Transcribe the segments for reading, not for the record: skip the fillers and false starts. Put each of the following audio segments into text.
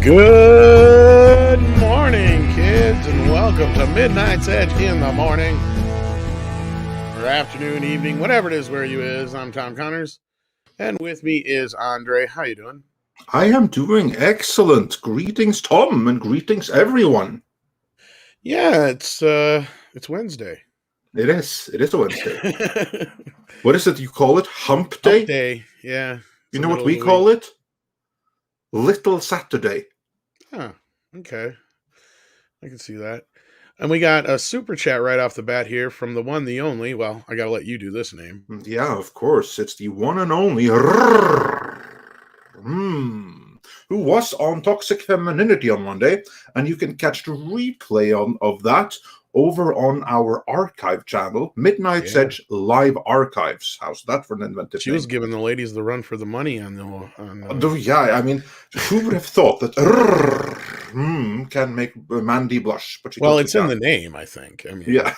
Good morning, kids, and welcome to Midnight's Edge in the morning, or afternoon, evening, whatever it is where you is. I'm Tom Connors, and with me is Andre. How you doing? I am doing excellent. Greetings, Tom, and greetings, everyone. Yeah, it's Wednesday. It is. It is a Wednesday. What is it you call it? Hump Day? Hump Day. Yeah. You know what we call it? Little Saturday. Huh. Okay. I can see that. And we got a super chat right off the bat here from the one, the only. Well, I got to let you do this name. Yeah, of course. It's the one and only who was on Toxic Femininity on Monday, and you can catch the replay of that over on our archive channel, Midnight's Edge Live Archives. How's that for an inventive She name? was giving the ladies the run for the money on the Yeah, I mean, who would have thought that can make Mandy blush? But well, it's in the name, I think. I mean, yeah.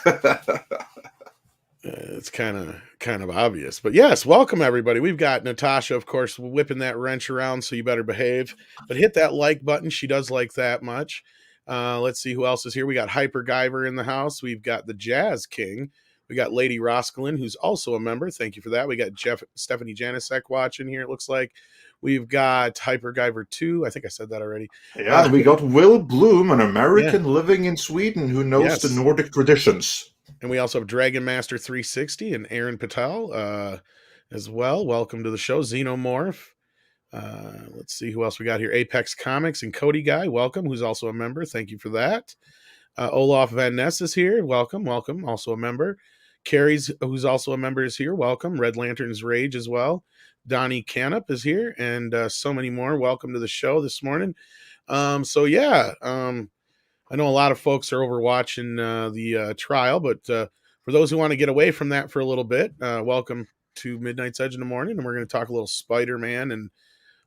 It's kind of obvious. But yes, welcome everybody. We've got Natasha, of course, whipping that wrench around, so you better behave. But hit that like button. She does like that much. Let's see who else is here. We got Hyper Guyver in the house. We've got the Jazz King. We got Lady Roskelin, who's also a member. Thank you for that. We got Stephanie Janisek watching here, it looks like. We've got Hyper Guyver 2. I think I said that already. Yeah, we got Will Bloom, an American living in Sweden who knows the Nordic traditions. And we also have Dragon Master 360 and Aaron Patel as well. Welcome to the show. Xenomorph. Let's see who else we got here. Apex Comics and Cody Guy. Welcome, who's also a member. Thank you for that. Olaf Van Ness is here. Welcome. Also a member. Carrie's, who's also a member, is here. Welcome. Red Lantern's Rage as well. Donnie Canup is here, and so many more. Welcome to the show this morning. I know a lot of folks are over watching the trial, but for those who want to get away from that for a little bit, welcome to Midnight's Edge in the morning, and we're going to talk a little Spider-Man and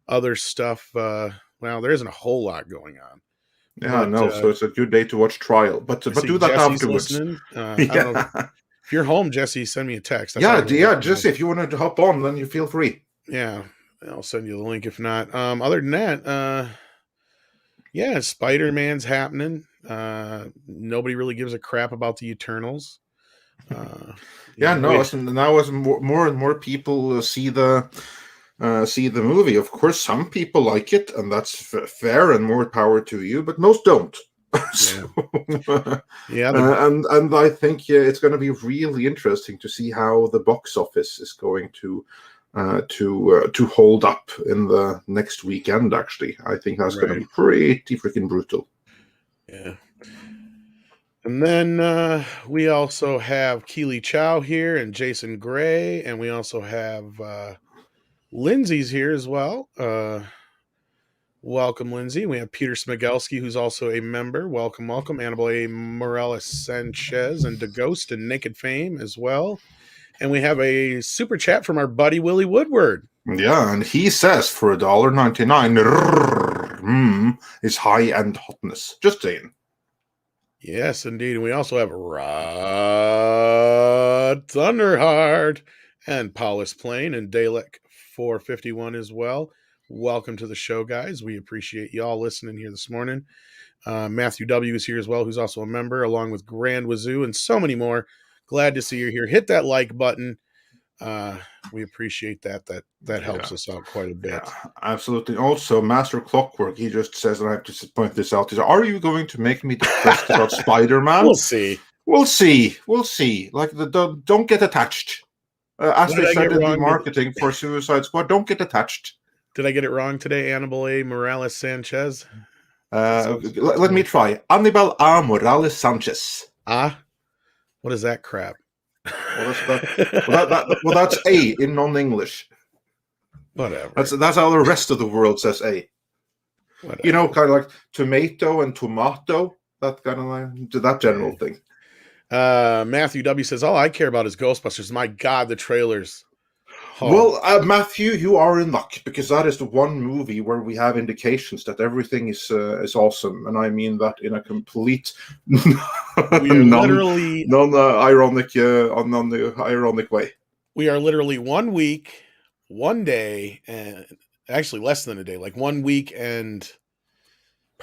other stuff. Well, there isn't a whole lot going on. Yeah, so it's a good day to watch trial, but do that afterwards. If you're home, Jesse, send me a text. Jesse, if you wanted to hop on, then you feel free. Yeah, I'll send you the link if not. Other than that, Spider-Man's happening. Nobody really gives a crap about the Eternals. Now as more and more people see the movie. Of course, some people like it, and that's fair, and more power to you. But most don't. And I think it's going to be really interesting to see how the box office is going to hold up in the next weekend. Actually, I think that's going to be pretty freaking brutal. Yeah. And then we also have Keely Chow here and Jason Gray, and we also have Lindsay's here as well. Welcome, Lindsay. We have Peter Smigelski, who's also a member. Welcome. Annabelle A. Morales Sanchez and DeGhost and Naked Fame as well. And we have a super chat from our buddy Willie Woodward. Yeah, and he says for $1.99 is high-end hotness. Just saying. Yes, indeed. And we also have Rod Thunderheart and Paulus Plain and Dalek 451 as well. Welcome to the show, guys. We appreciate y'all listening here this morning. Matthew W. is here as well, who's also a member, along with Grand Wazoo and so many more. Glad to see you here. Hit that like button. We appreciate that. That helps us out quite a bit. Yeah, absolutely. Also, Master Clockwork, he just says, and I have to point this out, are you going to make me depressed about Spider-Man? We'll see. Like, don't get attached. As they said in the marketing for Suicide Squad, don't get attached. Did I get it wrong today, Annabelle A. Morales Sanchez? Let me try. Annabelle A. Morales Sanchez. What is that crap? Well, that's A in non-English. Whatever. That's how the rest of the world says A. Whatever. You know, kind of like tomato and tomato. That kind of like that general thing. Matthew W. says, all I care about is Ghostbusters. My God, the trailers. Well, Matthew, you are in luck, because that is the one movie where we have indications that everything is awesome, and I mean that in a complete non-ironic way. We are literally 1 week, 1 day, and actually less than a day, like 1 week and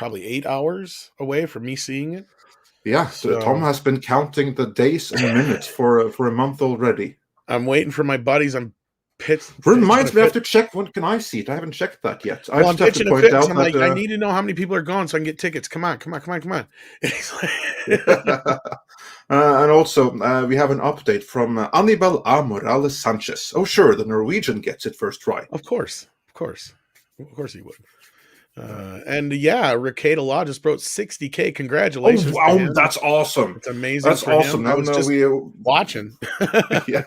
probably 8 hours away from me seeing it. Yeah, So Tom has been counting the days and minutes for a month already. I'm waiting for my buddies. I'm Reminds me, I have to check when can I see it. I haven't checked that yet. I I'm just have to pitching a point fit. out I'm like, I need to know how many people are going so I can get tickets. Come on. And he's like, and also, we have an update from Anibal A. Morales Sanchez. Oh, sure, the Norwegian gets it first try. Of course he would. And yeah, Ricada Law just broke 60K. Congratulations! Oh, wow, that's awesome. It's amazing. That's awesome. Him. I was just watching. Yeah.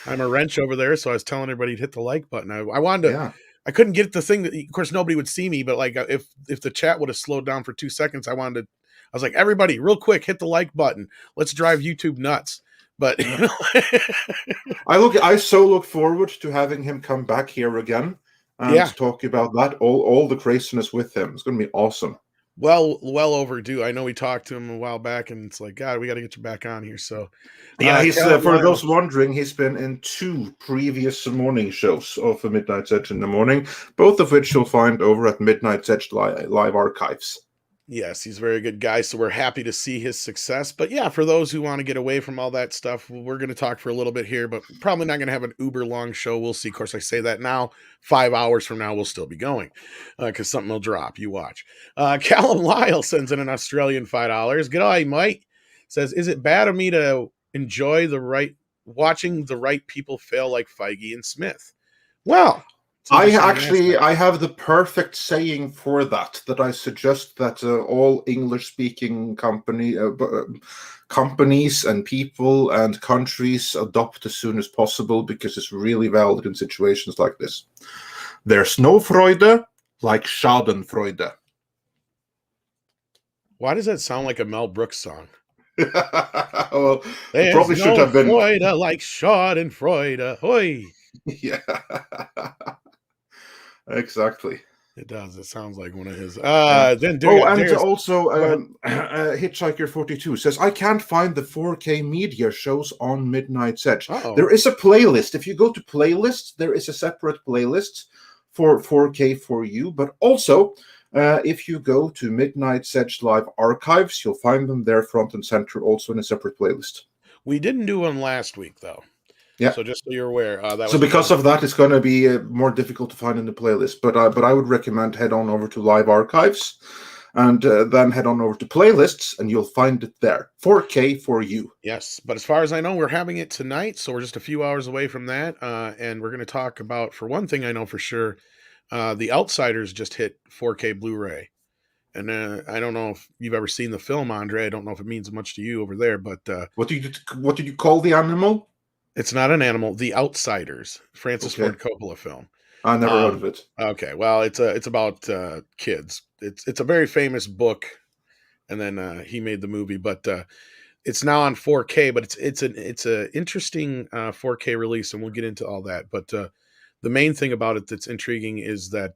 I'm a wrench over there, so I was telling everybody to hit the like button. I wanted to. Yeah. I couldn't get the thing that, of course, nobody would see me, but like if the chat would have slowed down for 2 seconds, I was like, everybody, real quick, hit the like button. Let's drive YouTube nuts. But yeah. I so look forward to having him come back here again and talk about that, all the craziness with him. It's going to be awesome. Well overdue. I know we talked to him a while back, and it's like, God, we got to get you back on here. So, yeah, he's for those wondering, he's been in 2 previous morning shows of Midnight's Edge in the morning, both of which you'll find over at Midnight's Edge live archives. Yes, he's a very good guy, so we're happy to see his success. But yeah, for those who want to get away from all that stuff, we're going to talk for a little bit here, but probably not going to have an uber long show. We'll see. Of course, I say that now. 5 hours from now, we'll still be going because something will drop. You watch. Callum Lyle sends in an Australian $5. G'day, Mike. Says, is it bad of me to enjoy watching the right people fail like Feige and Smith? Well, I have the perfect saying for that I suggest that all English-speaking companies and people and countries adopt as soon as possible, because it's really valid in situations like this. There's no Freude like Schadenfreude. Why does that sound like a Mel Brooks song? Well, there's probably no should have been Freude like Schadenfreude. Hoi. Yeah. Exactly. It does. It sounds like one of his. Also, Hitchhiker 42 says, I can't find the 4K media shows on Midnight's Edge. There is a playlist. If you go to playlists, there is a separate playlist for 4K for you. But also, if you go to Midnight's Edge live archives, you'll find them there front and center, also in a separate playlist. We didn't do one last week, though. Yeah. So just so you're aware, so because of that, it's going to be more difficult to find in the playlist. But I would recommend head on over to live archives, and then head on over to playlists, and you'll find it there. 4K for you. Yes, but as far as I know, we're having it tonight, so we're just a few hours away from that, and we're going to talk about, for one thing I know for sure, The Outsiders just hit 4K Blu-ray. And I don't know if you've ever seen the film, Andre. I don't know if it means much to you over there, but what did you call the animal? It's not an animal. The Outsiders, Francis Ford Coppola film. I never heard of it. Okay, well, it's about kids. It's a very famous book, and then he made the movie. But it's now on 4K. But it's an interesting 4K release, and we'll get into all that. But the main thing about it that's intriguing is that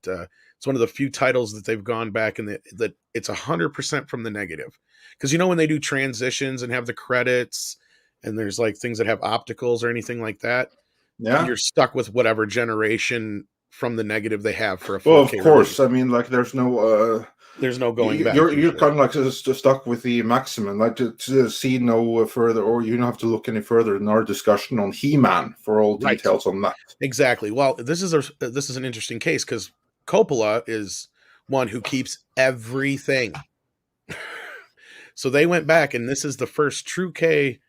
it's one of the few titles that they've gone back and that it's 100% from the negative. Because when they do transitions and have the credits, and there's like things that have opticals or anything like that, you're stuck with whatever generation from the negative they have for a 4K. Well, of course. Release. I mean, like, there's no going back. You're kind of like just stuck with the maximum, like to see no further, or you don't have to look any further in our discussion on He-Man for all details on that. Exactly. Well, this is an interesting case because Coppola is one who keeps everything. So they went back, and this is the first true 4K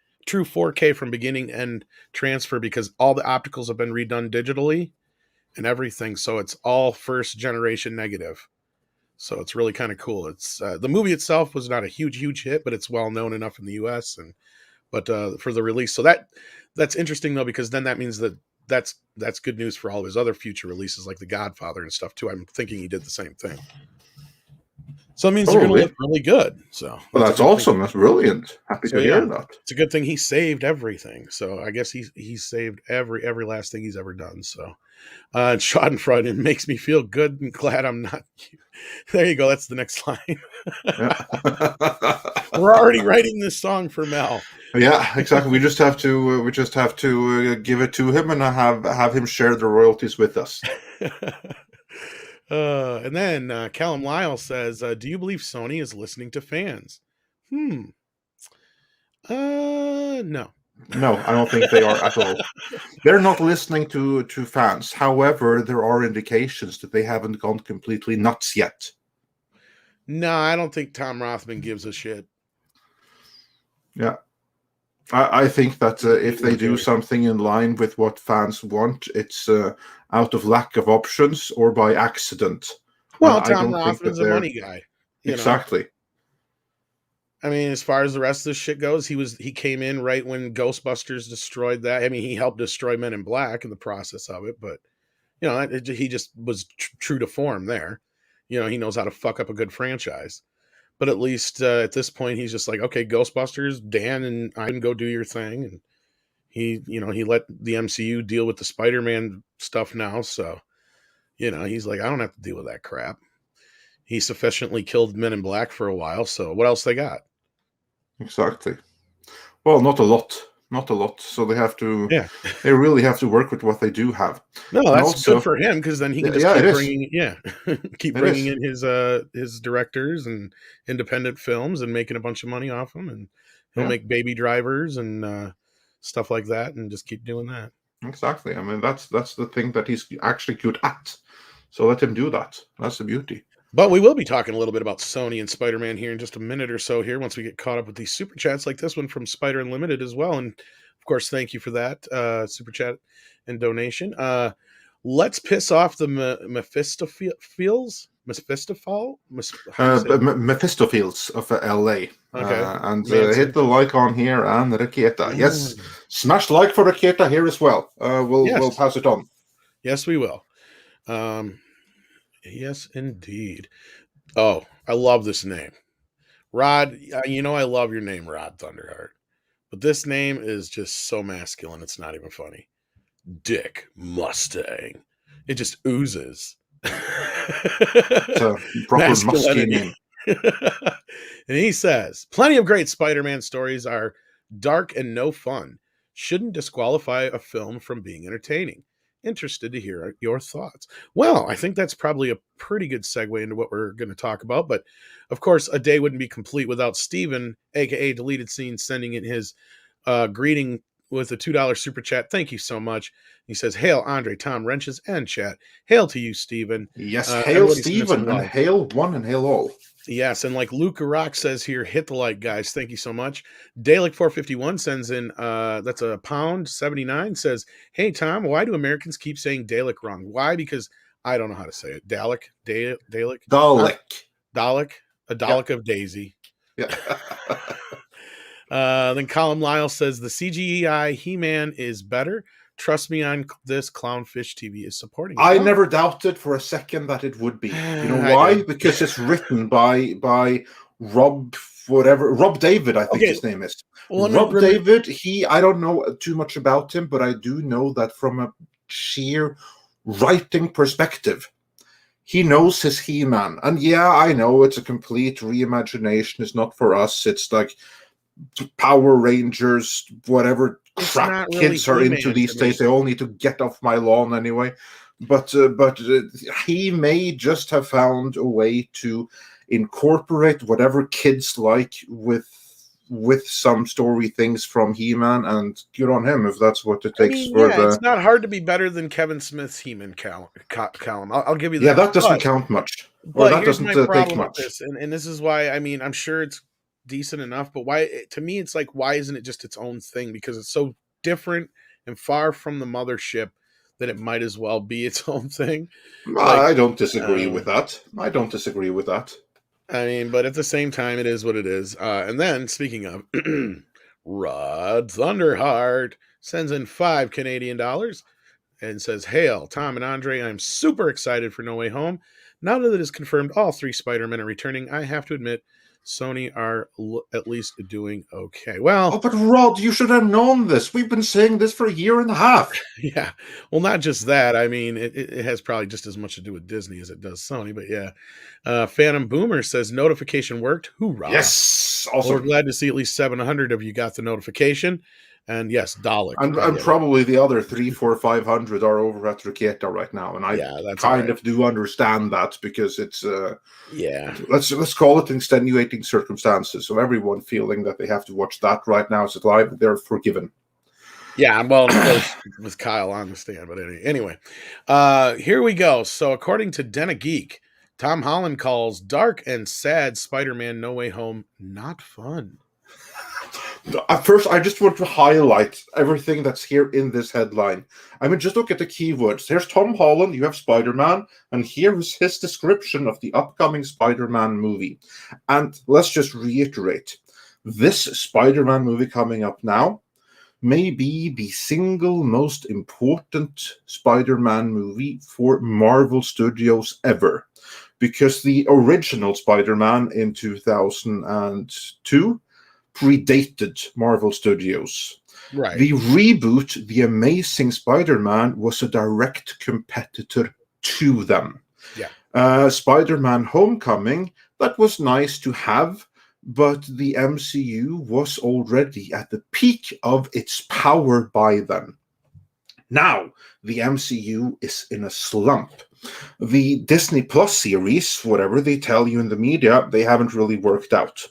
from beginning to end transfer, because all the opticals have been redone digitally and everything. So it's all first generation negative. So it's really kind of cool. It's the movie itself was not a huge hit, but it's well known enough in the US but for the release. So that's interesting though, because then that means that's good news for all of his other future releases like The Godfather and stuff too. I'm thinking he did the same thing. So it means they're going to look really good. So that's awesome. That's brilliant. Happy to hear that. It's a good thing he saved everything. So I guess he saved every last thing he's ever done. So Schadenfreude makes me feel good and glad I'm not you. There you go. That's the next line. We're already writing this song for Mel. Yeah, exactly. We just have to give it to him and have him share the royalties with us. And then Callum Lyle says, "Do you believe Sony is listening to fans?" No. No, I don't think they are at all. They're not listening to fans. However, there are indications that they haven't gone completely nuts yet. No, I don't think Tom Rothman gives a shit. Yeah. I think that if they do something in line with what fans want, it's out of lack of options or by accident. Well, I Tom don't think that Rothman's a they're money guy. exactly. I mean, as far as the rest of this shit goes, he came in right when Ghostbusters destroyed that. I mean, he helped destroy Men in Black in the process of it, but he just was true to form there. He knows how to fuck up a good franchise. But at least at this point, he's just like, okay, Ghostbusters, Dan and I can go do your thing, and he let the MCU deal with the Spider-Man stuff now, so he's like, I don't have to deal with that crap. He sufficiently killed Men in Black for a while, so what else they got? Exactly. Well, not a lot. Not a lot. So they have to. Yeah. They really have to work with what they do have. No, And that's also, good for him because then he can just yeah, keep it is. bringing, keep It bringing is. in his directors and independent films and making a bunch of money off them, and he'll Yeah. make Baby Drivers and stuff like that, and just keep doing that. Exactly. I mean, that's the thing that he's actually good at. So let him do that. That's the beauty. But we will be talking a little bit about Sony and Spider-Man here in just a minute or so here once we get caught up with these super chats like this one from Spider Unlimited as well. And of course, thank you for that super chat and donation. Let's piss off the Mephistopheles. Mephistopheles of LA. Okay. And hit the like on here and Raketa. Yes. Smash like for Raketa here as well. We'll pass it on. Yes, we will. Yes, indeed. Oh, I love this name. Rod, I love your name, Rod Thunderheart. But this name is just so masculine, it's not even funny. Dick Mustang. It just oozes. It's a proper musky name. And he says, plenty of great Spider-Man stories are dark and no fun. Shouldn't disqualify a film from being entertaining. Interested to hear your thoughts. Well, I think that's probably a pretty good segue into what we're going to talk about. But of course, a day wouldn't be complete without Steven, aka Deleted Scene, sending in his greeting with a $2 super chat. Thank you so much. He says, hail Andre, Tom, Wrenches, and chat. Hail to you, Steven. Yes, hail Steven, and hail one and hail all. Yes, and like Luke Rock says here, hit the like, guys. Thank you so much. Dalek451 sends in, that's a £1.79, says, hey, Tom, why do Americans keep saying Dalek wrong? Why? Because I don't know how to say it. Dalek? Dalek? Dalek? A Dalek of Daisy. Yeah. Then Colin Lyle says, the CGI He-Man is better. Trust me on this, Clownfish TV is supporting it. I never doubted for a second that it would be. You know why? Because it's written by Rob David, I think his name is. Well, Rob David, I don't know too much about him, but I do know that from a sheer writing perspective, he knows his He-Man. And yeah, I know it's a complete reimagination. It's not for us. It's like Power Rangers, whatever crap kids are into these days. They all need to get off my lawn anyway. But he may just have found a way to incorporate whatever kids like with some story things from He-Man, and good on him if that's what it takes. It's not hard to be better than Kevin Smith's He-Man Callum. I'll give you that. Yeah, that doesn't count much. Or that doesn't take much. And this is why, I'm sure it's decent enough, but why, to me, it's like, why isn't it just its own thing? Because it's so different and far from the mothership that it might as well be its own thing. I don't disagree with that. But at the same time, it is what it is. And then, speaking of, Rod Thunderheart sends in $5 Canadian and says, hail, Tom and Andre, I'm super excited for No Way Home. Now that it is confirmed all 3 Spider-Men are returning, I have to admit, Sony are at least doing okay. Well, but Rod, you should have known this. We've been saying this for a year and a half. Yeah. Well, not just that. It has probably just as much to do with Disney as it does Sony. But yeah, Phantom Boomer says notification worked. Hoorah! Yes, awesome. Well, we're glad to see at least 700 of you got the notification. And yes, Dalek. And I and get it. probably the other 3, 4, 500 are over at Rekieta right now, and I Yeah, that's all kind right. of do understand that because it's Yeah. let's call it extenuating circumstances. So everyone feeling that they have to watch that right now as it live, they're forgiven. Yeah, well, and of course, with Kyle on the stand. But anyway, here we go. So, according to Denna Geek, Tom Holland calls dark and sad Spider-Man No Way Home not fun. At first, I just want to highlight everything that's here in this headline. I mean, just look at the keywords. Here's Tom Holland, you have Spider-Man, and here is his description of the upcoming Spider-Man movie. And let's just reiterate, this Spider-Man movie coming up now may be the single most important Spider-Man movie for Marvel Studios ever. Because the original Spider-Man in 2002 predated Marvel Studios. Right. The reboot, The Amazing Spider-Man, was a direct competitor to them. Yeah. Spider-Man Homecoming, that was nice to have, but the MCU was already at the peak of its power by then. Now, the MCU is in a slump. The Disney Plus series, whatever they tell you in the media, they haven't really worked out.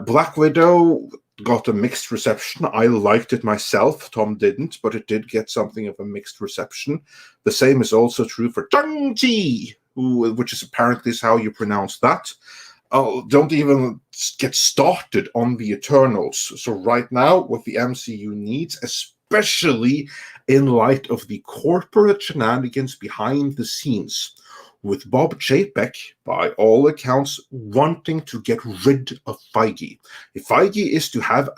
Black Widow got a mixed reception. I liked it myself. Tom didn't, but it did get something of a mixed reception. The same is also true for Shang-Chi, which is apparently how you pronounce that. Don't even get started on the Eternals. So right now, what the MCU needs, especially in light of the corporate shenanigans behind the scenes, with Bob Chapek, by all accounts, wanting to get rid of Feige. If Feige is to have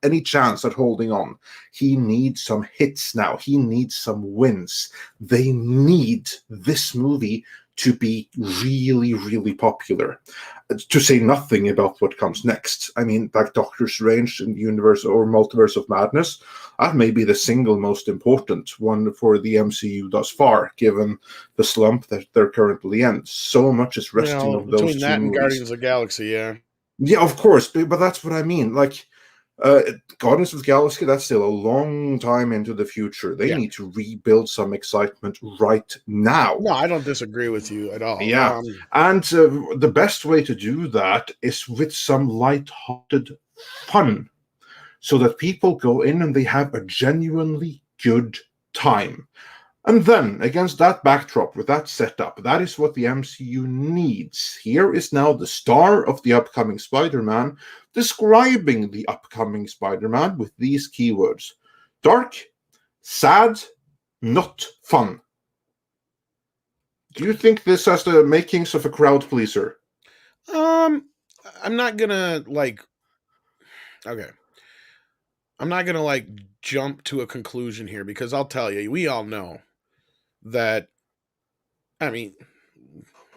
any chance at holding on, he needs some hits now. He needs some wins. They need this movie to be really, really popular. To say nothing about what comes next. I mean, like Doctor Strange in the Universe or Multiverse of Madness, that may be the single most important one for the MCU thus far, given the slump that they're currently in. So much is resting on those Between two that and movies. Guardians of the Galaxy, yeah. Yeah, of course, but that's what I mean. Like, Guardians of the Galaxy, that's still a long time into the future. They need to rebuild some excitement right now. No, I don't disagree with you at all. Yeah, and the best way to do that is with some light-hearted fun, so that people go in and they have a genuinely good time. And then, against that backdrop, with that setup, that is what the MCU needs. Here is now the star of the upcoming Spider-Man describing the upcoming Spider-Man with these keywords: dark, sad, not fun. Do you think this has the makings of a crowd pleaser? I'm not gonna okay. I'm not gonna jump to a conclusion here because I'll tell you, we all know that. I mean,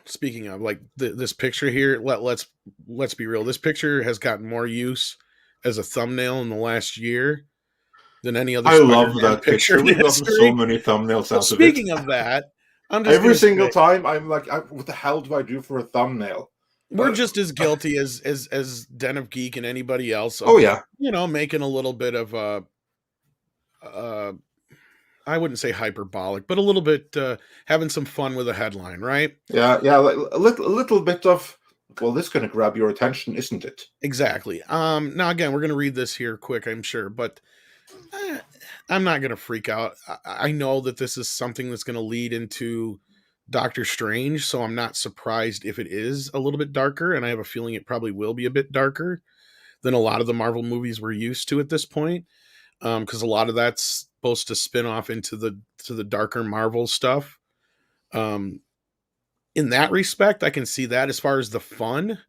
speaking of this picture here, let's be real. This picture has gotten more use as a thumbnail in the last year than any other I love Spider-Man that picture picture. in We've gotten so history. many thumbnails So out of it. speaking of that, I'm just Every gonna single say time I'm like, what the hell do I do for a thumbnail? we're just as guilty as Den of Geek and anybody else Oh of yeah, making a little bit of uh I wouldn't say hyperbolic, but a little bit having some fun with a headline, right? yeah. Like, a little bit of, well, this is going to grab your attention, isn't it? Exactly. Now again, we're gonna read this here quick, I'm sure, but I'm not gonna freak out. I know that this is something that's gonna lead into Doctor Strange, so I'm not surprised if it is a little bit darker, and I have a feeling it probably will be a bit darker than a lot of the Marvel movies we're used to at this point. Because a lot of that's supposed to spin off into the darker Marvel stuff. Um, in that respect, I can see that. As far as the fun,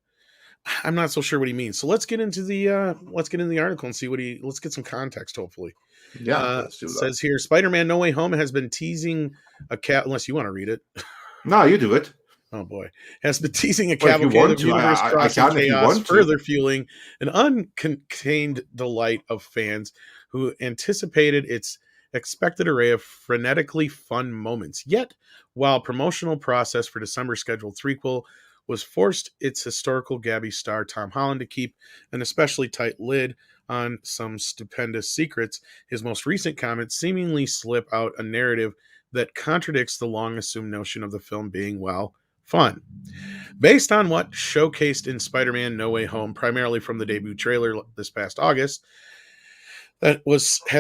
I'm not so sure what he means. So let's get into the article and see what he. Let's get some context. Hopefully, Yeah, let's do that. says here, Spider-Man: No Way Home has been teasing a cat. Unless you want to read it. No, you do it. Oh boy, has been teasing a Well, if you cavalcade want of to, I universe-crossing can if you chaos, want to. further fueling an uncontained delight of fans who anticipated its expected array of frenetically fun moments. Yet, while promotional process for December scheduled threequel was forced its historical Gabby star Tom Holland to keep an especially tight lid on some stupendous secrets, his most recent comments seemingly slip out a narrative that contradicts the long assumed notion of the film being, well, fun. Based on what showcased in Spider-Man No Way Home, primarily from the debut trailer this past August, that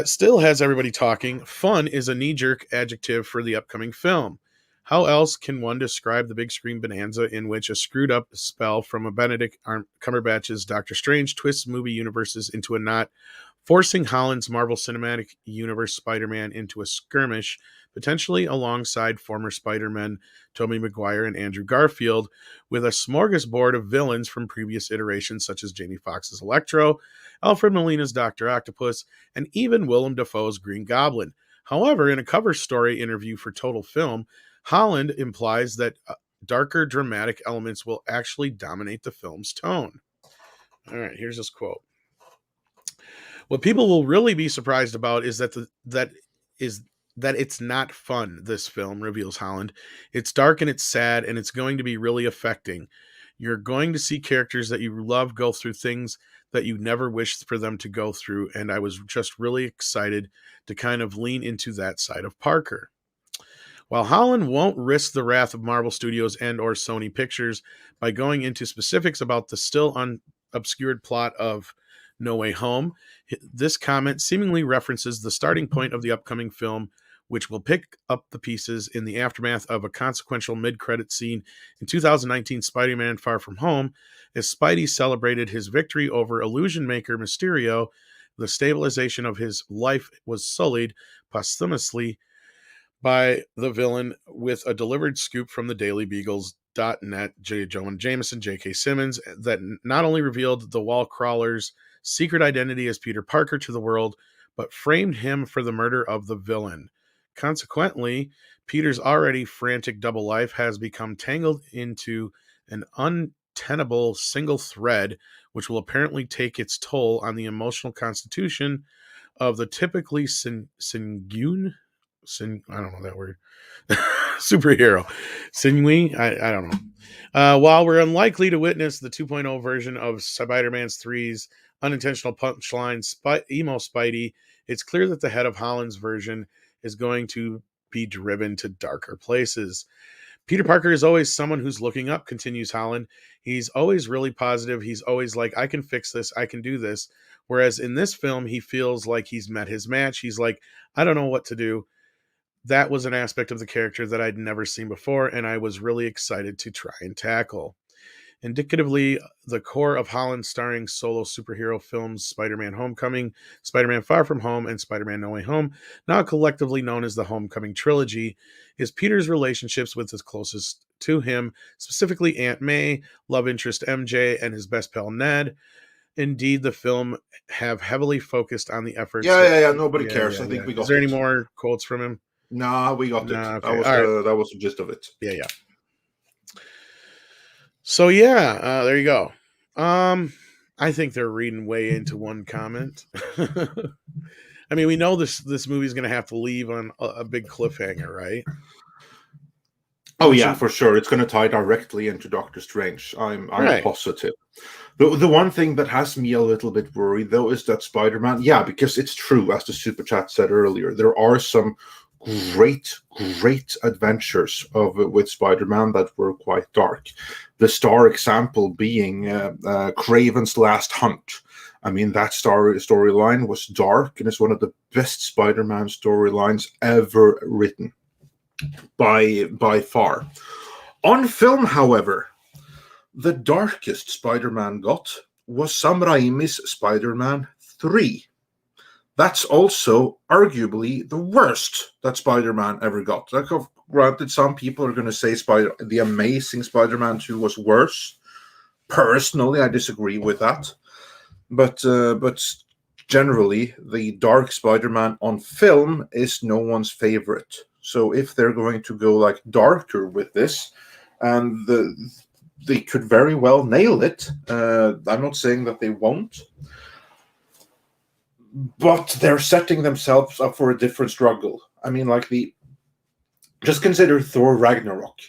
still has everybody talking. Fun is a knee-jerk adjective for the upcoming film. How else can one describe the big screen bonanza in which a screwed-up spell from a Benedict Cumberbatch's Doctor Strange twists movie universes into a knot, forcing Holland's Marvel Cinematic Universe Spider-Man into a skirmish, potentially alongside former Spider-Men Tobey Maguire and Andrew Garfield, with a smorgasbord of villains from previous iterations such as Jamie Foxx's Electro, Alfred Molina's Dr. Octopus, and even Willem Dafoe's Green Goblin. However, in a cover story interview for Total Film, Holland implies that darker dramatic elements will actually dominate the film's tone. All right, here's this quote. What people will really be surprised about is that it's not fun, this film, reveals Holland. It's dark and it's sad, and it's going to be really affecting. You're going to see characters that you love go through things that you never wished for them to go through, and I was just really excited to kind of lean into that side of Parker. While Holland won't risk the wrath of Marvel Studios and or Sony Pictures by going into specifics about the still unobscured plot of No Way Home, this comment seemingly references the starting point of the upcoming film, which will pick up the pieces in the aftermath of a consequential mid-credit scene in 2019 Spider-Man Far From Home, as Spidey celebrated his victory over illusion maker Mysterio. The stabilization of his life was sullied posthumously by the villain with a delivered scoop from the Daily Beagles.net, J. Jonah Jameson, J.K. Simmons, that not only revealed the wall crawler's secret identity as Peter Parker to the world, but framed him for the murder of the villain. Consequently, Peter's already frantic double life has become tangled into an untenable single thread, which will apparently take its toll on the emotional constitution of the typically I don't know that word. Superhero. Sinewy? I don't know. While we're unlikely to witness the 2.0 version of Spider-Man 3's unintentional punchline emo Spidey, it's clear that the head of Holland's version is going to be driven to darker places. Peter Parker is always someone who's looking up, continues Holland. He's always really positive. He's always like, I can fix this. I can do this. Whereas in this film, he feels like he's met his match. He's like, I don't know what to do. That was an aspect of the character that I'd never seen before, and I was really excited to try and tackle. Indicatively, the core of Holland's starring solo superhero films, Spider-Man Homecoming, Spider-Man Far From Home, and Spider-Man No Way Home, now collectively known as the Homecoming Trilogy, is Peter's relationships with his closest to him, specifically Aunt May, love interest MJ, and his best pal Ned. Indeed, the film have heavily focused on the efforts. Yeah. Nobody cares. I think we got it. Is there any more quotes from him? Nah, we got it. Okay. That was the gist of it. Yeah. So there you go. I think they're reading way into one comment. I mean, we know this movie's going to have to leave on a big cliffhanger, right? Oh yeah, for sure. It's going to tie directly into Doctor Strange. I'm right. Positive. The one thing that has me a little bit worried though is that Spider-Man. Yeah, because it's true, as the super chat said earlier, there are some great adventures with Spider-Man that were quite dark. The star example being Kraven's Last Hunt. I mean, that storyline was dark and it's one of the best Spider-Man storylines ever written by far. On film, however, the darkest Spider-Man got was Sam Raimi's Spider-Man 3. That's also arguably the worst that Spider-Man ever got. Like, granted, some people are going to say the Amazing Spider-Man 2 was worse. Personally, I disagree with that. But generally, the Dark Spider-Man on film is no one's favorite. So if they're going to go like darker with this, and they could very well nail it. I'm not saying that they won't. But they're setting themselves up for a different struggle. I mean, just consider Thor Ragnarok.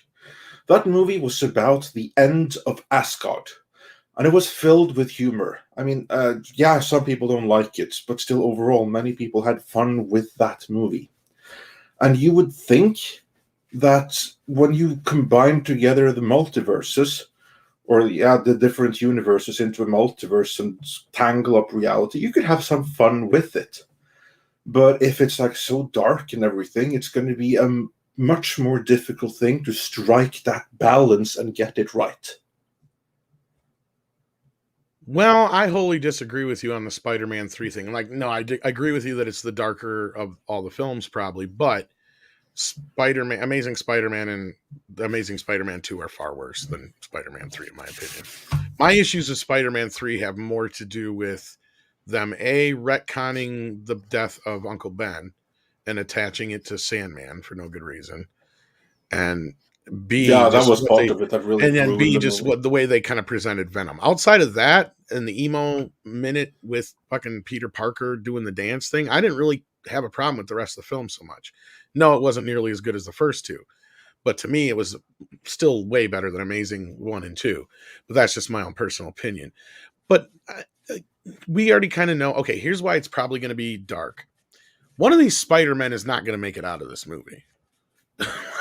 That movie was about the end of Asgard, and it was filled with humor. I mean, yeah, some people don't like it, but still, overall, many people had fun with that movie. And you would think that when you combine together the multiverses, or yeah, the different universes into a multiverse and tangle up reality, you could have some fun with it. But if it's like so dark and everything, it's going to be a much more difficult thing to strike that balance and get it right. Well, I wholly disagree with you on the Spider-Man 3 thing. Like, no, I agree with you that it's the darker of all the films, probably, but Spider-Man, Amazing Spider-Man, and Amazing Spider-Man 2 are far worse than Spider-Man 3, in my opinion. My issues with Spider-Man 3 have more to do with them, A, retconning the death of Uncle Ben and attaching it to Sandman for no good reason, and B, Yeah, that just was what part they, of it that really and then ruined B, the just movie. what the way they kind of presented Venom. Outside of that, and the emo minute with fucking Peter Parker doing the dance thing, I didn't really have a problem with the rest of the film so much. No, it wasn't nearly as good as the first two, but to me, it was still way better than Amazing 1 and 2. But that's just my own personal opinion. But we already kind of know, okay, here's why it's probably going to be dark. One of these Spider-Men is not going to make it out of this movie.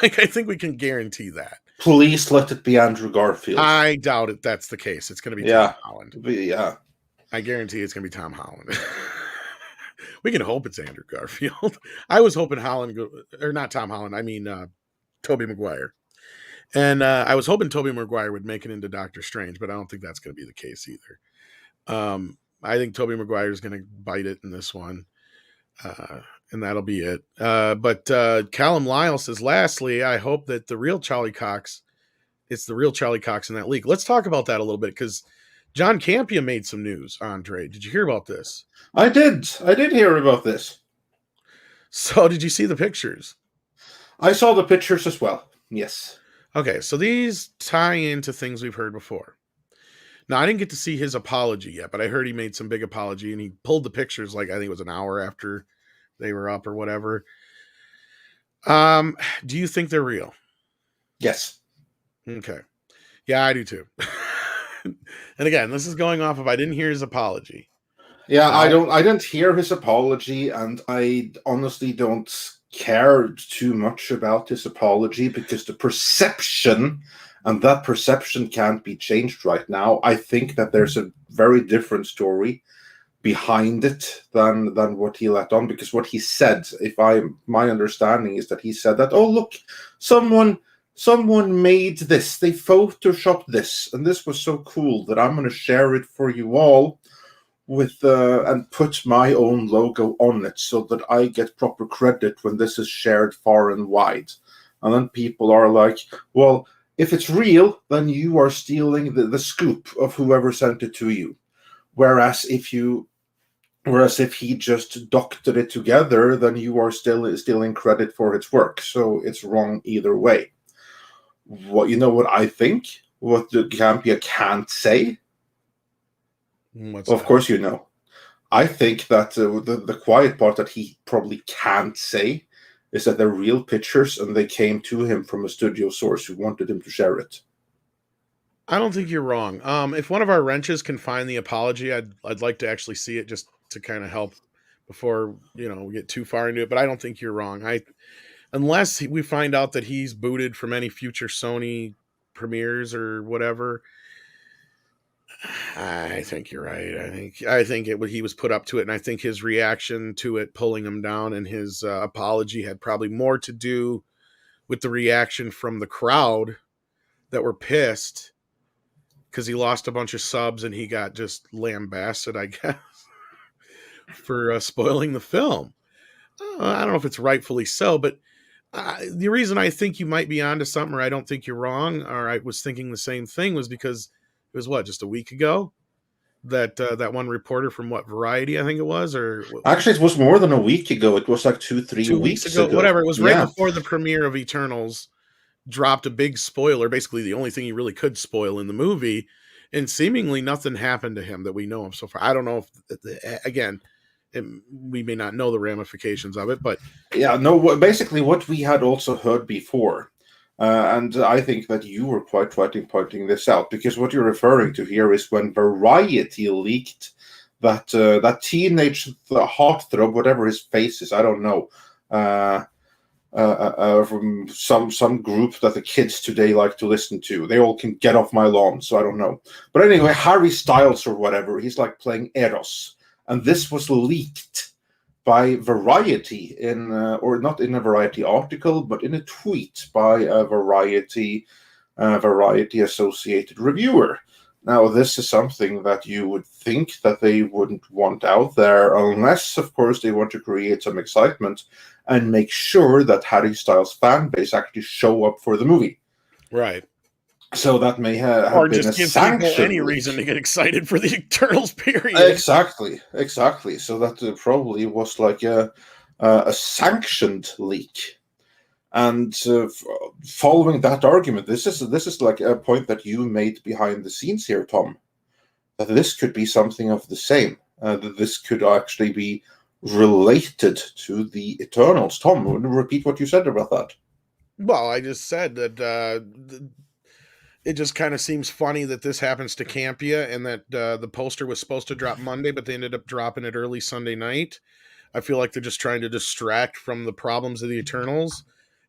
Like, I think we can guarantee that. Please let it be Andrew Garfield. I doubt it. That's the case. It's going to be Tom Yeah, Holland. yeah. I guarantee it's going to be Tom Holland. We can hope it's Andrew Garfield. I was hoping Holland, or not Tom Holland. I mean, Tobey Maguire. And I was hoping Tobey Maguire would make it into Doctor Strange, but I don't think that's going to be the case either. I think Tobey Maguire is going to bite it in this one. And that'll be it. But Callum Lyle says, lastly, I hope that the real Charlie Cox, it's the real Charlie Cox in that league. Let's talk about that a little bit, because John Campea made some news, Andre. Did you hear about this? I did hear about this. So did you see the pictures? I saw the pictures as well. Yes. Okay, so these tie into things we've heard before. Now, I didn't get to see his apology yet, but I heard he made some big apology, and he pulled the pictures, like, I think it was an hour after they were up or whatever. Do you think they're real? Yes. Okay. Yeah, I do too. And again, this is going off of, I didn't hear his apology. Yeah, I didn't hear his apology, and I honestly don't care too much about his apology, because the perception, and that perception can't be changed right now. I think that there's a very different story behind it than what he let on, because what he said, my understanding is that he said that, oh look, someone made this, they photoshopped this, and this was so cool that I'm going to share it for you all with and put my own logo on it, so that I get proper credit when this is shared far and wide. And then people are like, well, if it's real, then you are stealing the scoop of whoever sent it to you. Whereas if he just doctored it together, then you are still stealing credit for its work. So it's wrong either way. What I think? What the Campea can't say? Of course, I think that the quiet part that he probably can't say is that they're real pictures, and they came to him from a studio source who wanted him to share it. I don't think you're wrong. If one of our wrenches can find the apology, I'd like to actually see it, just to kind of help before we get too far into it. But I don't think you're wrong. Unless we find out that he's booted from any future Sony premieres or whatever, I think you're right. I think he was put up to it, and I think his reaction to it pulling him down and his apology had probably more to do with the reaction from the crowd that were pissed because he lost a bunch of subs and he got just lambasted, I guess, for spoiling the film. I don't know if it's rightfully so, but the reason I think you might be onto something, or I don't think you're wrong, or I was thinking the same thing, was because it was just a week ago that that one reporter from Variety, I think it was, or actually it was more than a week ago. It was like 2-3 2 weeks weeks ago, whatever. It was right Yeah. before the premiere of Eternals. Dropped a big spoiler, basically the only thing he really could spoil in the movie, and seemingly nothing happened to him that we know of so far. I don't know if, again, we may not know the ramifications of it, but yeah, no. Basically, what we had also heard before And I think that you were quite right in pointing this out, because what you're referring to here is when Variety leaked that teenage heartthrob, whatever his face is, I don't know, from some group that the kids today like to listen to. They all can get off my lawn, so I don't know. But anyway, Harry Styles or whatever, he's like playing Eros, and this was leaked by Variety or not in a Variety article, but in a tweet by a Variety associated reviewer. Now, this is something that you would think that they wouldn't want out there, unless, of course, they want to create some excitement and make sure that Harry Styles' fan base actually show up for the movie. Right. So that may have or been just a give people sanction any leak. reason to get excited for the Eternals period. Exactly. So that probably was like a sanctioned leak. And following that argument, this is like a point that you made behind the scenes here, Tom, that this could be something of the same. That this could actually be related to the Eternals. Tom, repeat what you said about that. Well, I just said that it just kind of seems funny that this happens to Campia and that the poster was supposed to drop Monday, but they ended up dropping it early Sunday night. I feel like they're just trying to distract from the problems of the Eternals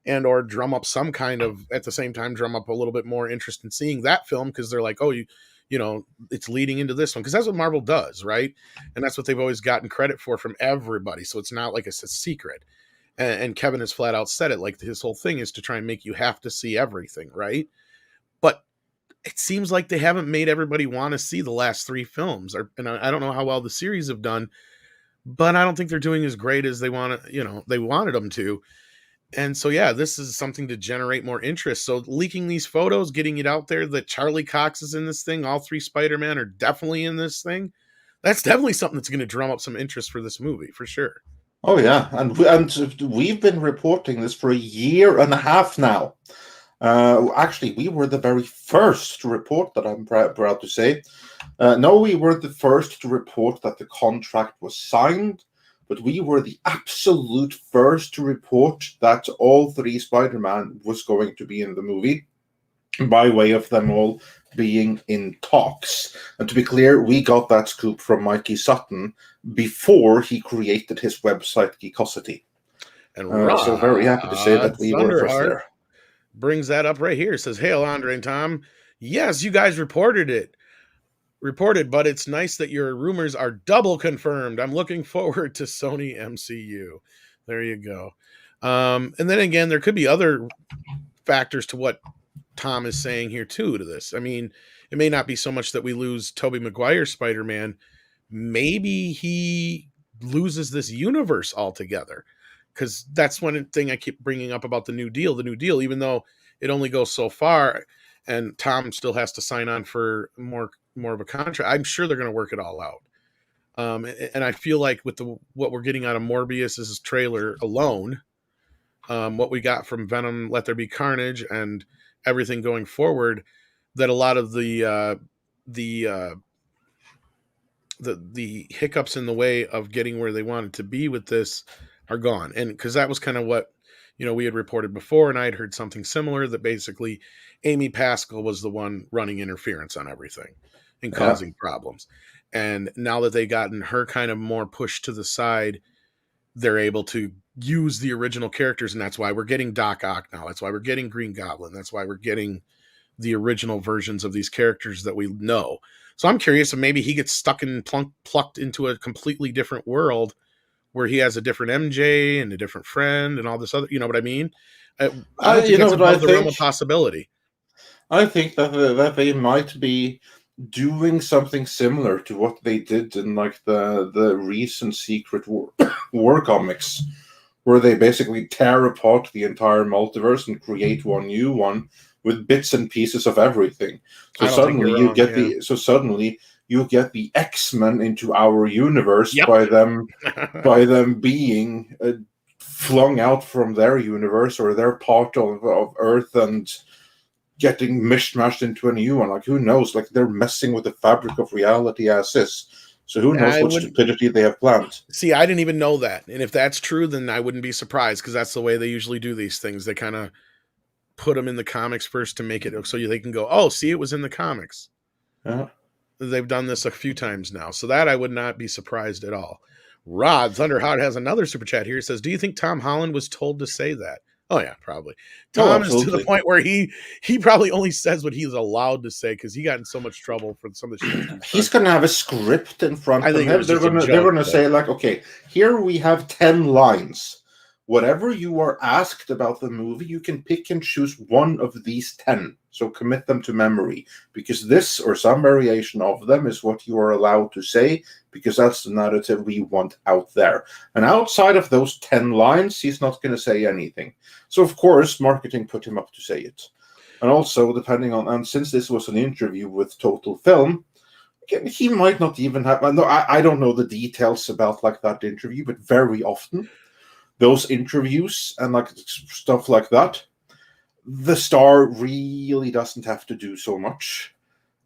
and or drum up some kind of, at the same time, drum up a little bit more interest in seeing that film, because they're like, oh, you know, it's leading into this one, because that's what Marvel does, right? And that's what they've always gotten credit for from everybody. So it's not like it's a secret. And Kevin has flat out said it, like his whole thing is to try and make you have to see everything, right? But it seems like they haven't made everybody want to see the last three films. And I don't know how well the series have done, but I don't think they're doing as great as they wanted them to. And so, yeah, this is something to generate more interest. So leaking these photos, getting it out there that Charlie Cox is in this thing, all three Spider-Man are definitely in this thing. That's definitely something that's going to drum up some interest for this movie, for sure. Oh yeah, and we've been reporting this for a year and a half now. Actually, we were the very first to report that. I'm proud to say. No, we were the first to report that the contract was signed, but we were the absolute first to report that all three Spider-Man was going to be in the movie, by way of them all being in talks. And to be clear, we got that scoop from Mikey Sutton before he created his website Geekosity. And So very happy to say that we were first there. Brings that up right here. It says, "Hail, Andre and Tom. Yes, you guys reported, but it's nice that your rumors are double confirmed. I'm looking forward to Sony MCU." There you go. And then again, there could be other factors to what Tom is saying here too to this. I mean, it may not be so much that we lose Tobey Maguire's Spider-Man. Maybe he loses this universe altogether, because that's one thing I keep bringing up about the New Deal. The New Deal, even though it only goes so far, and Tom still has to sign on for more of a contract, I'm sure they're going to work it all out. And I feel like with what we're getting out of Morbius's trailer alone, what we got from Venom, Let There Be Carnage, and everything going forward, that a lot of the hiccups in the way of getting where they wanted to be with this are gone. And because that was kind of what we had reported before, and I had heard something similar, that basically Amy Pascal was the one running interference on everything and causing problems. And now that they gotten her kind of more pushed to the side, they're able to use the original characters, and that's why we're getting Doc Ock now. That's why we're getting Green Goblin. That's why we're getting the original versions of these characters that we know. So I'm curious if maybe he gets stuck and plucked into a completely different world where he has a different MJ and a different friend and all this other, you know what I mean? I don't think that's above the realm of possibility. I think that they might be doing something similar to what they did in like the recent Secret War comics, where they basically tear apart the entire multiverse and create one new one with bits and pieces of everything. So suddenly you get the X-Men into our universe by them being flung out from their universe or their part of Earth and getting mishmashed into a new one. Like, who knows? Like, they're messing with the fabric of reality as is. So who knows what stupidity they have planned. See, I didn't even know that. And if that's true, then I wouldn't be surprised, because that's the way they usually do these things. They kind of put them in the comics first to make it so they can go, oh, see, it was in the comics. They've done this a few times now, so that I would not be surprised at all. Rod Thunderhot has another super chat here. It says, do you think Tom Holland was told to say that? Oh yeah, probably. Tom is to the point where he probably only says what he's allowed to say because he got in so much trouble for some of the shit. He's going to have a script in front of him. They're going to say like, okay, here we have 10 lines. Whatever you are asked about the movie, you can pick and choose one of these 10. So commit them to memory, because this or some variation of them is what you are allowed to say, because that's the narrative we want out there. And outside of those 10 lines, he's not going to say anything. So, of course, marketing put him up to say it. And also, depending on, and since this was an interview with Total Film, he might not even have, I don't know the details about like that interview, but very often, those interviews and like stuff like that, the star really doesn't have to do so much.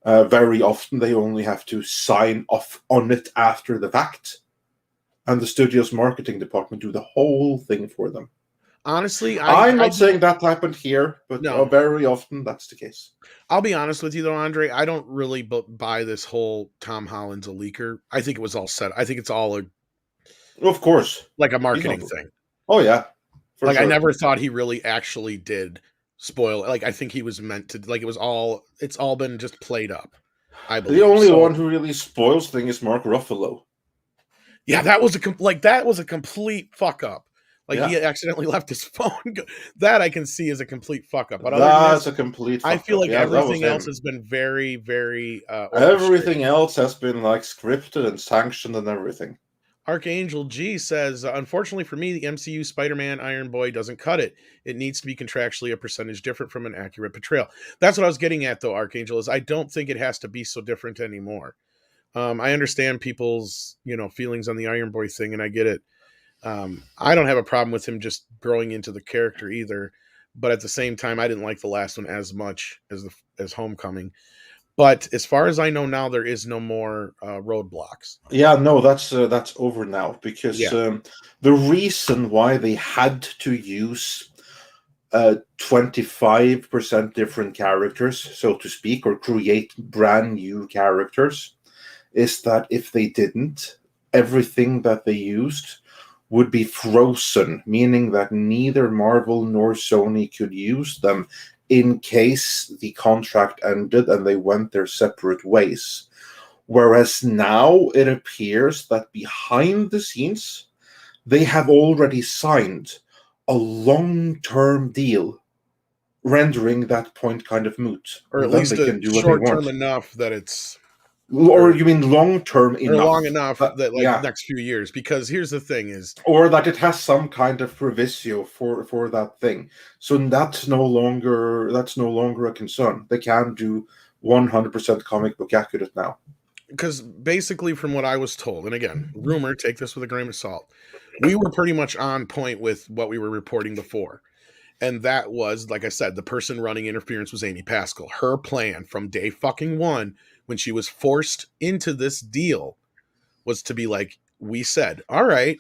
Very often they only have to sign off on it after the fact, and the studio's marketing department do the whole thing for them. Honestly, I'm not saying that happened here, but no, very often that's the case. I'll be honest with you though, Andre, I don't really buy this whole Tom Holland's a leaker. I think it was all set. I think it's all of course, like a marketing thing. Oh yeah. Like sure. I never thought he really actually did spoil. Like I think he was meant to. Like it's all been just played up. I believe the only one who really spoils things is Mark Ruffalo. Yeah, that was a complete fuck up. Like he accidentally left his phone. That I can see as a complete fuck up. But that's a complete. I feel like everything else has been very, very. Everything else has been like scripted and sanctioned and everything. Archangel G says, unfortunately for me, the MCU Spider-Man Iron Boy doesn't cut it. It needs to be contractually a percentage different from an accurate portrayal. That's what I was getting at, though, Archangel, is I don't think it has to be so different anymore. I understand people's, feelings on the Iron Boy thing, and I get it. I don't have a problem with him just growing into the character either. But at the same time, I didn't like the last one as much as Homecoming. But as far as I know now, there is no more roadblocks. Yeah, no, that's over now, because the reason why they had to use 25% different characters, so to speak, or create brand new characters, is that if they didn't, everything that they used would be frozen, meaning that neither Marvel nor Sony could use them in case the contract ended and they went their separate ways. Whereas now it appears that behind the scenes, they have already signed a long-term deal, rendering that point kind of moot. Or at least short-term enough that it's... Or you mean long-term enough? Or long enough that the next few years. Because here's the thing is... Or that it has some kind of proviso for that thing. So that's no longer a concern. They can do 100% comic book accurate now. Because basically from what I was told, and again, rumor, take this with a grain of salt, we were pretty much on point with what we were reporting before. And that was, like I said, the person running interference was Amy Pascal. Her plan from day fucking one, when she was forced into this deal, was to be like, we said, all right,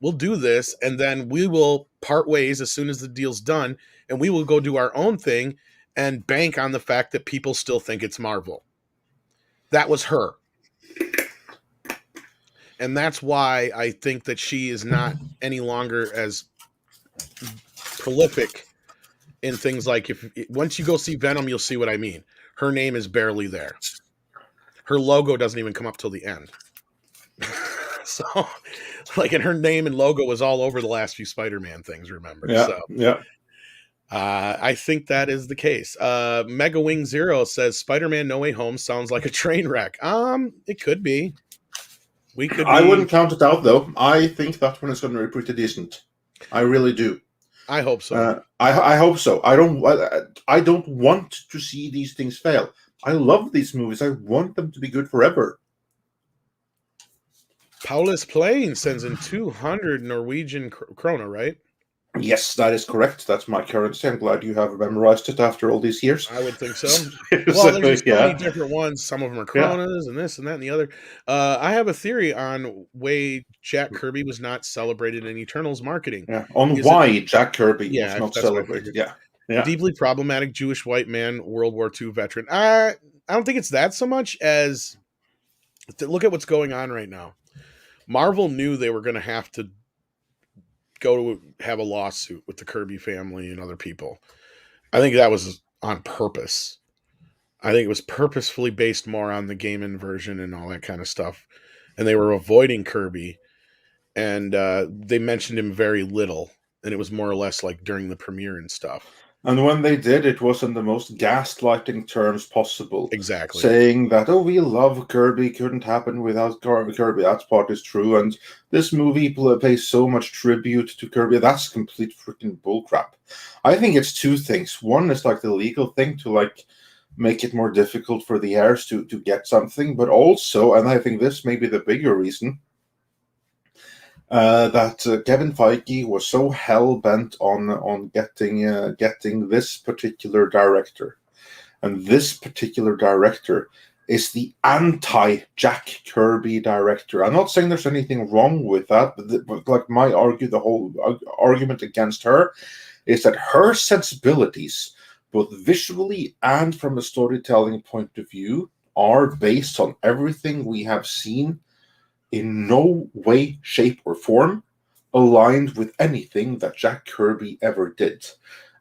we'll do this, and then we will part ways as soon as the deal's done, and we will go do our own thing and bank on the fact that people still think it's Marvel. That was her. And that's why I think that she is not any longer as prolific in things like once you go see Venom, you'll see what I mean. Her name is barely there. Her logo doesn't even come up till the end. So, and her name and logo was all over the last few Spider-Man things, remember? Yeah, so, yeah. I think that is the case. Mega Wing Zero says Spider-Man No Way Home sounds like a train wreck. It could be. I wouldn't count it out, though. I think that one is going to be pretty decent. I really do. I hope so. I hope so. I don't want to see these things fail. I love these movies. I want them to be good forever. Paulus Plain sends in 200 Norwegian krona, right? Yes, that is correct. That's my currency. I'm glad you have memorized it after all these years. I would think so. Well, there's so many different ones. Some of them are kronas and this and that and the other. I have a theory on why Jack Kirby was not celebrated in Eternals marketing. Yeah, why Jack Kirby was not celebrated. Yeah. Yeah. deeply problematic Jewish white man, World War II veteran. I don't think it's that so much as look at what's going on right now. Marvel knew they were going to have to go to have a lawsuit with the Kirby family and other people. I think that was on purpose. I think it was purposefully based more on the game inversion and all that kind of stuff. And they were avoiding Kirby, and they mentioned him very little. And it was more or less like during the premiere and stuff. And when they did, it was in the most gaslighting terms possible, Exactly. saying that, oh, we love Kirby, couldn't happen without Kirby. That part is true. And this movie pays so much tribute to Kirby. That's complete freaking bullcrap. I think it's two things. One is like the legal thing to like make it more difficult for the heirs to get something, but also, and I think this may be the bigger reason, that Kevin Feige was so hell bent on getting this particular director, and this particular director is the anti-Jack Kirby director. I'm not saying there's anything wrong with that, but like the whole argument against her is that her sensibilities, both visually and from a storytelling point of view, are based on everything we have seen in no way, shape, or form aligned with anything that Jack Kirby ever did.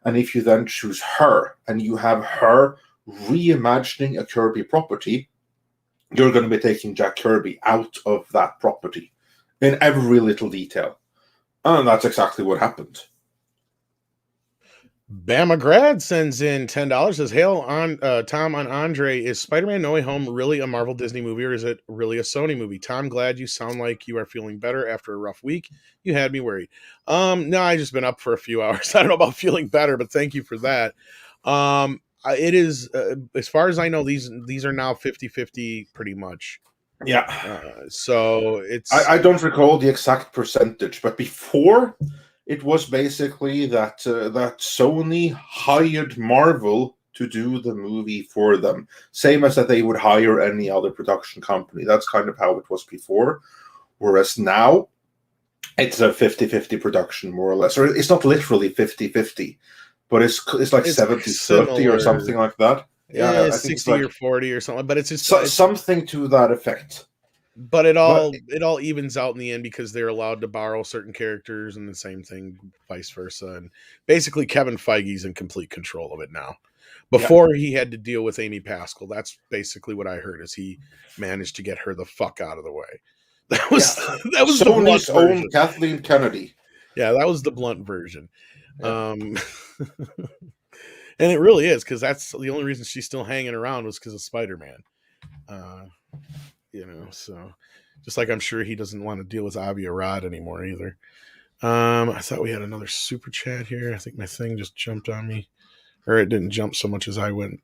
And if you then choose her and you have her reimagining a Kirby property, you're going to be taking Jack Kirby out of that property in every little detail. And that's exactly what happened. Bama Grad sends in $10. Says, "Hail on Tom on Andre. Is Spider-Man No Way Home really a Marvel Disney movie, or is it really a Sony movie?" Tom, glad you sound like you are feeling better after a rough week. You had me worried. No, I just been up for a few hours. I don't know about feeling better, but thank you for that. It is as far as I know, these are now 50-50 pretty much. Yeah. So it's I don't recall the exact percentage, but before it was basically that that Sony hired Marvel to do the movie for them, same as that they would hire any other production company. That's kind of how it was before. Whereas now it's a 50-50 production, more or less. Or it's not literally 50-50, but it's like 70-30 or something like that. Yeah, I think 60 it's like or 40 or something, but it's just something to that effect. But it But all evens out in the end because they're allowed to borrow certain characters, and the same thing vice versa. And basically, Kevin Feige's in complete control of it now. yeah, Before he had to deal with Amy Pascal, that's basically what I heard. Is he managed to get her the fuck out of the way? That was yeah, that was the blunt Sony's own version. Kathleen Kennedy. Yeah, that was the blunt version. Yeah. Um, and it really is, because that's the only reason she's still hanging around was because of Spider-Man. Uh, so just like I'm sure he doesn't want to deal with Avi Arad anymore either. I thought we had another super chat here. I think my thing just jumped on me, or it didn't jump so much as I went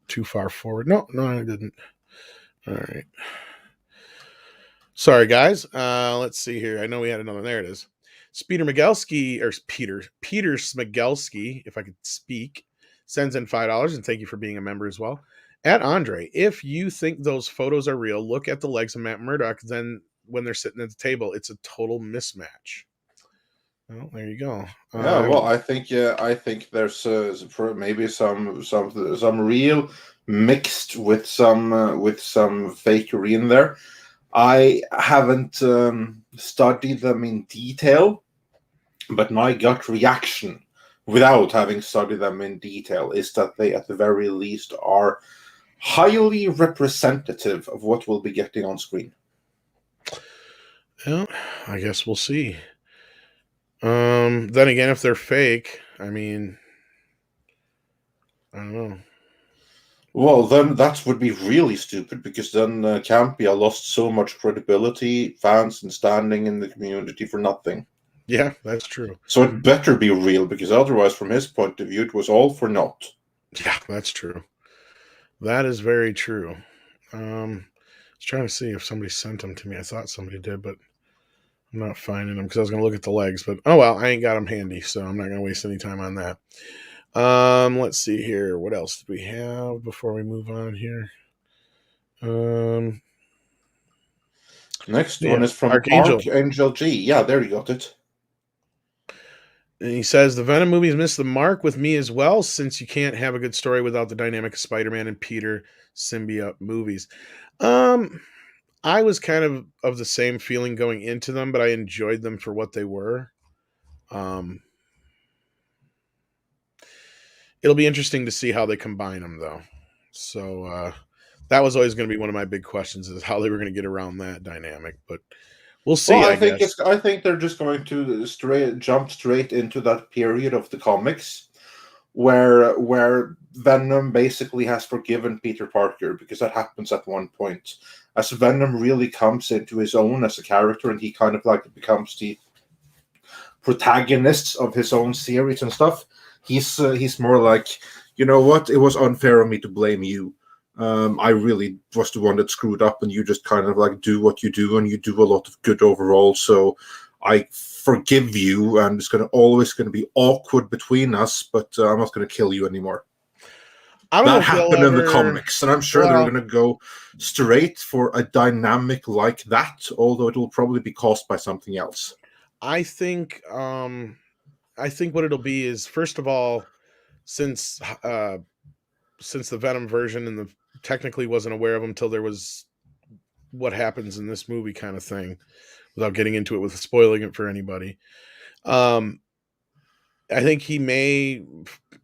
too far forward. No, I didn't. All right. Sorry, guys. Let's see here. I know we had another. There it is. Peter Smigelski, Peter Smigelski, if I could speak, sends in $5, and thank you for being a member as well. At Andre, if you think those photos are real, look at the legs of Matt Murdock. Then when they're sitting at the table, it's a total mismatch. Well, there you go. Yeah, well, I think there's maybe some real mixed with some fakery in there. I haven't studied them in detail, but my gut reaction, without having studied them in detail, is that they, at the very least, are highly representative of what we'll be getting on screen. Well, I guess we'll see. Then again, if they're fake, I mean, I don't know. Well, then that would be really stupid, because then Campia lost so much credibility, fans, and standing in the community for nothing. Yeah, that's true. So it better be real, because otherwise, from his point of view, it was all for naught. Yeah, that's true. That is very true. I was trying to see if somebody sent them to me. I thought somebody did, but I'm not finding them because I was going to look at the legs. But oh well, I ain't got them handy, so I'm not going to waste any time on that. Let's see here. What else did we have before we move on here? Next one is from Archangel G. Yeah, there you got it. And he says the Venom movies missed the mark with me as well, since you can't have a good story without the dynamic of Spider-Man and Peter symbiote movies. Um, I was kind of the same feeling going into them, but I enjoyed them for what they were. Um, it'll be interesting to see how they combine them, though. So that was always going to be one of my big questions: is how they were going to get around that dynamic. But we'll Well, see, I guess. I think they're just going to jump straight into that period of the comics where Venom basically has forgiven Peter Parker, because that happens at one point. As Venom really comes into his own as a character, and he kind of like becomes the protagonist of his own series and stuff, he's more like, you know what, it was unfair of me to blame you. I really was the one that screwed up, and you just kind of like do what you do, and you do a lot of good overall. So I forgive you, and it's always going to be awkward between us, but I'm not going to kill you anymore. I don't know That if they'll happened in the ever. comics, and I'm sure they're Well, going to go straight for a dynamic like that, although it will probably be caused by something else. I think I think what it'll be is, first of all, since since the Venom version and the technically wasn't aware of him till there was what happens in this movie kind of thing, without getting into it with spoiling it for anybody. Um, I think he may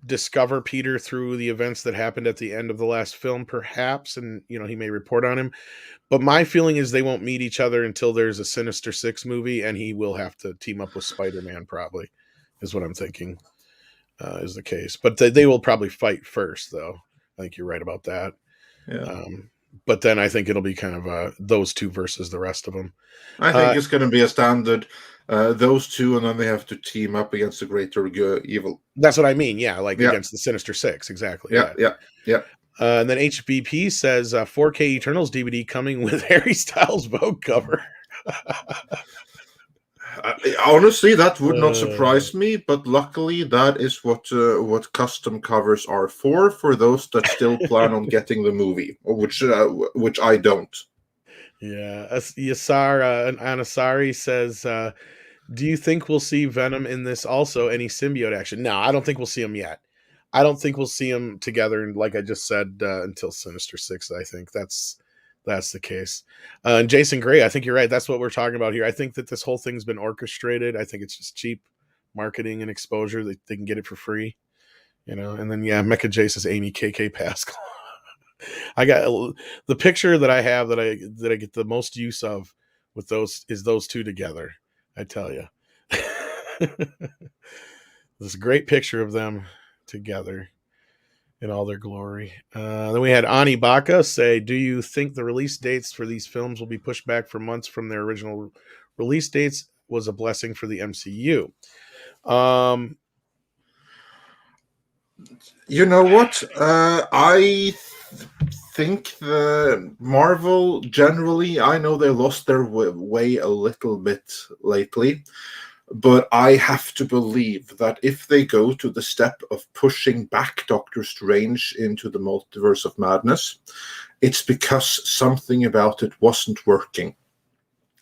discover Peter through the events that happened at the end of the last film, perhaps, and he may report on him. But my feeling is they won't meet each other until there's a Sinister Six movie, and he will have to team up with Spider-Man. Probably is what I'm thinking is the case. But they will probably fight first, though. I think you're right about that. Yeah. But then I think it'll be kind of those two versus the rest of them. I think Uh, it's going to be a standard, those two, and then they have to team up against the greater evil. that's what I mean. Yeah, like Yeah, against the Sinister Six, exactly. yeah, Yeah. yeah, yeah. And then HBP says 4K Eternals DVD coming with Harry Styles Vogue cover. Honestly, that would not Uh, surprise me, but luckily, that is what custom covers are for those that still plan on getting the movie, which I don't. yeah. Yasar Anasari says, do you think we'll see Venom in this also? Any symbiote action? No, I don't think we'll see him yet. I don't think we'll see them together, and like I just said, until Sinister Six. I think that's the case. And Jason Gray, I think you're right. That's what we're talking about here. I think that this whole thing's been orchestrated. I think it's just cheap marketing and exposure. They can get it for free, And then yeah, Mecha J says Amy KK Pascal. I got the picture that I have that I get the most use of with those is those two together. I tell you, this great picture of them together in all their glory. Then we had Ani Baka say, "Do you think the release dates for these films will be pushed back for months from their original release dates? Was a blessing for the MCU." Um, You know what? I think the Marvel generally, I know they lost their way a little bit lately, but I have to believe that if they go to the step of pushing back Doctor Strange into the multiverse of madness, it's because something about it wasn't working.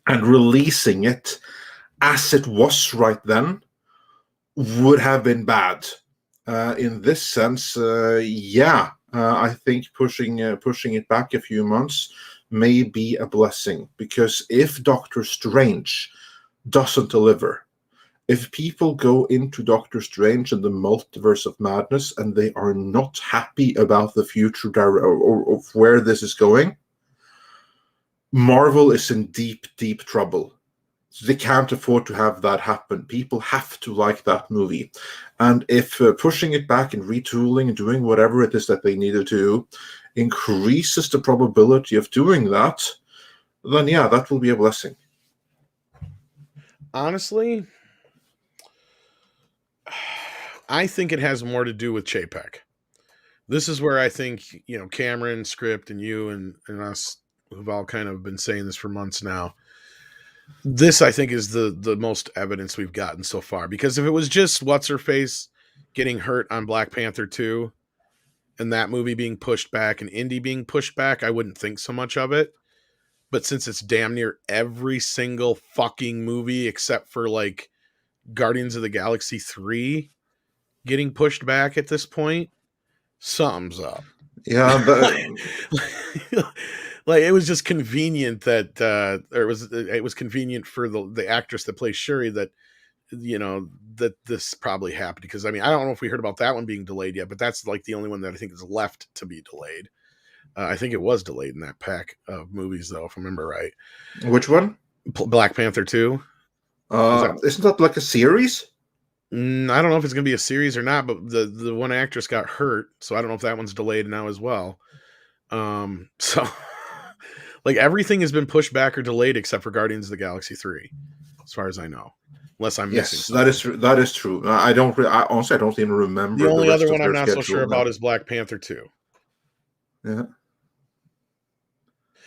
And releasing it as it was right then would have been bad. In this sense, yeah, I think pushing it back a few months may be a blessing, because if Doctor Strange doesn't deliver, if people go into Doctor Strange and the multiverse of madness and they are not happy about the future or of where this is going, Marvel is in deep, deep trouble. They can't afford to have that happen. People have to like that movie. And if pushing it back and retooling and doing whatever it is that they need to do increases the probability of doing that, then yeah, that will be a blessing. honestly, I think it has more to do with Chapek. This is where I think, Cameron, Script, and you and us who've all kind of been saying this for months now. This, I think, is the most evidence we've gotten so far. Because if it was just what's her face getting hurt on Black Panther 2 and that movie being pushed back and Indy being pushed back, I wouldn't think so much of it. But since it's damn near every single fucking movie except for like Guardians of the Galaxy 3 getting pushed back at this point, something's up. Yeah, like it was just convenient that it was convenient for the actress that plays Shuri that that this probably happened, because I mean, I don't know if we heard about that one being delayed yet, but that's like the only one that I think is left to be delayed. I think it was delayed in that pack of movies, though, if I remember right. Which one? Black Panther 2. Isn't that like a series? I don't know if it's going to be a series or not, but the one actress got hurt, so I don't know if that one's delayed now as well. So like everything has been pushed back or delayed except for Guardians of the Galaxy 3, as far as I know. Unless I'm missing something. That is true. I honestly I don't even remember. The only other one I'm not so sure about is Black Panther 2. Yeah.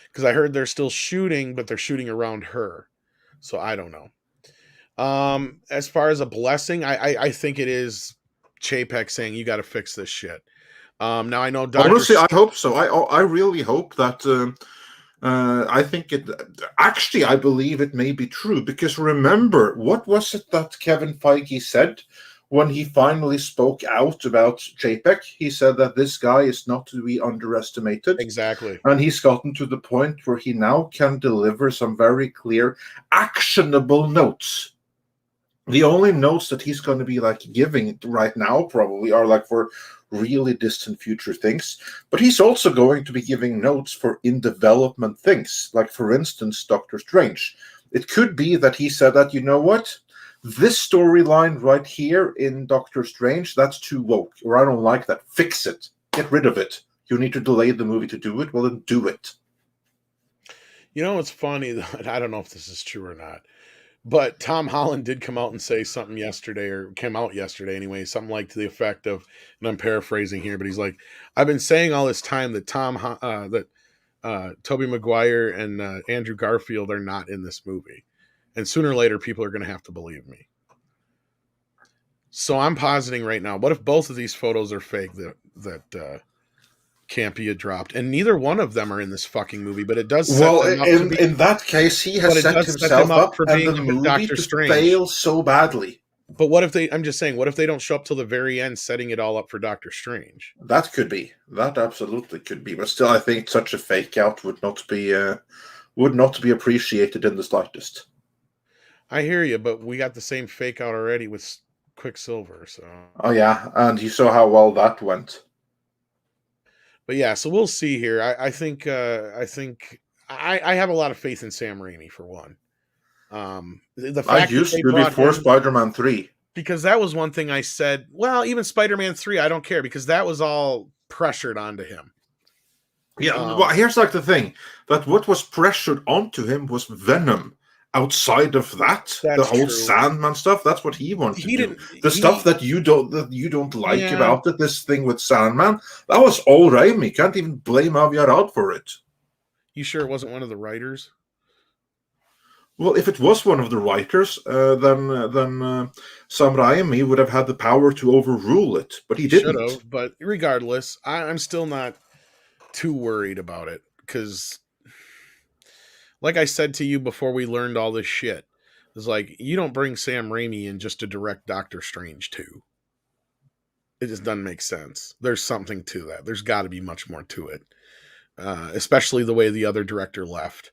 Because I heard they're still shooting, but they're shooting around her. So I don't know. As far as a blessing, I think it is Chapek saying you got to fix this shit. Now I know honestly, I hope so. I really hope that I think it actually, I believe it may be true, because remember, what was it that Kevin Feige said when he finally spoke out about Chapek? He said that this guy is not to be underestimated. Exactly. And he's gotten to the point where he now can deliver some very clear, actionable notes. The only notes that he's going to be like giving right now probably are like for really distant future things, but he's also going to be giving notes for in development things, like for instance Doctor Strange. It could be that he said that, you know what, this storyline right here in Doctor Strange, that's too woke, or I don't like that, fix it, get rid of it. You need to delay the movie to do it, well then do it. You know, it's funny that I don't know if this is true or not, but Tom Holland did come out and say something yesterday, or came out yesterday anyway, something like to the effect of, and I'm paraphrasing here, but he's like, I've been saying all this time that Tobey Maguire and Andrew Garfield are not in this movie. And sooner or later, people are going to have to believe me. So I'm positing right now, what if both of these photos are fake that Campy had dropped, and neither one of them are in this fucking movie, but it does set them up in that case, he has set himself up for and being the movie Doctor to Strange. fail so badly. But what if I'm just saying, what if they don't show up till the very end, setting it all up for Doctor Strange? That could be. That absolutely could be. But still, I think such a fake out would not be appreciated in the slightest. I hear you, but we got the same fake out already with Quicksilver. So. Oh yeah, and you saw how well that went. But yeah, so we'll see here. I think I have a lot of faith in Sam Raimi for one. The fact I used to before Spider-Man 3. Because that was one thing I said, well, even Spider-Man 3, I don't care, because that was all pressured onto him. Yeah, well, here's like the thing, that what was pressured onto him was Venom. Outside of that, the whole Sandman stuff, that's what he wanted to do. The stuff that you don't like about it, this thing with Sandman, that was all Raimi. Can't even blame Avi Arad for it. You sure it wasn't one of the writers? Well, if it was one of the writers, then Sam Raimi would have had the power to overrule it, but he didn't. Should have, but regardless, I'm still not too worried about it, because like I said to you before we learned all this shit, it's like, you don't bring Sam Raimi in just to direct Doctor Strange 2. It just doesn't make sense. There's something to that. There's got to be much more to it, especially the way the other director left.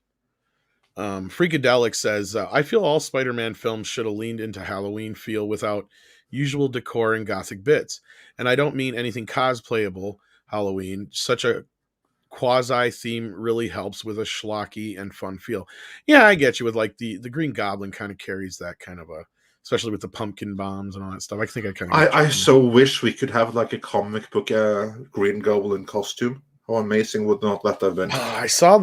Freakadelic says, I feel all Spider-Man films should have leaned into Halloween feel without usual decor and gothic bits. And I don't mean anything cosplayable Halloween. Such a quasi theme really helps with a schlocky and fun feel. Yeah, I get you with like the Green Goblin kind of carries that kind of especially with the pumpkin bombs and all that stuff. I think I so wish we could have like a comic book Green Goblin costume. How amazing would not that have been? I saw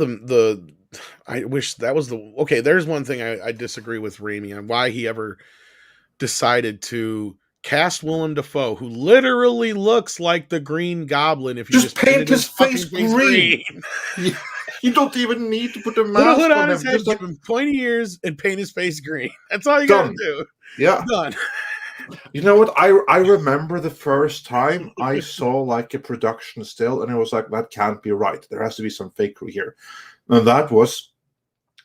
I wish that was okay. There's one thing I disagree with Raimi on why he ever decided to cast Willem Dafoe, who literally looks like the Green Goblin. If you just paint his face green. You don't even need to put a mask on him. Just give him pointy ears and paint his face green. That's all you got to do. Yeah, done. You know what? I remember the first time I saw like a production still, and I was like, that can't be right. There has to be some fakery here. And that was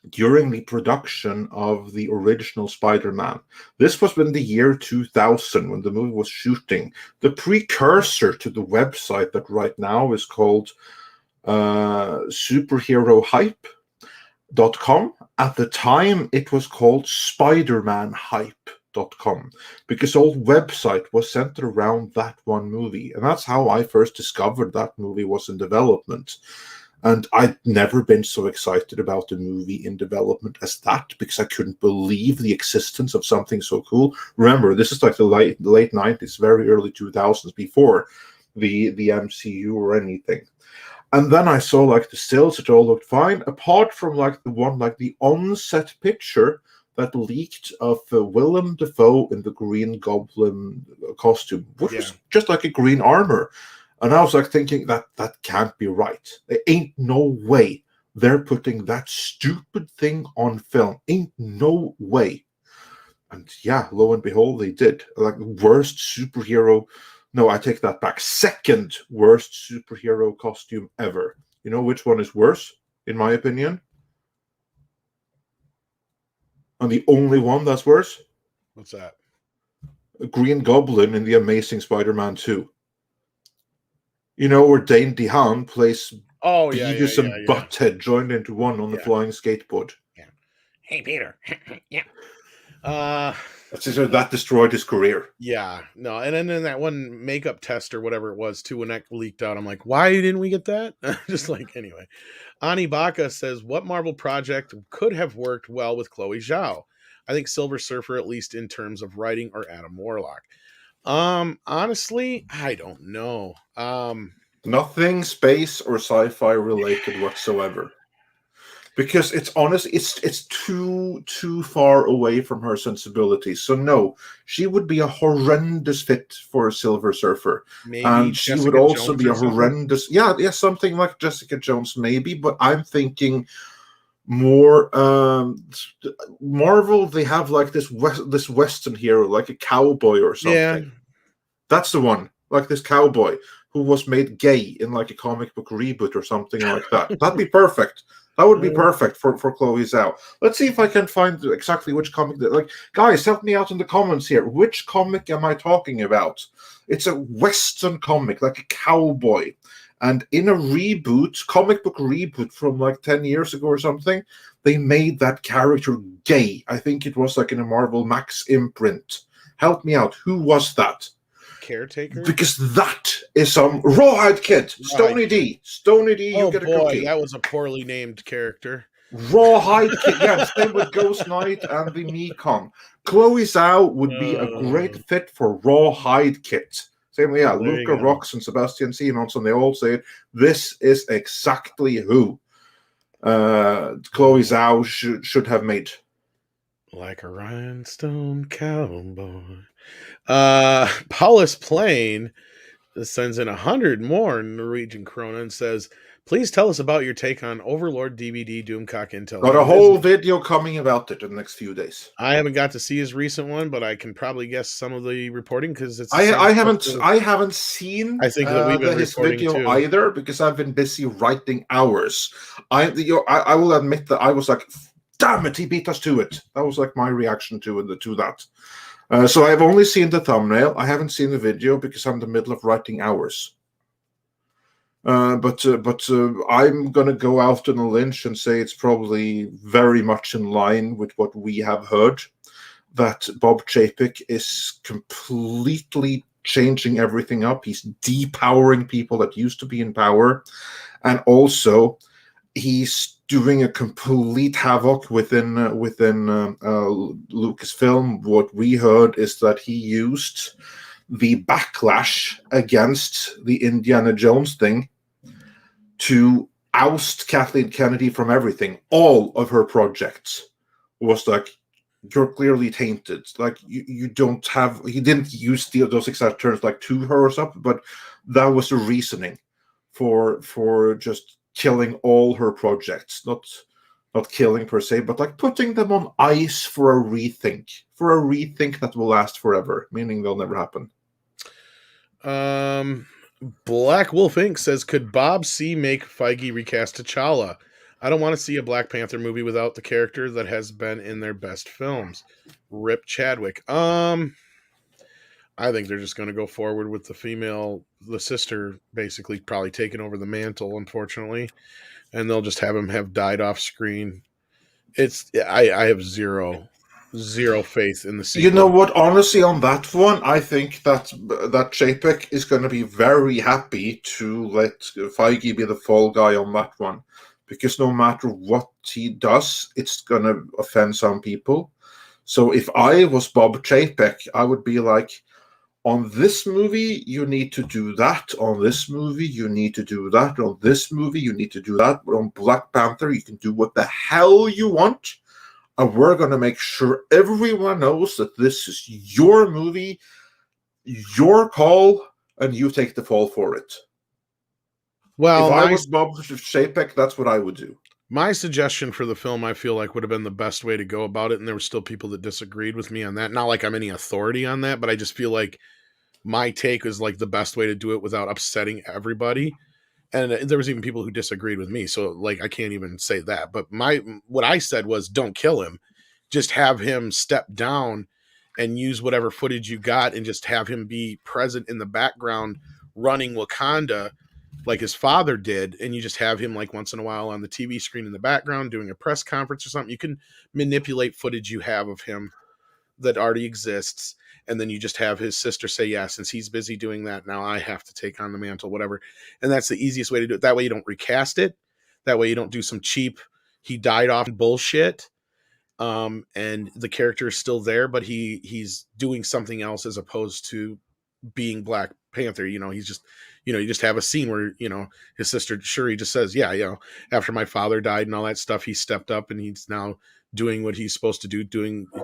during the production of the original Spider-Man. This was in the year 2000 when the movie was shooting. The precursor to the website that right now is called superherohype.com. At the time, it was called spidermanhype.com, because the whole website was centered around that one movie. And that's how I first discovered that movie was in development. And I'd never been so excited about a movie in development as that, because I couldn't believe the existence of something so cool. Remember, this is like the late 90s, very early 2000s, before the MCU or anything. And then I saw like the stills, it all looked fine, apart from like the on-set picture that leaked of Willem Dafoe in the Green Goblin costume, which was just like a green armor. And I was like thinking that can't be right. There ain't no way they're putting that stupid thing on film. Ain't no way. And yeah, lo and behold, they did. Like, worst superhero. No, I take that back. Second worst superhero costume ever. You know which one is worse, in my opinion? And the only one that's worse? What's that? Green Goblin in The Amazing Spider-Man 2. You know, where Dane DeHaan plays Beavis and Butthead joined into one on the flying skateboard. Yeah. Hey, Peter. Yeah. That destroyed his career. Yeah, no, and then in that one makeup test or whatever it was too, when that leaked out, I'm like, why didn't we get that? Just like, anyway. Ani Baka says, what Marvel project could have worked well with Chloe Zhao? I think Silver Surfer, at least in terms of writing, or Adam Warlock. Honestly, I don't know. Nothing space or sci-fi related whatsoever. Because it's honest, it's too far away from her sensibilities. So no, she would be a horrendous fit for a Silver Surfer. Maybe and she Jessica would also Jones be a or something? horrendous, something like Jessica Jones maybe, but I'm thinking more Marvel. They have like this Western hero, like a cowboy or something. Yeah. That's the one, like this cowboy who was made gay in like a comic book reboot or something like that. That'd be perfect. That would be perfect for Chloe Zhao. Let's see if I can find exactly which comic. Guys, help me out in the comments here. Which comic am I talking about? It's a Western comic, like a cowboy. And in a comic book reboot from like 10 years ago or something, they made that character gay. I think it was like in a Marvel Max imprint. Help me out. Who was that? Caretaker? Because that is some Rawhide Kid. Stony D. Stony D, you get a cookie. That was a poorly named character. Rawhide Kid. Yeah, same with Ghost Knight and the Mekong. Chloe Zhao would be a great fit for Rawhide Kid. Same way, Luca Rox and Sebastian Simonson, they all say it. This is exactly who Chloe Zhao should have made. Like a rhinestone cowboy. Paulus Plain sends in 100 more Norwegian krona and says, please tell us about your take on Overlord DVD Doomcock Intel. Got a whole video coming about it in the next few days. I haven't got to see his recent one, but I can probably guess some of the reporting because it's. I haven't seen. I think that we've been his video too. Either, because I've been busy writing hours. I will admit that I was like, damn it, he beat us to it. That was like my reaction to that. So I've only seen the thumbnail. I haven't seen the video because I'm in the middle of writing hours. But I'm gonna go out on a lynch and say it's probably very much in line with what we have heard, that Bob Chapek is completely changing everything up. He's depowering people that used to be in power, and also he's doing a complete havoc within Lucasfilm. What we heard is that he used the backlash against the Indiana Jones thing to oust Kathleen Kennedy from everything. All of her projects was like, you're clearly tainted. Like you don't have. He didn't use those exact terms like to her or something, but that was the reasoning for just killing all her projects. Not killing per se, but like putting them on ice for a rethink that will last forever, meaning they'll never happen. Black Wolf Inc. says, could Bob C. make Feige recast T'Challa? I don't want to see a Black Panther movie without the character that has been in their best films. Rip Chadwick. I think they're just going to go forward with the sister, basically probably taking over the mantle, unfortunately, and they'll just have him have died off screen. I have zero faith in the sequel. You know what? Honestly, on that one, I think that Chapek is going to be very happy to let Feige be the fall guy on that one, because no matter what he does, it's going to offend some people. So if I was Bob Chapek, I would be like, on this movie, you need to do that. On this movie, you need to do that. On this movie, you need to do that. But on Black Panther, you can do what the hell you want. And we're going to make sure everyone knows that this is your movie, your call, and you take the fall for it. Well, if I was Bob Chapek, that's what I would do. My suggestion for the film, I feel like, would have been the best way to go about it, and there were still people that disagreed with me on that. Not like I'm any authority on that, but I just feel like my take is like the best way to do it without upsetting everybody. And there was even people who disagreed with me, so like I can't even say that. But what I said was, don't kill him, just have him step down and use whatever footage you got, and just have him be present in the background running Wakanda like his father did, and you just have him like once in a while on the TV screen in the background doing a press conference or something. You can manipulate footage you have of him that already exists, and then you just have his sister say, yeah, since he's busy doing that, now I have to take on the mantle, whatever. And that's the easiest way to do it. That way you don't recast it. That way you don't do some cheap, he died off bullshit. And the character is still there, but he's doing something else as opposed to being Black Panther. He's just, you just have a scene where, his sister Shuri just says, yeah, after my father died and all that stuff, he stepped up and he's now doing what he's supposed to do,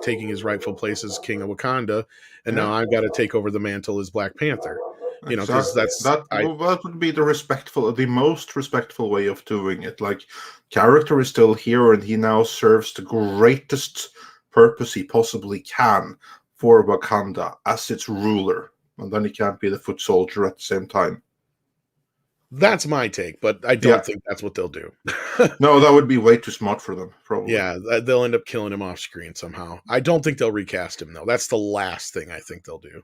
taking his rightful place as king of Wakanda. And now I've got to take over the mantle as Black Panther. Because that would be the most respectful way of doing it. Like, character is still here, and he now serves the greatest purpose he possibly can for Wakanda as its ruler, and then he can't be the foot soldier at the same time. That's my take, but I don't think that's what they'll do. No, that would be way too smart for them, probably. Yeah, they'll end up killing him off screen somehow. I don't think they'll recast him, though. That's the last thing I think they'll do.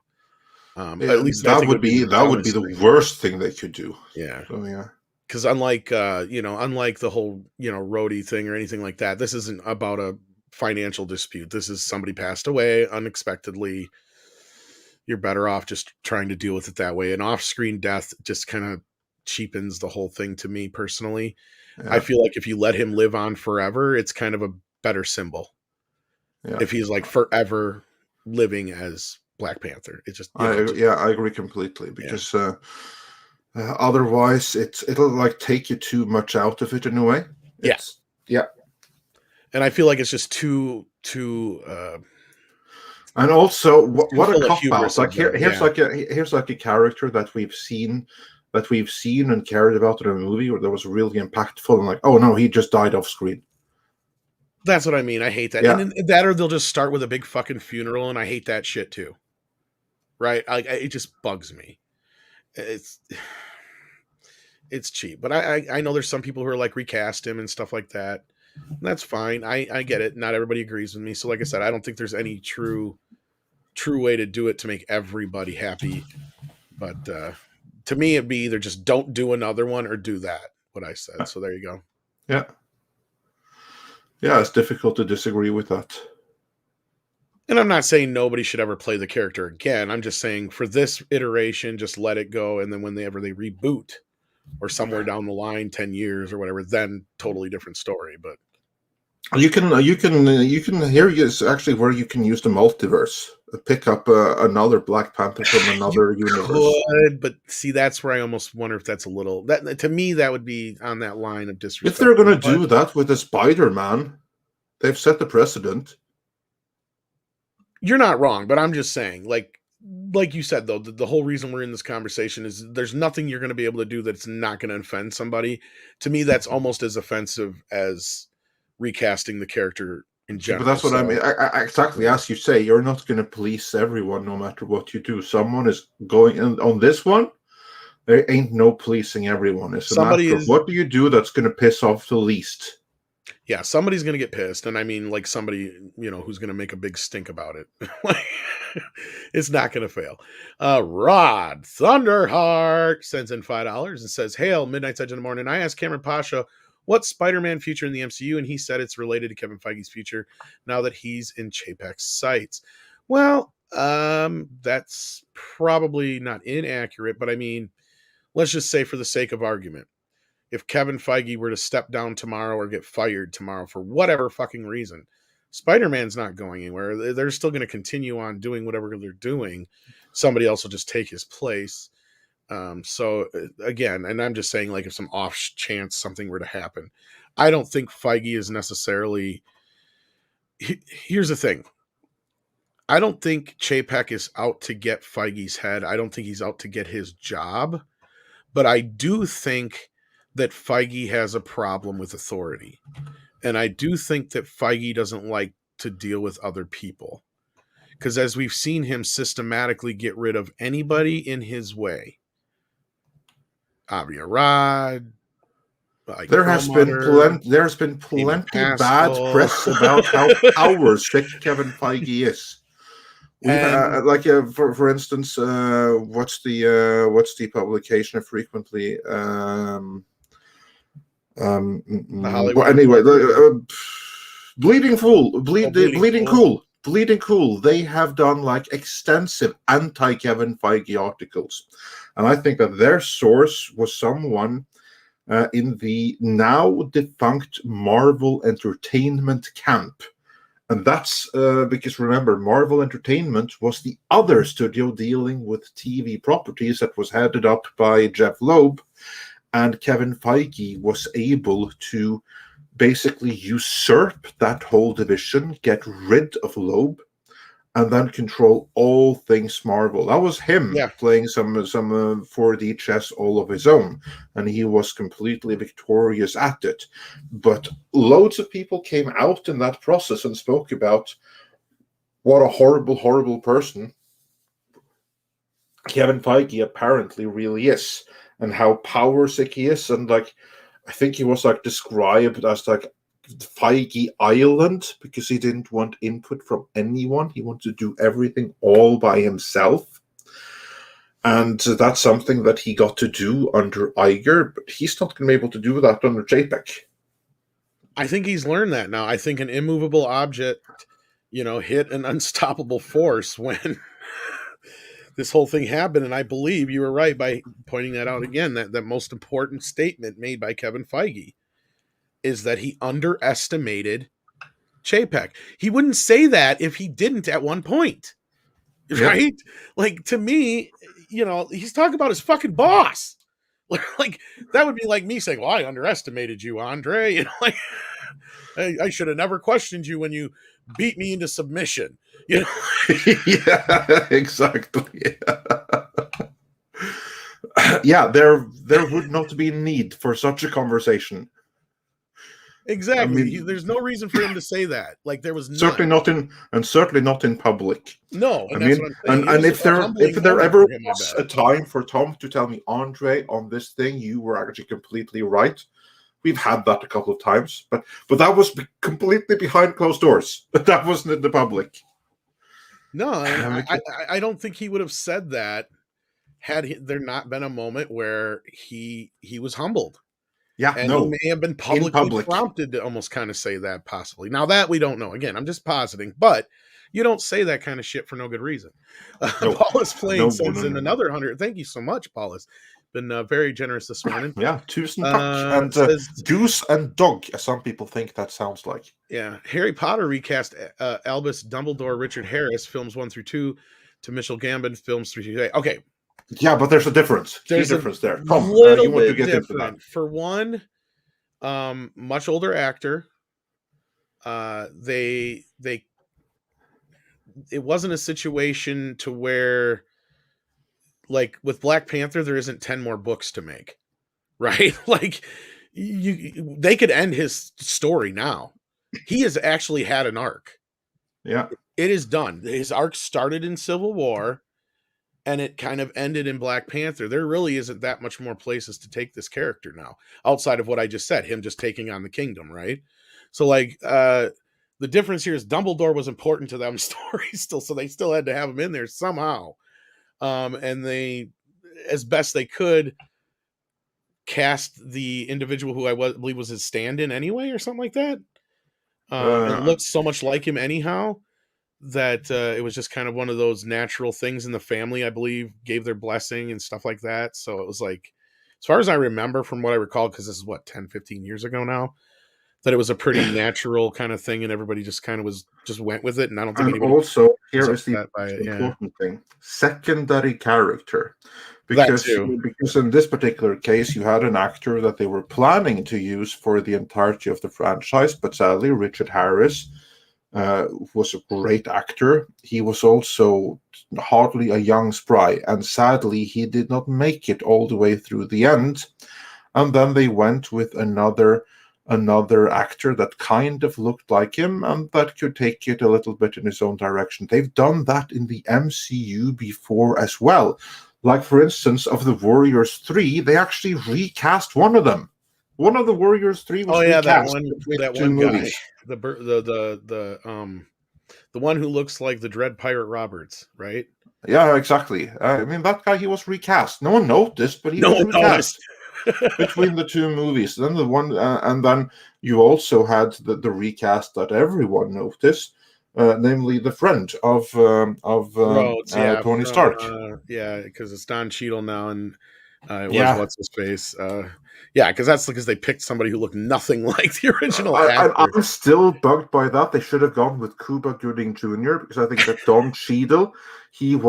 At least that would be the worst thing they could do. Yeah. So, yeah. Because unlike the whole roadie thing or anything like that, this isn't about a financial dispute. This is somebody passed away unexpectedly. You're better off just trying to deal with it that way. An off-screen death just kind of cheapens the whole thing to me personally. Yeah. I feel like if you let him live on forever, it's kind of a better symbol. Yeah. If he's like forever living as Black Panther, it's just I agree completely, because otherwise it'll like take you too much out of it in a way. Yeah. And I feel like it's just too and also what a cop out. Like here's like a character that we've seen and cared about in a movie that was really impactful, and like, oh no, he just died off screen. That's what I mean. I hate that. Yeah. And that, or they'll just start with a big fucking funeral, and I hate that shit too. Right? It just bugs me. It's cheap, but I know there's some people who are like, recast him and stuff like that. That's fine. I get it. Not everybody agrees with me. So like I said, I don't think there's any true way to do it to make everybody happy. But to me, it'd be either just don't do another one or do that, what I said. So there you go. Yeah. Yeah, it's difficult to disagree with that. And I'm not saying nobody should ever play the character again. I'm just saying for this iteration, just let it go. And then whenever they reboot or somewhere down the line, 10 years or whatever, then totally different story. But you can here is actually where you can use the multiverse, pick up another Black Panther from another universe. Could, but see, that's where I almost wonder if that's a little, that to me, that would be on that line of disrespect. If they're going to do that with the Spider-Man, they've set the precedent. You're not wrong, but I'm just saying, like you said, though, the whole reason we're in this conversation is there's nothing you're going to be able to do that's not going to offend somebody. To me, that's almost as offensive as recasting the character in general. But that's what I mean. Exactly, as you say, you're not going to police everyone no matter what you do. Someone is going in on this one. There ain't no policing everyone. It's a matter of what do you do that's going to piss off the least. Yeah, somebody's going to get pissed. And I mean, like somebody, who's going to make a big stink about it. Like, it's not going to fail. Rod Thunderheart sends in $5 and says, Hail, Midnight's Edge in the morning. I asked Cameron Pasha what's Spider-Man future in the MCU, and he said it's related to Kevin Feige's future now that he's in Chapek's sights. Well, that's probably not inaccurate, but I mean, let's just say for the sake of argument, if Kevin Feige were to step down tomorrow or get fired tomorrow for whatever fucking reason, Spider-Man's not going anywhere. They're still going to continue on doing whatever they're doing. Somebody else will just take his place. So again, and I'm just saying, like, if some off chance something were to happen, I don't think Feige is necessarily. Here's the thing. I don't think Chapek is out to get Feige's head. I don't think he's out to get his job. But I do think that Feige has a problem with authority. And I do think that Feige doesn't like to deal with other people. Because as we've seen him systematically get rid of anybody in his way. Avi Arad, like there's been plenty bad press about how power sick Kevin Feige is. For instance, what's the publication of frequently anyway, Bleeding Cool. They have done like extensive anti-Kevin Feige articles, and I think that their source was someone in the now defunct Marvel Entertainment camp. And that's because, remember, Marvel Entertainment was the other studio dealing with TV properties that was headed up by Jeff Loeb, and Kevin Feige was able to basically usurp that whole division, get rid of Loeb, and then control all things Marvel. That was him playing some 4D chess all of his own, and he was completely victorious at it. But loads of people came out in that process and spoke about what a horrible, horrible person Kevin Feige apparently really is, and how power sick he is, and like I think he was like described as like Feige Island because he didn't want input from anyone. He wanted to do everything all by himself. And that's something that he got to do under Iger, but he's not going to be able to do that under Chapek. I think he's learned that now. I think an immovable object, hit an unstoppable force when this whole thing happened. And I believe you were right by pointing that out again, that most important statement made by Kevin Feige is that he underestimated Chapek. He wouldn't say that if he didn't at one point, right? Yep. Like, to me, he's talking about his fucking boss. Like that would be like me saying, well, I underestimated you, Andre. I should have never questioned you when you beat me into submission. Yeah, exactly. Yeah, there would not be need for such a conversation. Exactly. I mean, there's no reason for him to say that. Like, there was certainly not in public. No, and that's what I'm saying. And if there ever was a time for Tom to tell me, Andre, on this thing, you were actually completely right. We've had that a couple of times, but that was completely behind closed doors. That wasn't in the public. No, I don't think he would have said that had there not been a moment where he was humbled. Yeah, and he may have been publicly prompted to almost kind of say that, possibly. Now that we don't know. Again, I'm just positing, but you don't say that kind of shit for no good reason. Paulus Plain sends in another 100. Thank you so much, Paulus. Been very generous this morning. Yeah, tusen takk. And goose and dog, as some people think that sounds like. Yeah, Harry Potter recast Albus Dumbledore, Richard Harris, films 1 through 2, to Mitchell Gambon, films 3 through 8. Okay. Yeah, but there's a difference. There's a difference there. Come, you want to get into that? For one, much older actor. It wasn't a situation to where, like with Black Panther, there isn't 10 more books to make, right? Like they could end his story now. He has actually had an arc. Yeah, it is done. His arc started in Civil War. And it kind of ended in Black Panther. There really isn't that much more places to take this character now, outside of what I just said, him just taking on the kingdom, right? So like the difference here is Dumbledore was important to them stories still, so they still had to have him in there somehow. And they, as best they could, cast the individual who I believe was his stand-in anyway, or something like that. And looked so much like him anyhow that it was just kind of one of those natural things in the family, I believe, gave their blessing and stuff like that. So it was like, as far as I remember from what I recall, because this is what, 10, 15 years ago now, that it was a pretty natural kind of thing, and everybody just kind of just went with it. And I don't think anybody also here was is the upset by it. important thing: secondary character, That because too. in this particular case, you had an actor that they were planning to use for the entirety of the franchise, but sadly, Richard Harris was a great actor. He was also hardly a young spry, and sadly, he did not make it all the way through the end. And then they went with another actor that kind of looked like him and that could take it a little bit in his own direction. They've done that in the MCU before as well. Like, for instance, of the Warriors 3, they actually recast one of them. One of the Warriors 3 was recast that one guy, the one who looks like the Dread Pirate Roberts, right? Yeah, exactly. I mean, that guy, he was recast. No one noticed, but he was recast. Between the two movies. Then the one, and then you also had the recast that everyone noticed, namely the friend of Rhodes, Tony Stark. Because it's Don Cheadle now, and it was what's his face. Because that's because they picked somebody who looked nothing like the original actor. I'm still bugged by that. They should have gone with Cuba Gooding Jr. because I think that Don Cheadle, he's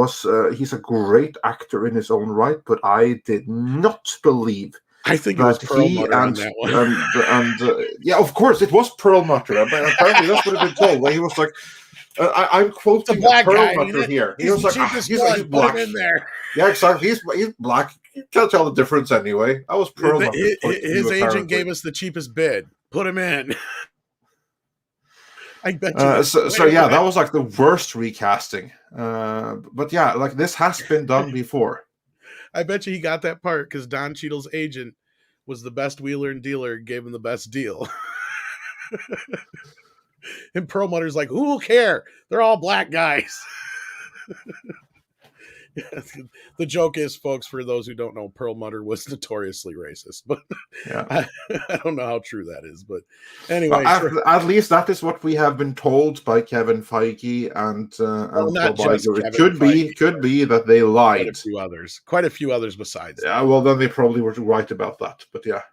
a great actor in his own right, but I did not believe. I think it was Perlmutter on that one. Yeah, of course, it was Perlmutter. Apparently, that's what had been told. He was like, I'm quoting Perlmutter here. He was like, he's black. Put him in there. Yeah, exactly. He's black. You can't tell the difference anyway. I was Perlmutter. His agent gave us the cheapest bid. Put him in. I bet you. That was like the worst recasting. But yeah, like this has been done before. I bet you he got that part because Don Cheadle's agent was the best wheeler and dealer and gave him the best deal. And Perlmutter's like, who will care? They're all black guys. The joke is, folks, for those who don't know, Perlmutter was notoriously racist, but I don't know how true that is. But anyway, at least that is what we have been told by Kevin Feige and Bob Iger. It could be that they lied. Quite a few others besides. Yeah, well, then they probably were right about that. But yeah.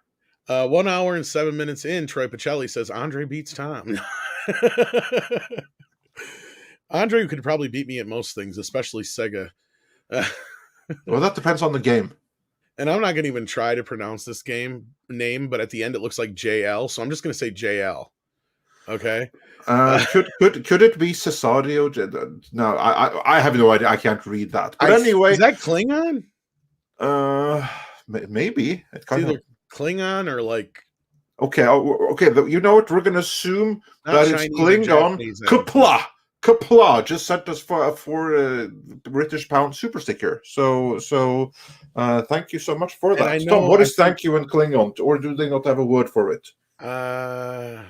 1 hour and 7 minutes in, Troy Pacelli says Andre beats Tom. Andre could probably beat me at most things, especially Sega. Well, that depends on the game. And I'm not going to even try to pronounce this game name, but at the end it looks like JL, so I'm just going to say JL. Okay. Could it be Cesario? No, I have no idea. I can't read that. But anyway, is that Klingon? Maybe it's either Klingon or like. Okay. You know what? We're going to assume that it's Klingon. Kapla just sent us for British pound super sticker. So thank you so much for that. Tom, what is thank you in Klingon, or do they not have a word for it? I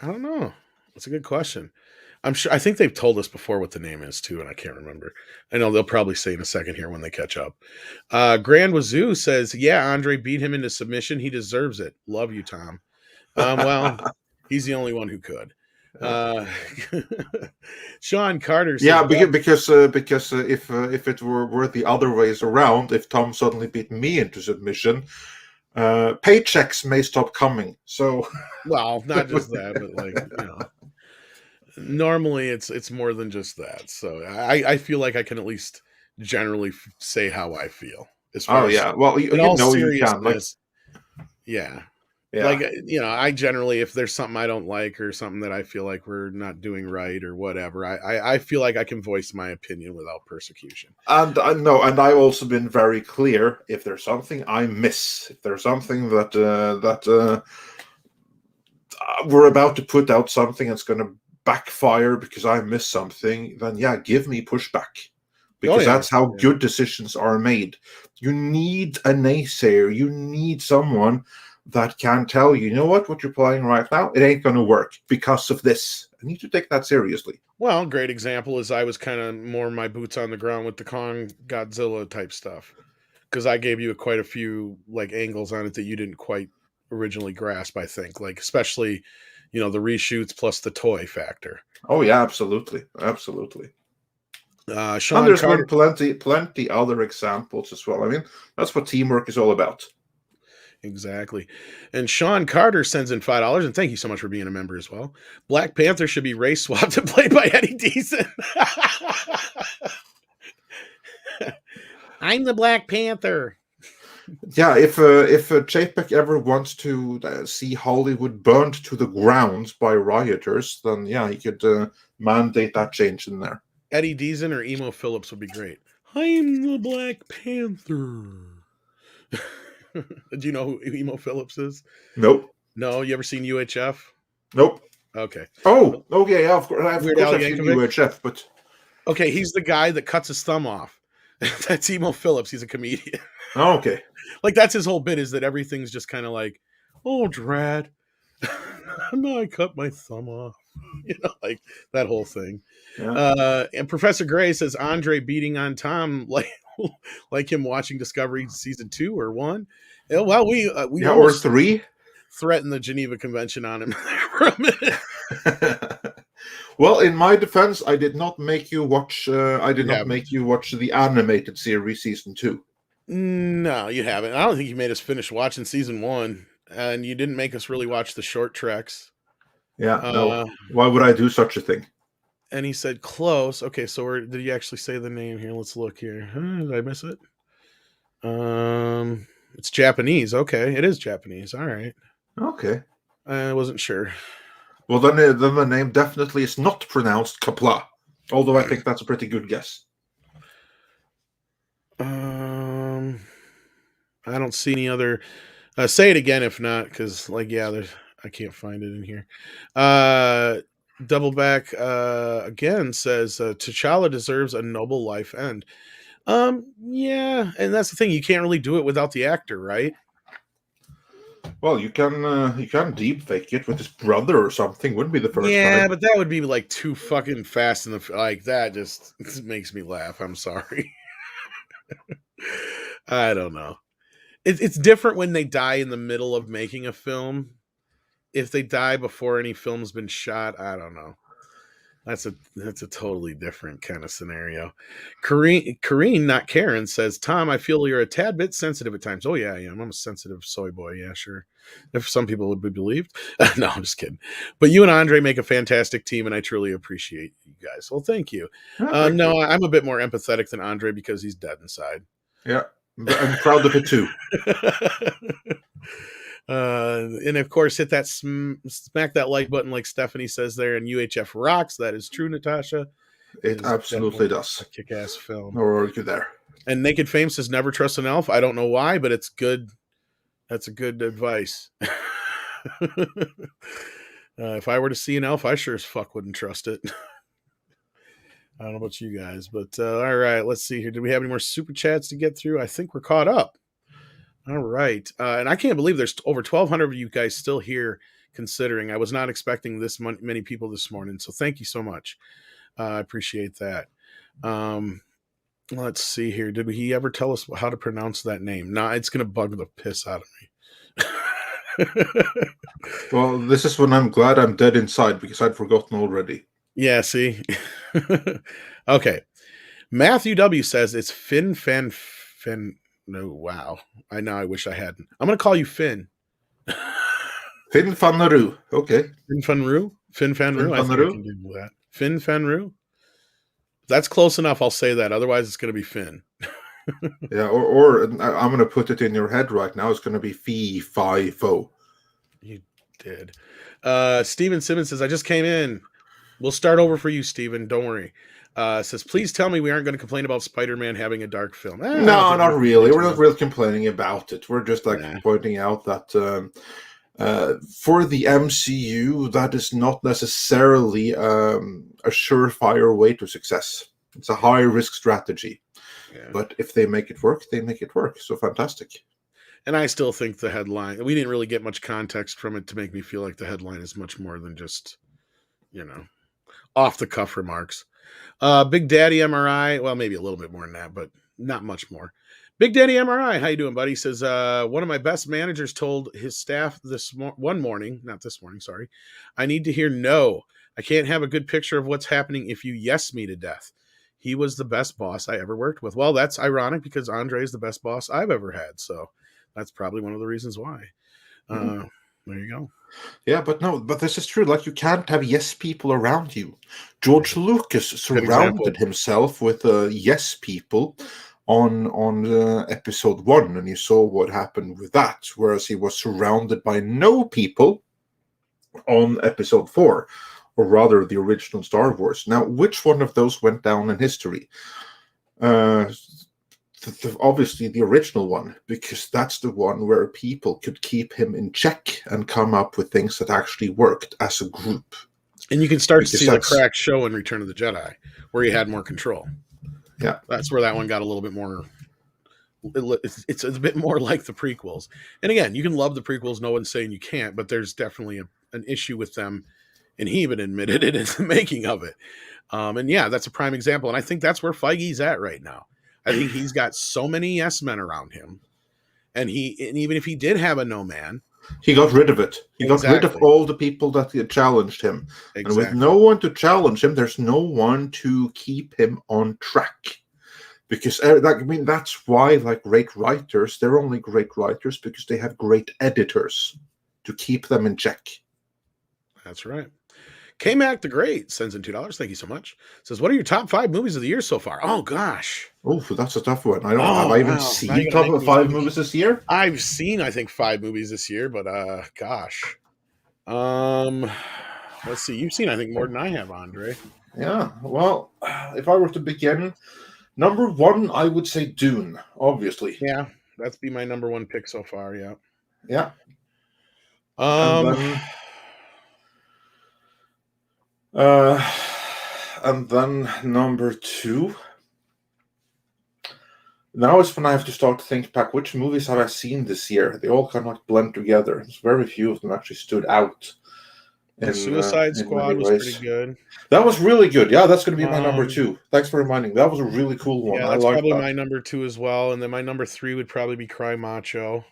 don't know. That's a good question. I'm sure. I think they've told us before what the name is too, and I can't remember. I know they'll probably say in a second here when they catch up. Grand Wazoo says, "Yeah, Andre beat him into submission. He deserves it. Love you, Tom." Well, he's the only one who could. Sean Carter says, because if it were the other ways around, if Tom suddenly beat me into submission, paychecks may stop coming. So well, not just that, but normally it's more than just that. So I feel like I can at least generally say how I feel. Well, in all seriousness, yeah. Like, I generally, if there's something I don't like or something that I feel like we're not doing right or whatever, I feel like I can voice my opinion without persecution. And I know, and I've also been very clear. If there's something I miss, if there's something that we're about to put out something that's going to backfire because I missed something, then give me pushback. Because that's how good decisions are made. You need a naysayer. You need someone that can tell you, you know what you're playing right now, it ain't going to work because of this. I need to take that seriously. Well, great example is I was kind of more my boots on the ground with the Kong Godzilla type stuff, because I gave you quite a few like angles on it that you didn't quite originally grasp. I think, like especially, the reshoots plus the toy factor. Oh yeah, absolutely, absolutely. And Sean there's Carter, been plenty other examples as well. I mean, that's what teamwork is all about. exactly. And Sean Carter sends in $5, and thank you so much for being a member as well. Black Panther should be race swapped and played by Eddie Deason. I'm the Black Panther. Yeah, if JPEG ever wants to see Hollywood burned to the ground by rioters, then yeah, he could mandate that change in there. Eddie Deason or Emo Phillips would be great. I'm the Black Panther. Do you know who Emo Phillips is? Nope. No, you ever seen UHF? Nope. Okay. Oh, okay, yeah, of course. I've Weird Al seen Yankovic? UHF, but Okay, he's the guy that cuts his thumb off. That's Emo Phillips. He's a comedian. oh, okay. Like that's his whole bit, is that everything's just kind of like, oh, Drad. No, I cut my thumb off. Like that whole thing. Yeah. And Professor Gray says Andre beating on Tom like him watching Discovery season 2 or 1. Well, we Yeah, or 3. threatened the Geneva Convention on him for a minute. Well, in my defense, I did not make you watch. Make you watch the animated series season 2. No, you haven't. I don't think you made us finish watching season 1, and you didn't make us really watch the short treks. Yeah, no. Why would I do such a thing? And he said close. Okay, so did you actually say the name here? Let's look here. Did I miss it? It's Japanese. Okay, it is Japanese. All right. Okay. I wasn't sure. Well, then the name definitely is not pronounced Kapla, although I think that's a pretty good guess. I don't see any other. Say it again if not, because I can't find it in here. Doubleback again says T'Challa deserves a noble life end. Yeah, and that's the thing. You can't really do it without the actor, right? Well, you can deep fake it with his brother or something. Wouldn't be the first time. Yeah, but that would be like too fucking fast, and like that just makes me laugh. I'm sorry. I don't know. It's different when they die in the middle of making a film. If they die before any film's been shot, I don't know. That's a totally different kind of scenario. Kareen, not Karen, says, Tom, I feel you're a tad bit sensitive at times. Oh, yeah, I am. I'm a sensitive soy boy. Yeah, sure. If some people would be believed. No, I'm just kidding. But you and Andre make a fantastic team, and I truly appreciate you guys. Well, thank you. Thank you. I'm a bit more empathetic than Andre because he's dead inside. Yeah, I'm proud of it too. And of course, hit that smack that like button, like Stephanie says there. And UHF rocks. That is true, Natasha. It absolutely does. A kick-ass film. No argue there. And Naked Fame says never trust an elf. I don't know why, but it's good. That's a good advice. If I were to see an elf, I sure as fuck wouldn't trust it. I don't know about you guys, but all right, let's see here. Do we have any more super chats to get through? I think we're caught up. All right. And I can't believe there's over 1,200 of you guys still here considering. I was not expecting this many people this morning. So thank you so much. I appreciate that. Let's see here. Did he ever tell us how to pronounce that name? Nah, it's going to bug the piss out of me. Well, this is when I'm glad I'm dead inside because I'd forgotten already. Yeah, see? Okay. Matthew W. says it's Finn. No, wow. I wish I hadn't. I'm going to call you Finn. Finn Fanaroo. Okay. Finn Fanroo? Finn Fanroo? I think I can do that. Finn Fanroo? That's close enough. I'll say that. Otherwise, it's going to be Finn. Yeah, or I'm going to put it in your head right now. It's going to be Fee, Fi, Fo. You did. Steven Simmons says, I just came in. We'll start over for you, Steven. Don't worry. Says, please tell me we aren't going to complain about Spider-Man having a dark film. No, not really. We're not really complaining about it. We're just pointing out that for the MCU, that is not necessarily a surefire way to success. It's a high-risk strategy. Yeah. But if they make it work, they make it work. So fantastic. And I still think the headline, we didn't really get much context from it to make me feel like the headline is much more than just, off the cuff remarks. Big Daddy MRI, well, maybe a little bit more than that, but not much more. Big Daddy MRI, how you doing, buddy? Says, one of my best managers told his staff one morning, not this morning, sorry, I need to hear no. I can't have a good picture of what's happening if you yes me to death. He was the best boss I ever worked with. Well, that's ironic because Andre is the best boss I've ever had. So that's probably one of the reasons why. There you go. Yeah, but this is true. Like, you can't have yes people around you. George Lucas surrounded himself with yes people on episode 1, and you saw what happened with that. Whereas he was surrounded by no people on episode 4, or rather the original Star Wars. Now, which one of those went down in history? Obviously the original one, because that's the one where people could keep him in check and come up with things that actually worked as a group. And you can start to see the crack show in Return of the Jedi, where he had more control. Yeah, that's where that one got a little bit more. It's a bit more like the prequels. And again, you can love the prequels. No one's saying you can't, but there's definitely an issue with them, and he even admitted it in the making of it. And yeah, that's a prime example. And I think that's where Feige's at right now. I think he's got so many yes men around him, and even if he did have a no man, he got rid of it. He got rid of all the people that had challenged him. And with no one to challenge him, there's no one to keep him on track. Because that's why, like, great writers, they're only great writers because they have great editors to keep them in check. That's right. K-Mac the Great sends in $2. Thank you so much. Says, what are your top 5 movies of the year so far? Oh, gosh. Oh, that's a tough one. Have I even seen top 5 movies this year? I've seen, I think, 5 movies this year, but gosh. Let's see. You've seen, I think, more than I have, Andre. Yeah. Well, if I were to begin, number 1, I would say Dune, obviously. Yeah, that's be my number 1 pick so far, yeah. Yeah. And then number 2. Now is when I have to start to think back, which movies have I seen this year? They all kind of like blend together. There's very few of them actually stood out. The Suicide Squad was pretty good. That was really good. Yeah, that's going to be my number 2. Thanks for reminding me. That was a really cool one. Yeah, that's probably my number 2 as well. And then my number 3 would probably be Cry Macho.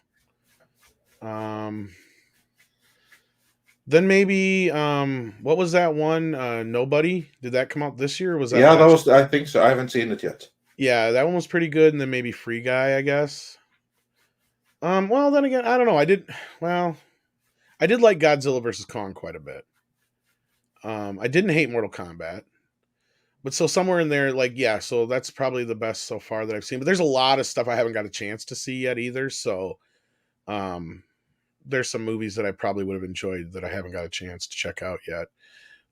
Then maybe what was that one? Nobody? Did that come out this year? Or was that? Yeah, that was. I think so. I haven't seen it yet. Yeah, that one was pretty good. And then maybe Free Guy, I guess. Well, then again, I don't know. I did like Godzilla vs. Kong quite a bit. I didn't hate Mortal Kombat, but so somewhere in there, like, yeah. So that's probably the best so far that I've seen. But there's a lot of stuff I haven't got a chance to see yet either. So, there's some movies that I probably would have enjoyed that I haven't got a chance to check out yet,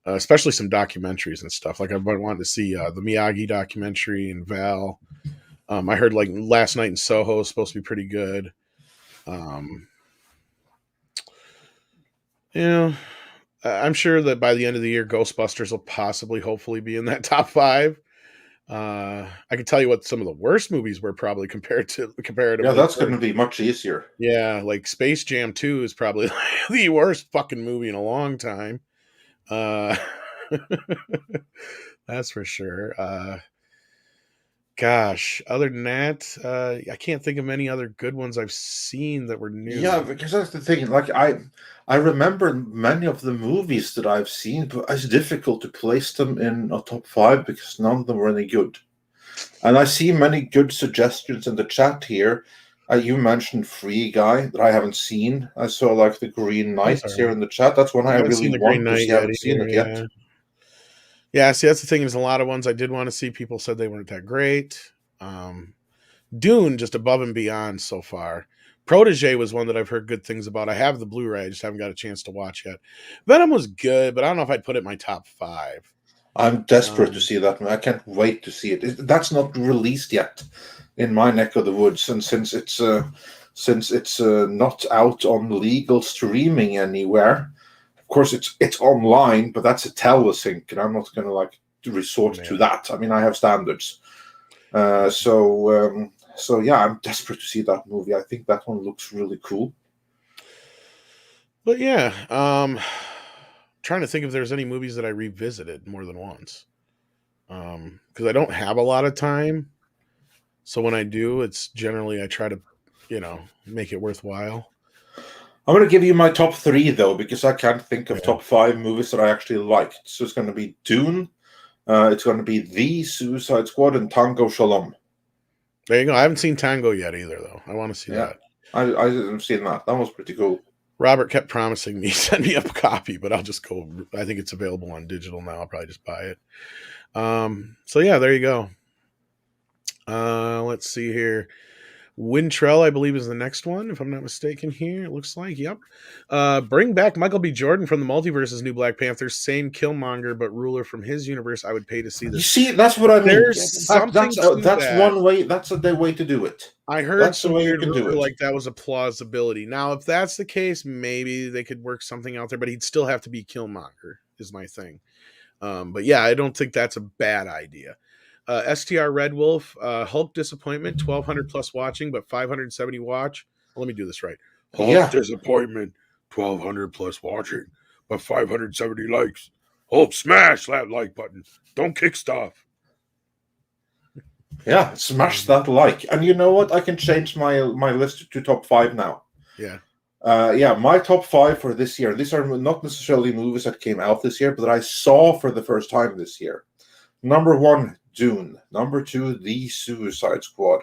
especially some documentaries and stuff. Like, I've been wanting to see the Miyagi documentary and Val. I heard like Last Night in Soho is supposed to be pretty good. I'm sure that by the end of the year, Ghostbusters will possibly, hopefully, be in that top 5. I can tell you what some of the worst movies were probably comparatively. Yeah, that's going to be much easier. Yeah, like Space Jam 2 is probably the worst fucking movie in a long time. That's for sure. Gosh, other than that, I can't think of many other good ones I've seen that were new. Yeah, because that's the thing. Like, I remember many of the movies that I've seen, but it's difficult to place them in a top 5 because none of them were any good. And I see many good suggestions in the chat here. You mentioned Free Guy that I haven't seen. I saw like the Green Knight here in the chat. That's one I really want to see. I haven't seen it yet. Yeah, see, that's the thing. There's a lot of ones I did want to see. People said they weren't that great. Dune, just above and beyond so far. Protege was one that I've heard good things about. I have the Blu-ray. I just haven't got a chance to watch yet. Venom was good, but I don't know if I'd put it in my top 5. I'm desperate to see that. I can't wait to see it. That's not released yet in my neck of the woods, and since it's not out on legal streaming anywhere. Of course, it's online, but that's a telesync, and I'm not going to resort to that. I mean, I have standards. So So yeah, I'm desperate to see that movie. I think that one looks really cool. But yeah, trying to think if there's any movies that I revisited more than once. Because I don't have a lot of time. So when I do, it's generally I try to, make it worthwhile. I'm going to give you my top 3 though, because I can't think of Yeah. top 5 movies that I actually liked. So it's going to be Dune, it's going to be The Suicide Squad, and Tango Shalom. There you go. I haven't seen Tango yet either, though. I want to see Yeah, that. I didn't see that. That was pretty cool. Robert kept promising me send me a copy, but I'll just go. I think it's available on digital now. I'll probably just buy it. So yeah, there you go. Let's see here. Wintrell, I believe, is the next one, if I'm not mistaken here. It looks like, yep. Bring back Michael B. Jordan from the Multiverse's new Black Panther. Same Killmonger, but ruler from his universe. I would pay to see You this. see, that's what I mean. There's something to That's that. one way. That's the way to do it. I heard That's the some way you weird can do rumor it. like that was a plausibility. Now, if that's the case, maybe they could work something out there, but he'd still have to be Killmonger, is my thing. But yeah, I don't think that's a bad idea. STR Red Wolf, Hulk Disappointment, 1,200 plus watching, but 570 watch. Well, let me do this right. Hulk Yeah, Disappointment, 1,200 plus watching, but 570 likes. Hulk smash that like button. Don't kick stuff. yeah. Smash that like, and you know what? I can change my list to top 5 now. Yeah. Yeah, my top 5 for this year. These are not necessarily movies that came out this year, but that I saw for the first time this year. Number 1, Dune. Number 2, The Suicide Squad.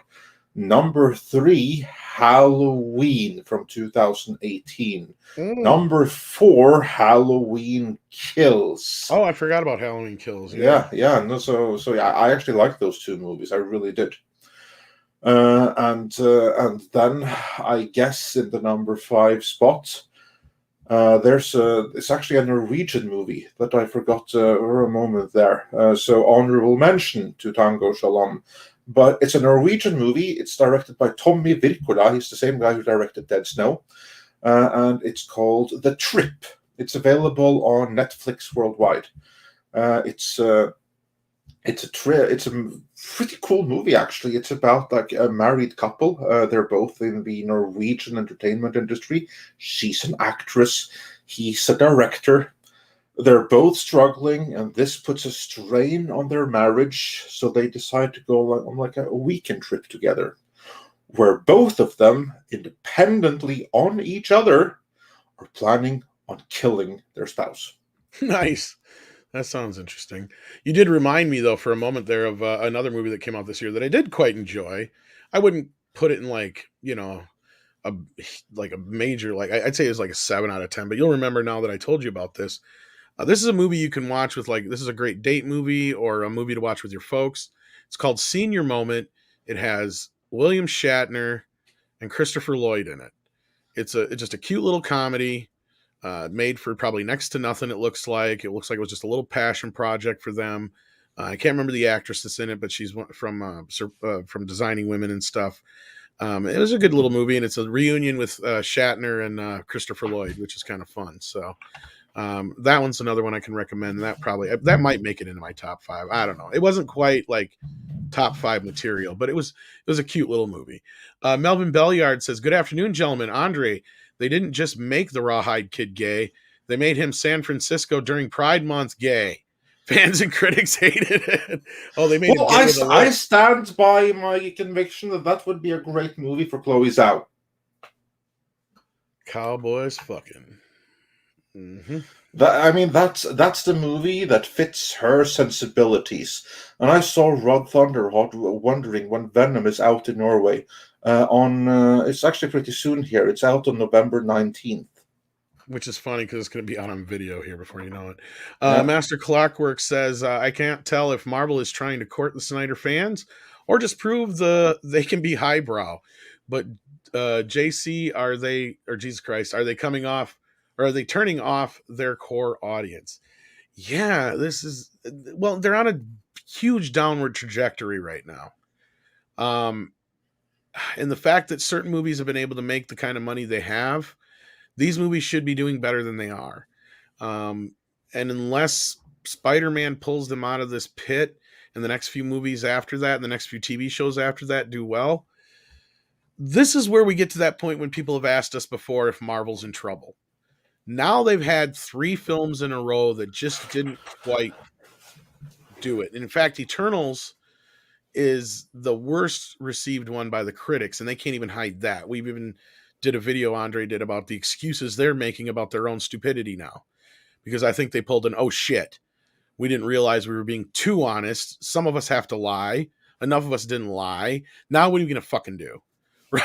Number 3, Halloween from 2018. Number 4, Halloween Kills. Oh, I forgot about Halloween Kills. Yeah. No, so yeah, I actually liked those 2 movies. I really did. And then I guess in the number 5 spot, it's actually a Norwegian movie that I forgot for a moment there. So honorable mention to Tango Shalom, but it's a Norwegian movie. It's directed by Tommy Wirkola. He's the same guy who directed Dead Snow, and it's called The Trip. It's available on Netflix worldwide. It's a pretty cool movie actually. It's about like a married couple. They're both in the Norwegian entertainment industry. She's an actress. He's a director. They're both struggling, and this puts a strain on their marriage. So they decide to go on like a weekend trip together, where both of them, independently on each other, are planning on killing their spouse. Nice. That sounds interesting. You did remind me, though, for a moment there of another movie that came out this year that I did quite enjoy. I wouldn't put it in a major I'd say it's like a 7 out of 10. But you'll remember now that I told you about this. This is a movie you can watch with this is a great date movie or a movie to watch with your folks. It's called Senior Moment. It has William Shatner and Christopher Lloyd in it. It's just a cute little comedy. Made for probably next to nothing. It looks like it was just a little passion project for them. I can't remember the actress that's in it, but she's from Designing Women and stuff. It was a good little movie, and it's a reunion with Shatner and Christopher Lloyd, which is kind of fun. So that one's another one I can recommend. That might make it into my top 5. I don't know. It wasn't quite like top 5 material, but it was a cute little movie. Melvin Belliard says, "Good afternoon, gentlemen. Andre, they didn't just make the Rawhide Kid gay; they made him San Francisco during Pride Month gay. Fans and critics hated it. Oh, they made him gay with a I lip. stand by my conviction that would be a great movie for Chloe Zhao. Cowboys fucking." Mm-hmm. That's the movie that fits her sensibilities. And I saw Rod Thunderhot wondering when Venom is out in Norway. It's actually pretty soon here. It's out on November 19th. Which is funny because it's going to be out on video here before you know it. Yeah. Master Clockwork says, "I can't tell if Marvel is trying to court the Snyder fans or just prove they can be highbrow. But JC, Jesus Christ, are they coming off, or are they turning off their core audience?" Yeah, they're on a huge downward trajectory right now. And the fact that certain movies have been able to make the kind of money they have, these movies should be doing better than they are. And unless Spider-Man pulls them out of this pit and the next few movies after that and the next few TV shows after that do well, this is where we get to that point when people have asked us before if Marvel's in trouble. Now they've had 3 films in a row that just didn't quite do it. And in fact, Eternals is the worst received one by the critics, and they can't even hide that. We've even did a video Andre did about the excuses they're making about their own stupidity now, because I think they pulled an oh shit. We didn't realize we were being too honest. Some of us have to lie. Enough of us didn't lie. Now what are you gonna fucking do? Right?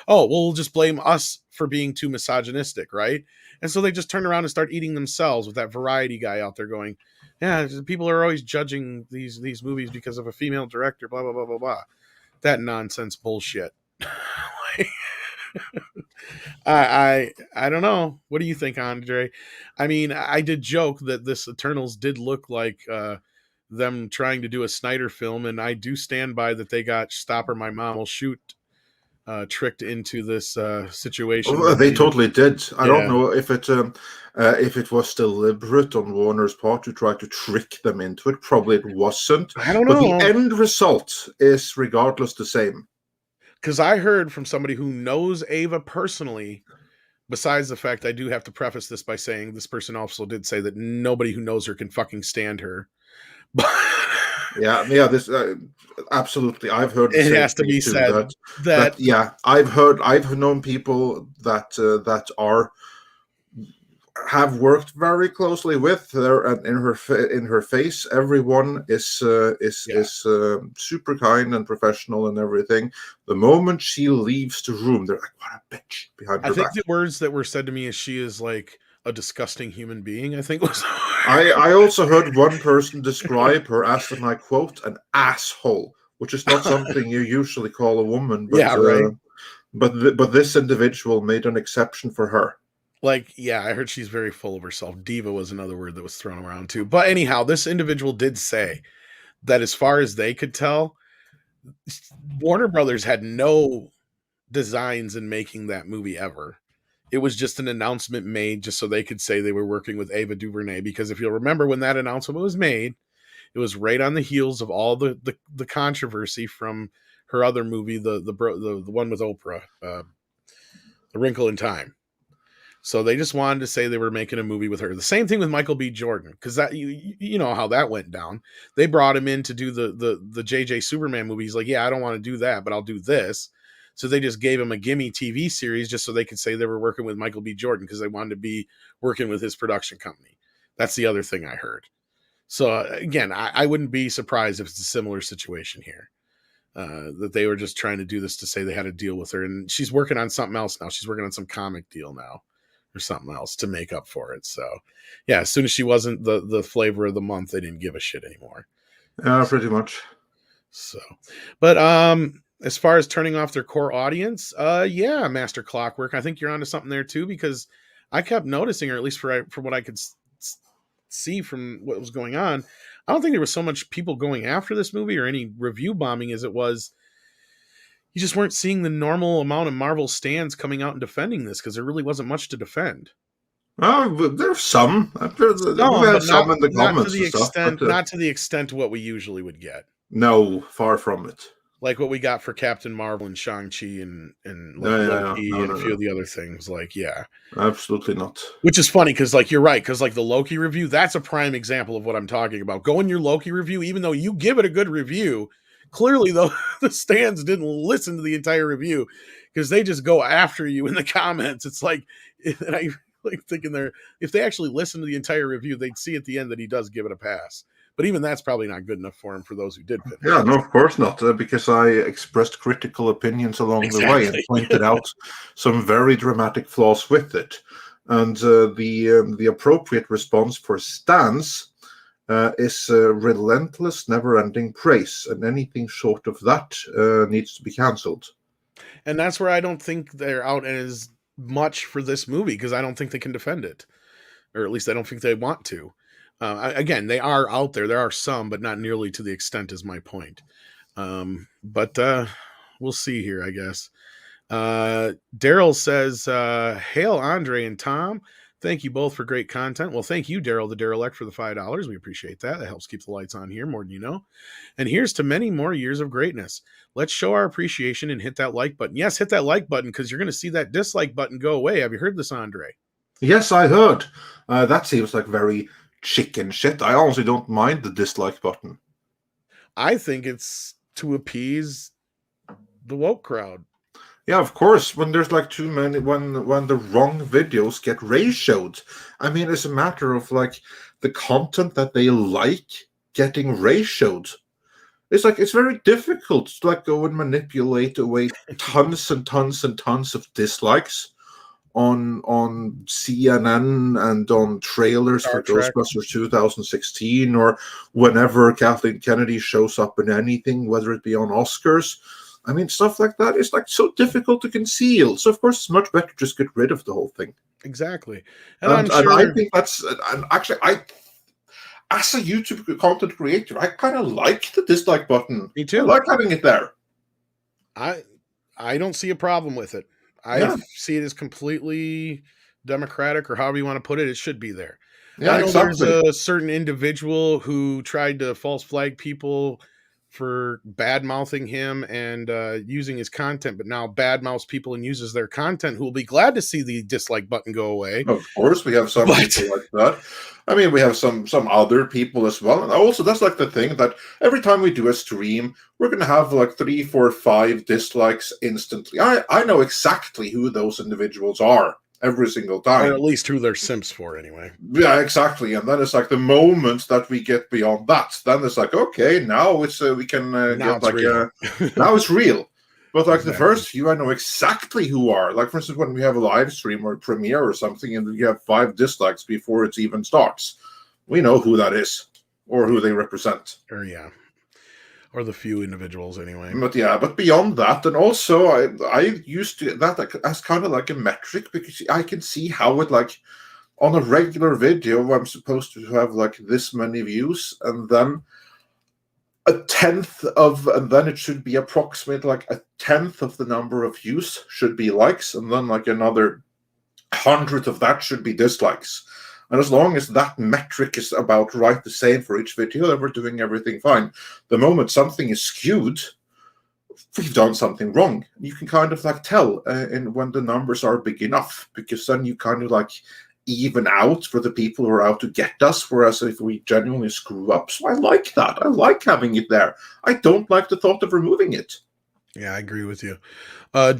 Oh, well, we'll just blame us for being too misogynistic, right? And so they just turn around and start eating themselves with that variety guy out there going, yeah, people are always judging these movies because of a female director, blah, blah, blah, blah, blah. That nonsense bullshit. Like, I don't know. What do you think, Andre? I mean, I did joke that this Eternals did look like them trying to do a Snyder film, and I do stand by that they got Stop or My Mom Will Shoot tricked into this situation. Oh, they totally did. I don't Yeah, know if it was deliberate on Warner's part to try to trick them into it. Probably it wasn't. I don't But the know, end result is regardless the same. because I heard from somebody who knows Ava personally. Besides the fact, I do have to preface this by saying this person also did say that nobody who knows her can fucking stand her. But Yeah, yeah. This absolutely. I've heard the it same has to thing be too. said that Yeah. I've known people that are have worked very closely with her, and in her face, everyone yeah. is super kind and professional and everything. The moment she leaves the room, they're like, "What a bitch!" behind I her think back. the words that were said to me is she is like a disgusting human being. I think was I also heard one person describe her as, and I quote, "an asshole," which is not something you usually call a woman, yeah, right. but this individual made an exception for her. Like, yeah, I heard she's very full of herself. Diva was another word that was thrown around too. But anyhow, this individual did say that as far as they could tell, Warner Brothers had no designs in making that movie ever. It was just an announcement made just so they could say they were working with Ava DuVernay. Because if you'll remember when that announcement was made, it was right on the heels of all the controversy from her other movie, the one with Oprah, The Wrinkle in Time. So they just wanted to say they were making a movie with her. The same thing with Michael B. Jordan, because that you know how that went down. They brought him in to do the JJ Superman movie. He's like, yeah, I don't want to do that, but I'll do this. So they just gave him a gimme TV series just so they could say they were working with Michael B. Jordan because they wanted to be working with his production company. That's the other thing I heard. So again, I wouldn't be surprised if it's a similar situation here. That they were just trying to do this to say they had a deal with her, and she's working on something else now. She's working on some comic deal now or something else to make up for it. So, yeah, as soon as she wasn't the flavor of the month, they didn't give a shit anymore. Yeah, So, pretty much. so. But as far as turning off their core audience, yeah, Master Clockwork, I think you're onto something there too, because I kept noticing, or at least for what I could see from what was going on, I don't think there was so much people going after this movie or any review bombing as it was you just weren't seeing the normal amount of Marvel stands coming out and defending this because there really wasn't much to defend. There's some. We've Some, had but some in the not to comments the and stuff, but extent what we usually would get. no, far from it. Like what we got for Captain Marvel and Shang-Chi and like Yeah, yeah, yeah. Loki No, and a no, few no. of the other things. Like, yeah. Absolutely not. Which is funny because like you're right, because like the Loki review, that's a prime example of what I'm talking about. Go in your Loki review, even though you give it a good review, clearly though the stands didn't listen to the entire review because they just go after you in the comments. It's like and I like thinking they're if they actually listen to the entire review, they'd see at the end that he does give it a pass. But even that's probably not good enough for him for those who did finish Yeah, it. no, of course not, because I expressed critical opinions along the way and Exactly. pointed out some very dramatic flaws with it. And the appropriate response for Stans is relentless, never-ending praise, and anything short of that needs to be cancelled. And that's where I don't think they're out as much for this movie because I don't think they can defend it. Or at least I don't think they want to. Again, they are out there. There are some, but not nearly to the extent is my point. But we'll see here, I guess. Daryl says, "Hail, Andre and Tom. Thank you both for great content. Well, thank you, Daryl the Derelict, for the $5. We appreciate that. That helps keep the lights on here more than you know. And here's to many more years of greatness. Let's show our appreciation and hit that like button. Yes, hit that like button because you're going to see that dislike button go away. Have you heard this, Andre? Yes, I heard. That seems like very chicken shit. I honestly don't mind the dislike button. I think it's to appease the woke crowd. Yeah, of course. When there's like too many, when the wrong videos get ratioed, I mean, it's a matter of like the content that they like getting ratioed. It's like it's very difficult to like go and manipulate away tons and tons and tons of dislikes on CNN and on trailers Star for Trek. Ghostbusters 2016, or whenever Kathleen Kennedy shows up in anything, whether it be on Oscars. I mean, stuff like that is like so difficult to conceal. So of course, it's much better to just get rid of the whole thing. Exactly. And I'm And sure I think that's and actually I, as a YouTube content creator, I kind of like the dislike button. me I too. like having it there. I don't see a problem with it. I Yeah, see it as completely democratic, or however you want to put it. It should be there. I yeah, know there's exactly. a certain individual who tried to false flag people for bad mouthing him and using his content, but now bad mouths people and uses their content, who will be glad to see the dislike button go away. Of course, we have some But people like that. I mean, we have some other people as well, and also that's like the thing that every time we do a stream, we're gonna have like 3, 4, 5 dislikes instantly. I know exactly who those individuals are every single or time. at least who they're simps for anyway. Yeah, exactly. And then it's like the moment that we get beyond that, then it's like okay, now it's we can Now get it's like real. now it's real. But like the Exactly. first few, I know exactly who are. Like for instance, when we have a live stream or a premiere or something, and you have 5 dislikes before it even starts, we know who that is or who they represent. Or yeah. Or the few individuals anyway. But yeah, but beyond that, and also I used to that like, as kind of like a metric because I can see how it like on a regular video I'm supposed to have like this many views, and then a tenth of, and then it should be approximate like a tenth of the number of views should be likes, and then like another 100th of that should be dislikes. And as long as that metric is about right the same for each video, then we're doing everything fine. The moment something is skewed, we've done something wrong. You can kind of like tell and when the numbers are big enough, because then you kind of like even out for the people who are out to get us, whereas if we genuinely screw up. So I like that. I like having it there. I don't like the thought of removing it. Yeah, I agree with you.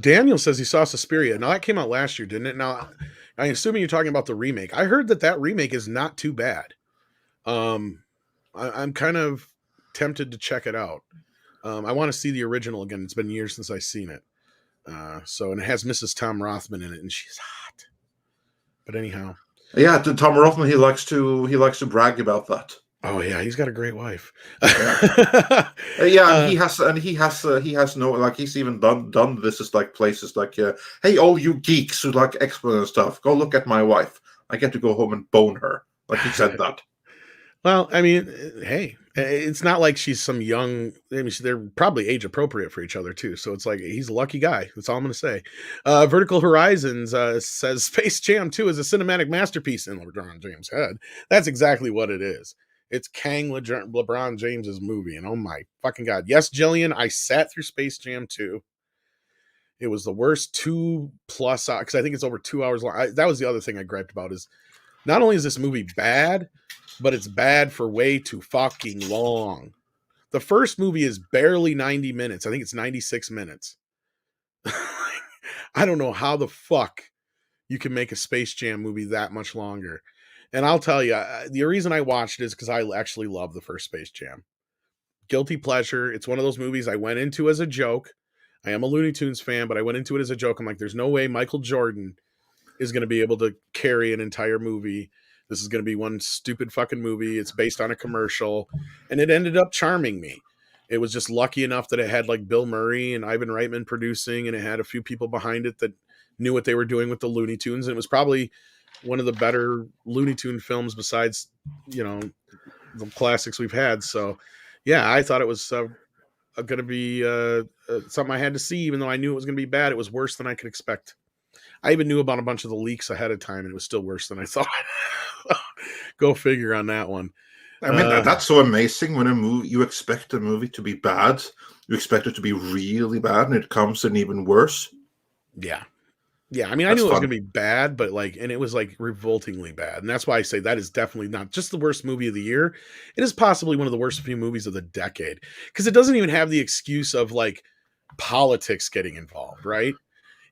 Daniel says he saw Suspiria. Now that came out last year, didn't it? Now I'm assuming you're talking about the remake. I heard that remake is not too bad. I'm kind of tempted to check it out. I want to see the original again. It's been years since I've seen it. And it has Mrs. Tom Rothman in it, and she's hot. But anyhow, Yeah, to Tom Rothman, he likes to brag about that. oh yeah, he's got a great wife. Yeah, and he has no, like he's even done this as like places like hey, all you geeks who like X-Men and stuff, go look at my wife. I get to go home and bone her. Like he said that. Well, I mean, hey, it's not like she's some young. I mean, they're probably age appropriate for each other too. So it's like he's a lucky guy. That's all I'm going to say. Vertical Horizons says Space Jam 2 is a cinematic masterpiece in LeBron James' head. That's exactly what it is. It's Kang LeBron James's movie, and oh my fucking god, yes, Jillian, I sat through Space Jam 2. It was the worst 2+ because I think it's over 2 hours long. That was the other thing I griped about is not only is this movie bad, but it's bad for way too fucking long. The first movie is barely 90 minutes. I think it's 96 minutes. I don't know how the fuck you can make a Space Jam movie that much longer. And I'll tell you, the reason I watched it is because I actually love the first Space Jam. Guilty pleasure. It's one of those movies I went into as a joke. I am a Looney Tunes fan, but I went into it as a joke. I'm like, there's no way Michael Jordan is going to be able to carry an entire movie. This is going to be one stupid fucking movie. It's based on a commercial. And it ended up charming me. It was just lucky enough that it had like Bill Murray and Ivan Reitman producing, and it had a few people behind it that knew what they were doing with the Looney Tunes. And it was probably one of the better Looney Tune films besides, the classics we've had. So, yeah, I thought it was going to be something I had to see, even though I knew it was going to be bad. It was worse than I could expect. I even knew about a bunch of the leaks ahead of time, and it was still worse than I thought. Go figure on that one. I mean, that's so amazing when you expect a movie to be bad, you expect it to be really bad, and it comes in even worse. Yeah. Yeah, I mean, I That's knew it was fun. going to be bad, but and it was revoltingly bad. And that's why I say that is definitely not just the worst movie of the year. It is possibly one of the worst few movies of the decade because it doesn't even have the excuse of politics getting involved, right?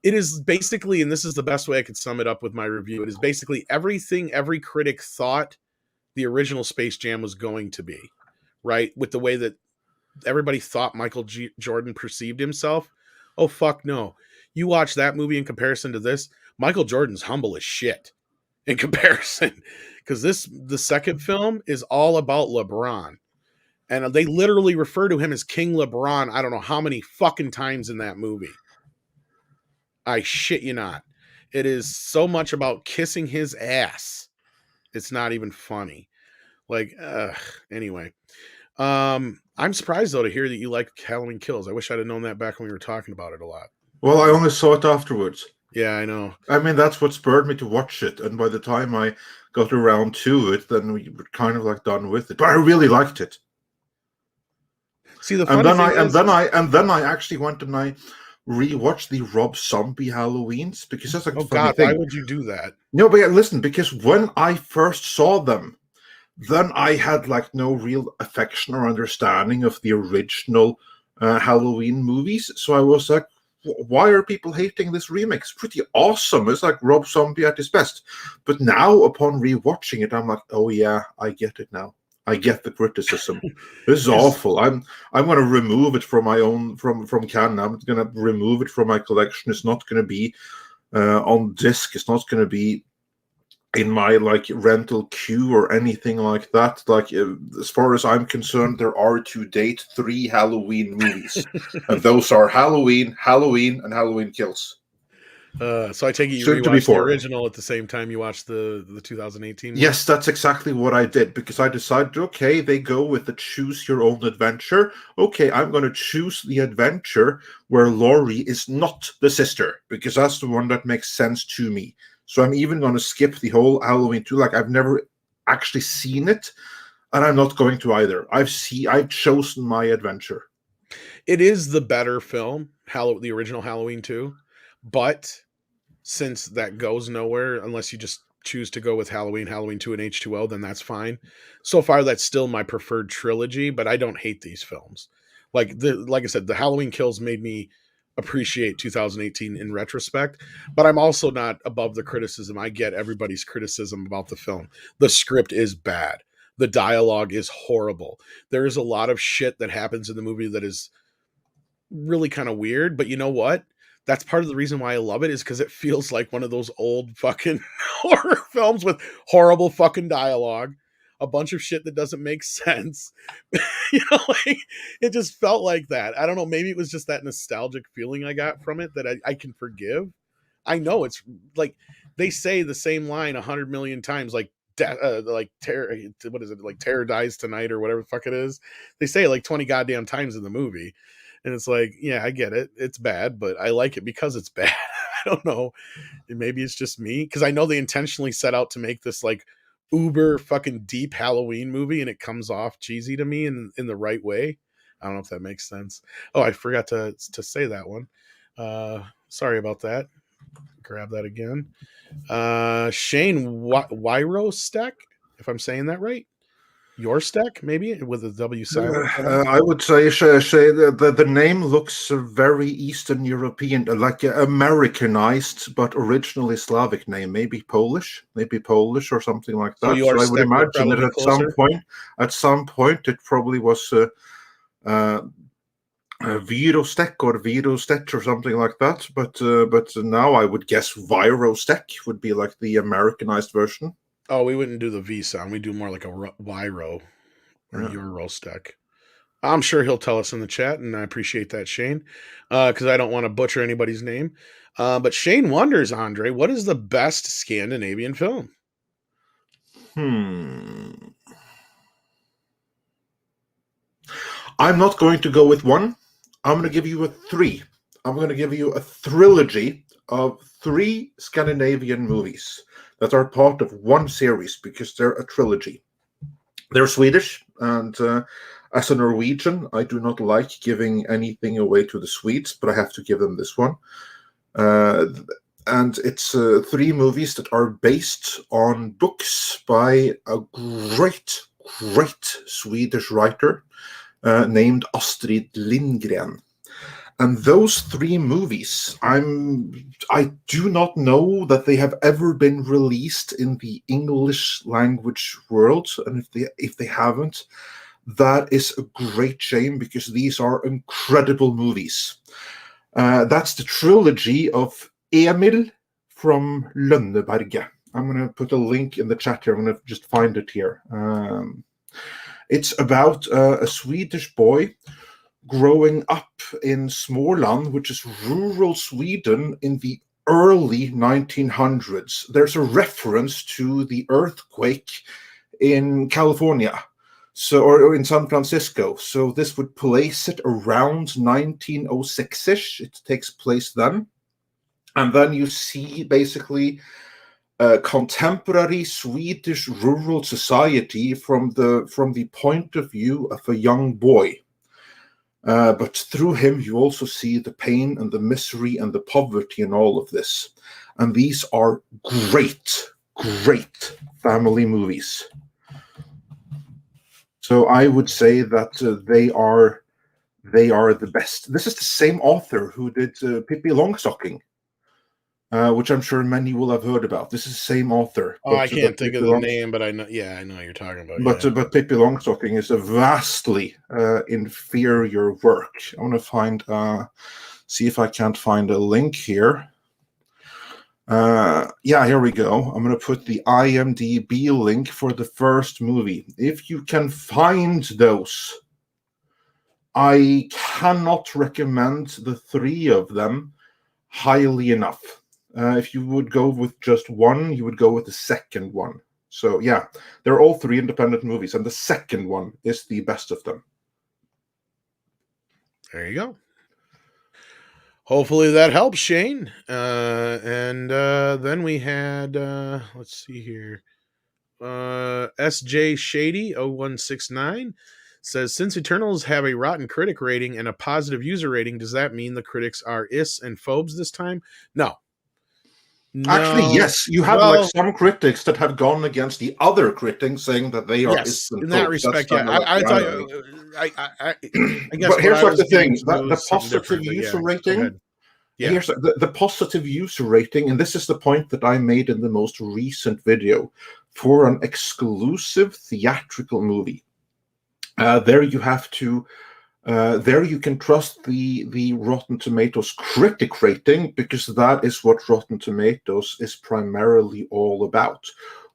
It is basically, and this is the best way I could sum it up with my review, it is basically everything every critic thought the original Space Jam was going to be, right? With the way that everybody thought Michael Jordan perceived himself. Oh, fuck no. You watch that movie in comparison to this, Michael Jordan's humble as shit in comparison. Because the second film is all about LeBron. And they literally refer to him as King LeBron, I don't know how many fucking times in that movie. I shit you not. It is so much about kissing his ass. It's not even funny. Anyway. I'm surprised though to hear that you like Halloween Kills. I wish I'd have known that back when we were talking about it a lot. Well, I only saw it afterwards. Yeah, I know. I mean, that's what spurred me to watch it. And by the time I got around to it, then we were kind of done with it. But I really liked it. See, the funny thing is, and then I actually went and I rewatched the Rob Zombie Halloweens because that's a funny God, thing. why would you do that? No, but listen, because when I first saw them, then I had no real affection or understanding of the original Halloween movies. So I was like, why are people hating this remake? It's pretty awesome. It's like Rob Zombie at his best. But now, upon rewatching it, I'm like, oh yeah, I get it now. I get the criticism. This is awful. I'm going to remove it from my own from canon. I'm going to remove it from my collection. It's not going to be on disc. It's not going to be in my rental queue or anything like that. As far as I'm concerned, there are to date 3 Halloween movies, and those are Halloween, and Halloween Kills. So I take it you rewatched the original at the same time you watched the 2018 one? Yes, that's exactly what I did, because I decided, okay, they go with the choose your own adventure. Okay, I'm going to choose the adventure where Laurie is not the sister, because that's the one that makes sense to me. So I'm even going to skip the whole Halloween 2. I've never actually seen it, and I'm not going to either. I've chosen my adventure. It is the better film, the original Halloween 2, but since that goes nowhere unless you just choose to go with Halloween 2, and H2O, then that's fine. So far, that's still my preferred trilogy, but I don't hate these films. Like I said, the Halloween Kills made me appreciate 2018 in retrospect, but I'm also not above the criticism. I get everybody's criticism about the film. The script is bad. The dialogue is horrible. There is a lot of shit that happens in the movie that is really kind of weird, but you know what? That's part of the reason why I love it, is because it feels like one of those old fucking horror films with horrible fucking dialogue, a bunch of shit that doesn't make sense. It just felt like that. I don't know. Maybe it was just that nostalgic feeling I got from it that I can forgive. I know it's they say the same line 100 million times, terror. What is it? Terror dies tonight or whatever the fuck it is. They say it 20 goddamn times in the movie. And it's yeah, I get it. It's bad, but I like it because it's bad. I don't know. Maybe it's just me, because I know they intentionally set out to make this uber fucking deep Halloween movie, and it comes off cheesy to me in the right way. I don't know if that makes sense. Oh, I forgot to say that one. Sorry about that. Grab that again. Shane Wyrostek, if I'm saying that right. Your Stack, maybe, with a W silent. I would say the name looks very Eastern European, Americanized, but originally Slavic name, maybe Polish or something like that. So I would imagine that at some point, it probably was Virostek or Virostet or something like that. But now I would guess Virostek would be the Americanized version. Oh, we wouldn't do the V sound. We do more like a Vyro or Eurostek. I'm sure he'll tell us in the chat, and I appreciate that, Shane, because I don't want to butcher anybody's name. But Shane wonders, Andre, what is the best Scandinavian film? I'm not going to go with one. I'm going to give you a 3. I'm going to give you a trilogy of 3 Scandinavian movies that are part of one series because they're a trilogy. They're Swedish, and as a Norwegian, I do not like giving anything away to the Swedes, but I have to give them this one. And it's 3 movies that are based on books by a great Swedish writer named Astrid Lindgren. And those 3 movies, I do not know that they have ever been released in the English language world, and if they haven't, that is a great shame because these are incredible movies. That's the trilogy of Emil from Lønneberget. I'm going to put a link in the chat here. I'm going to just find it here. It's about a Swedish boy growing up in Småland, which is rural Sweden in the early 1900s. There's a reference to the earthquake in California, or in San Francisco. So this would place it around 1906-ish. It takes place then. And then you see basically contemporary Swedish rural society from the point of view of a young boy. But through him, you also see the pain and the misery and the poverty and all of this. And these are great family movies. So I would say that they are the best. This is the same author who did Pippi Longstocking, which I'm sure many will have heard about. This is the same author. Oh, I can't think of the name, but I know. Yeah, I know what you're talking about. But Pippi Longstocking is a vastly inferior work. I want to see if I can't find a link here. Yeah, here we go. I'm going to put the IMDb link for the first movie. If you can find those, I cannot recommend the 3 of them highly enough. If you would go with just one, you would go with the second one. So yeah, they're all 3 independent movies, and the second one is the best of them. There you go. Hopefully that helps, Shane. And then we had, let's see here, SJ Shady 0169 says, since Eternals have a rotten critic rating and a positive user rating, does that mean the critics are is and phobes this time? No. Actually, yes. You have like some critics that have gone against the other critics, saying that they are yes, in that respect. Yeah, I guess. But here's like the thing: the positive user rating. Yeah. Here's the positive user rating, and this is the point that I made in the most recent video for an exclusive theatrical movie. There you have to. There you can trust the Rotten Tomatoes critic rating because that is what Rotten Tomatoes is primarily all about.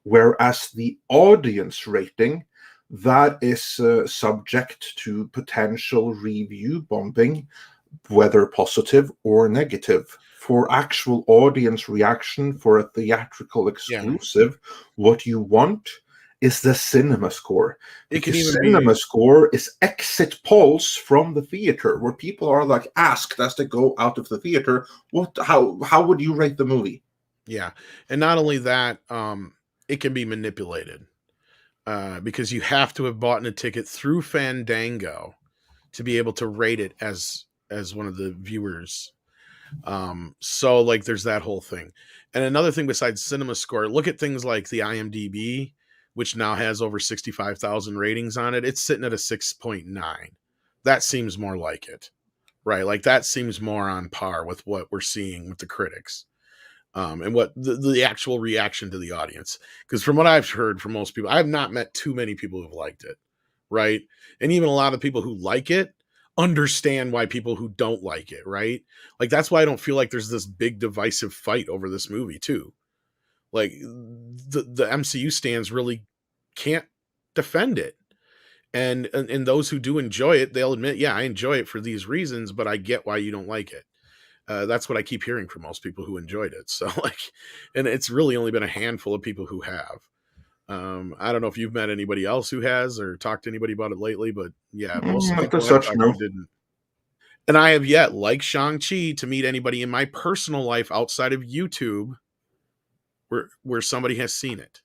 Whereas the audience rating, that is subject to potential review bombing, whether positive or negative. For actual audience reaction for a theatrical exclusive, what you want is the cinema score. Because cinema score is exit polls from the theater, where people are like asked as they go out of the theater, how would you rate the movie? Yeah, and not only that, it can be manipulated because you have to have bought a ticket through Fandango to be able to rate it as one of the viewers. So like there's that whole thing. And another thing besides cinema score, look at things like the IMDb, which now has over 65,000 ratings on it. It's sitting at a 6.9. That seems more like it, right? Like that seems more on par with what we're seeing with the critics. And what the actual reaction to the audience. Because from what I've heard from most people, I've not met too many people who've liked it, right? And even a lot of people who like it understand why people who don't like it, right? Like that's why I don't feel like there's this big divisive fight over this movie too. Like the MCU stands really can't defend it. And those who do enjoy it, they'll admit, yeah, I enjoy it for these reasons, but I get why you don't like it. That's what I keep hearing from most people who enjoyed it. So like, and it's really only been a handful of people who have. I don't know if you've met anybody else who has or talked to anybody about it lately, but yeah, most of the people I've talked to didn't. And I have yet, like Shang-Chi, to meet anybody in my personal life outside of YouTube where somebody has seen it.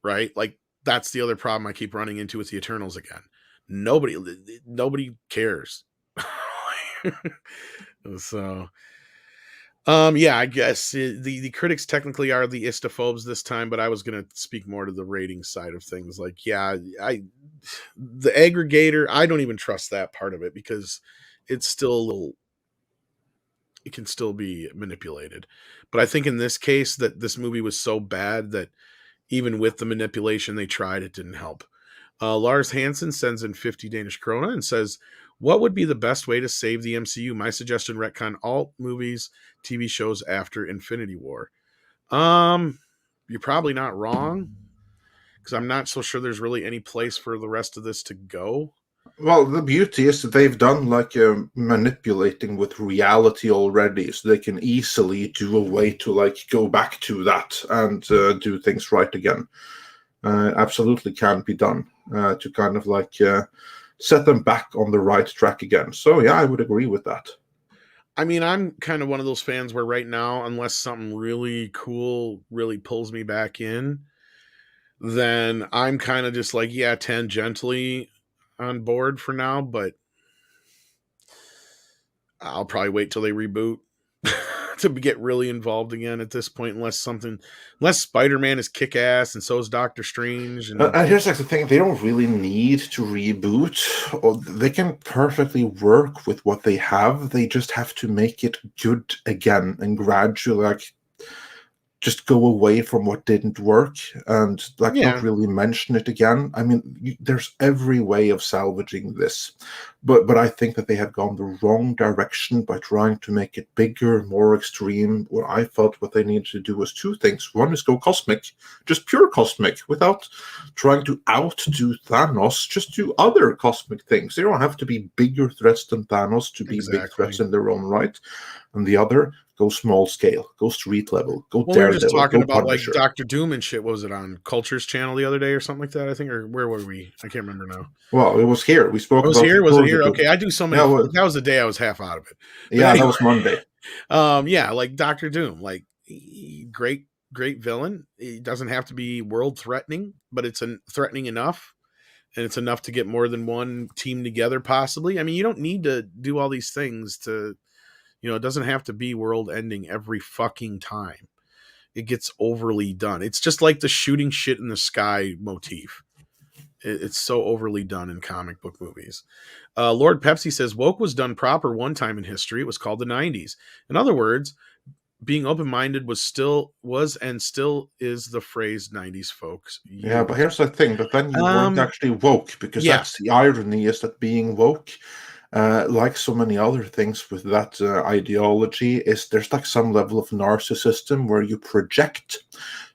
Right? Like that's the other problem I keep running into with the Eternals again. Nobody cares. So yeah, I guess the critics technically are the istophobes this time, but I was going to speak more to the rating side of things. Like, yeah, the aggregator, I don't even trust that part of it because it's still a little, it can still be manipulated. But I think in this case that this movie was so bad that even with the manipulation they tried, it didn't help. Lars Hansen sends in 50 Danish krona and says, "What would be the best way to save the MCU? My suggestion: retcon all movies, TV shows after Infinity War." You're probably not wrong because I'm not so sure there's really any place for the rest of this to go. Well, the beauty is that they've done like manipulating with reality already, so they can easily do a way to like go back to that and do things right again. Absolutely can be done to kind of like set them back on the right track again. So yeah, I would agree with that. I mean, I'm kind of one of those fans where right now, unless something really cool really pulls me back in, then I'm kind of just like, yeah, tangentially on board for now, but I'll probably wait till they reboot to get really involved again at this point, unless Spider-Man is kick ass and so is Doctor Strange. And And here's like the thing: they don't really need to reboot, or they can perfectly work with what they have. They just have to make it good again and gradually like just go away from what didn't work and like not yeah, really mention it again. I mean, there's every way of salvaging this, but I think that they had gone the wrong direction by trying to make it bigger, more extreme. What I felt what they needed to do was two things. One is go cosmic, just pure cosmic, without trying to outdo Thanos. Just do other cosmic things. They don't have to be bigger threats than Thanos to be big threats exactly. in their own right. And the other, go small scale, go street level, go Well, we were just Daredevil, talking go about like Punisher. Doctor Doom and shit. What was it on Culture's channel the other day or something like that? I think, or where were we? I can't remember now. Well, it was here. We spoke I was about here. the Was it here? Okay, Purgatum. I do so many. Yeah, well, That was the day I was half out of it. But yeah, that anyway, was Monday. yeah, like Doctor Doom, like great villain. He doesn't have to be world threatening, but it's threatening enough, and it's enough to get more than one team together. Possibly. I mean, you don't need to do all these things to, it doesn't have to be world ending every fucking time. It gets overly done. It's just like the shooting shit in the sky motif. It's so overly done in comic book movies. Lord Pepsi says woke was done proper one time in history. It was called the 90s. In other words, being open-minded was and still is the phrase 90s folks Yeah, but use. here's the thing. But then you weren't Um, actually woke, because yeah, that's the irony, is that being woke, like so many other things with that ideology, is there's like some level of narcissism where you project,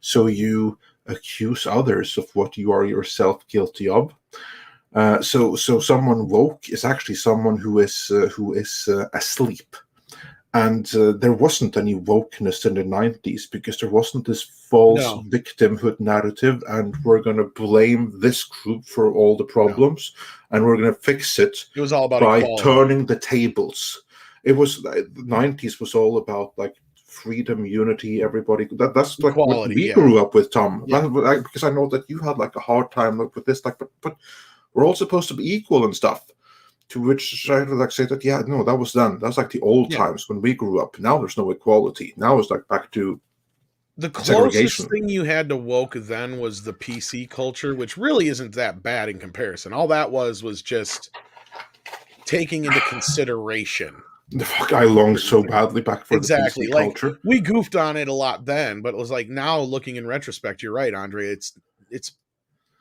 so you accuse others of what you are yourself guilty of. So someone woke is actually someone who is asleep. And there wasn't any wokeness in the 90s because there wasn't this false no, victimhood narrative, and we're going to blame this group for all the no. problems, and we're going to fix it It was all about by equality. turning the tables. It was the 90s was all about like freedom, unity, everybody. That's like what Equality, we yeah. grew up with, Tom. Yeah. Because I know that you had like a hard time with this, like, but we're all supposed to be equal and stuff. To which I would like say that, yeah, no, that was then. That's like the old Yeah. times when we grew up. Now there's no equality. Now it's like back to The closest segregation. thing you had to woke then was the PC culture, which really isn't that bad in comparison. All that was just taking into consideration The fuck, I long certain so things. badly back for the Exactly. PC Like culture. we goofed on it a lot then, but it was like now looking in retrospect, you're right, Andre. It's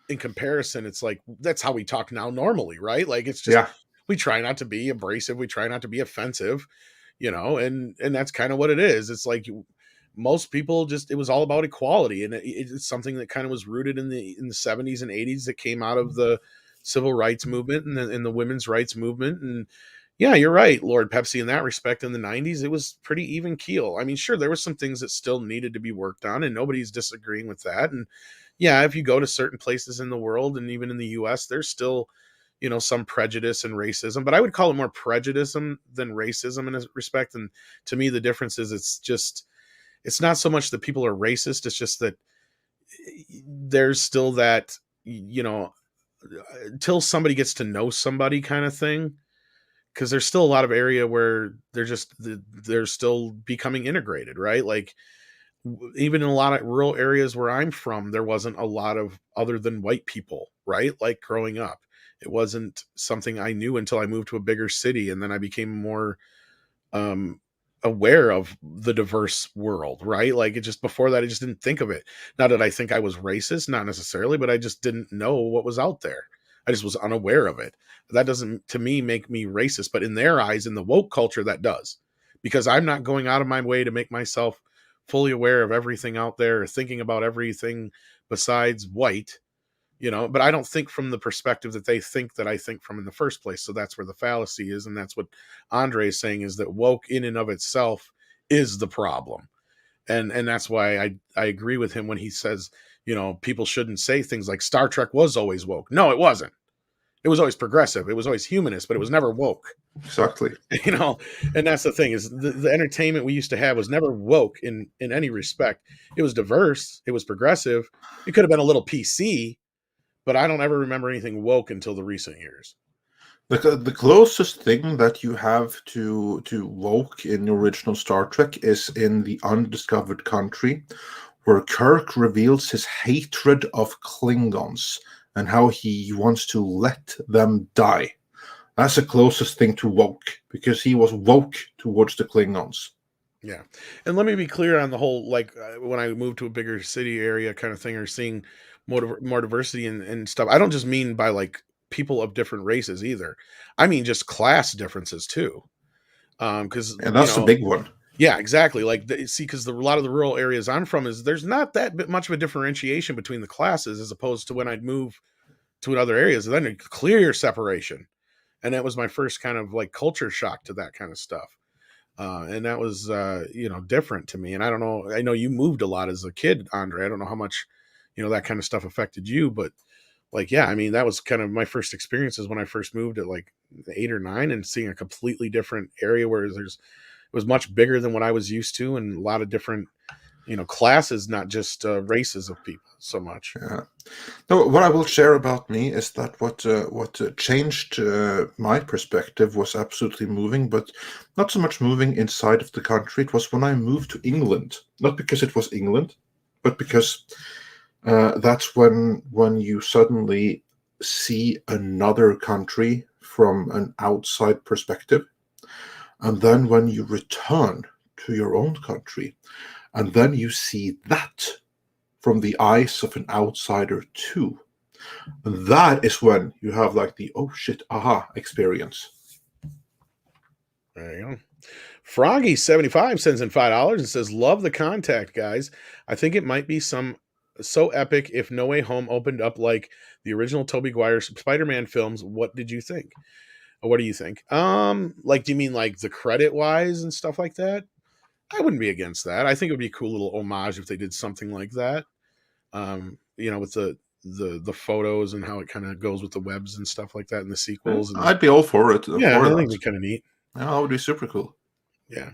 in comparison, it's like that's how we talk now normally, right? Like it's just Yeah, we try not to be abrasive, we try not to be offensive, and that's kind of what it is. It's like most people just it was all about equality, and it's something that kind of was rooted in the 70s and 80s that came out of the civil rights movement and the women's rights movement. And yeah, you're right, Lord Pepsi, in that respect. In the 90s it was pretty even keel. I mean, sure, there were some things that still needed to be worked on, and nobody's disagreeing with that. And yeah, if you go to certain places in the world and even in the US, there's still some prejudice and racism, but I would call it more prejudice than racism in a respect. And to me, the difference is it's not so much that people are racist. It's just that there's still that, until somebody gets to know somebody kind of thing. Because there's still a lot of area where they're still becoming integrated, right? Like even in a lot of rural areas where I'm from, there wasn't a lot of other than white people, right? Like growing up, it wasn't something I knew until I moved to a bigger city, and then I became more aware of the diverse world, right? Like it just before that, I just didn't think of it. Not that I think I was racist, not necessarily, but I just didn't know what was out there. I just was unaware of it. That doesn't, to me, make me racist, but in their eyes, in the woke culture, that does, because I'm not going out of my way to make myself fully aware of everything out there, or thinking about everything besides white, but I don't think from the perspective that they think that I think from in the first place. So that's where the fallacy is. And that's what Andre is saying, is that woke in and of itself is the problem. And that's why I agree with him when he says, people shouldn't say things like Star Trek was always woke. No, it wasn't. It was always progressive. It was always humanist, but it was never woke. Exactly. And that's the thing, is the entertainment we used to have was never woke in any respect. It was diverse. It was progressive. It could have been a little PC, but I don't ever remember anything woke until the recent years. The closest thing that you have to woke in the original Star Trek is in The Undiscovered Country, where Kirk reveals his hatred of Klingons and how he wants to let them die. That's the closest thing to woke, because he was woke towards the Klingons. Yeah. And let me be clear on the whole, like when I moved to a bigger city area kind of thing, or seeing more diversity and stuff, I don't just mean by like people of different races either. I mean just class differences too. Because And that's a big one. Yeah, exactly. Like because a lot of the rural areas I'm from there's not that much of a differentiation between the classes, as opposed to when I'd move to other areas, and then a clear separation. And that was my first kind of like culture shock to that kind of stuff. And that was, different to me. And I don't know, I know you moved a lot as a kid, Andre. I don't know how much, that kind of stuff affected you, but like, yeah, I mean, that was kind of my first experiences when I first moved at like 8 or 9, and seeing a completely different area where it was much bigger than what I was used to, and a lot of different, classes, not just races of people so much. Yeah. No, what I will share about me is that what changed my perspective was absolutely moving, but not so much moving inside of the country. It was when I moved to England, not because it was England, but because that's when you suddenly see another country from an outside perspective, and then when you return to your own country, and then you see that from the eyes of an outsider too. And that is when you have like the oh shit, aha experience. There you go. Froggy75 sends in $5 and says, "Love the contact, guys. I think it might be so epic if No Way Home opened up like the original Tobey Maguire Spider-Man films. What did you think? Or what do you think? Like, do you mean like the credit wise and stuff like that? I wouldn't be against that. I think it would be a cool little homage if they did something like that. With the photos and how it kind of goes with the webs and stuff like that in the sequels. And, I'd be all for it. yeah, I think it'd be kind of neat. Yeah, that would be super cool. Yeah.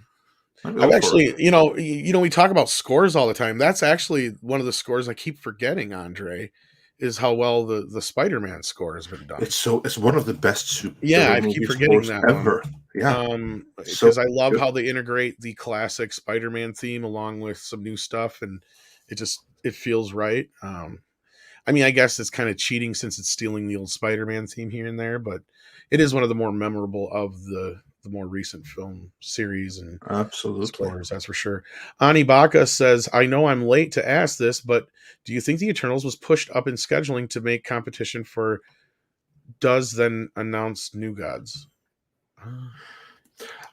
I've actually, we talk about scores all the time. That's actually one of the scores I keep forgetting, Andre, is how well the Spider-Man score has been done. It's one of the best I keep forgetting that ever. One. Yeah. Because I love how they integrate the classic Spider-Man theme along with some new stuff, and it feels right. I mean, I guess it's kind of cheating since it's stealing the old Spider-Man theme here and there, but it is one of the more memorable of the more recent film series and absolutely scores, that's for sure. Ani Baka says, "I know I'm late to ask this, but do you think the Eternals was pushed up in scheduling to make competition for Does Then Announce New Gods?"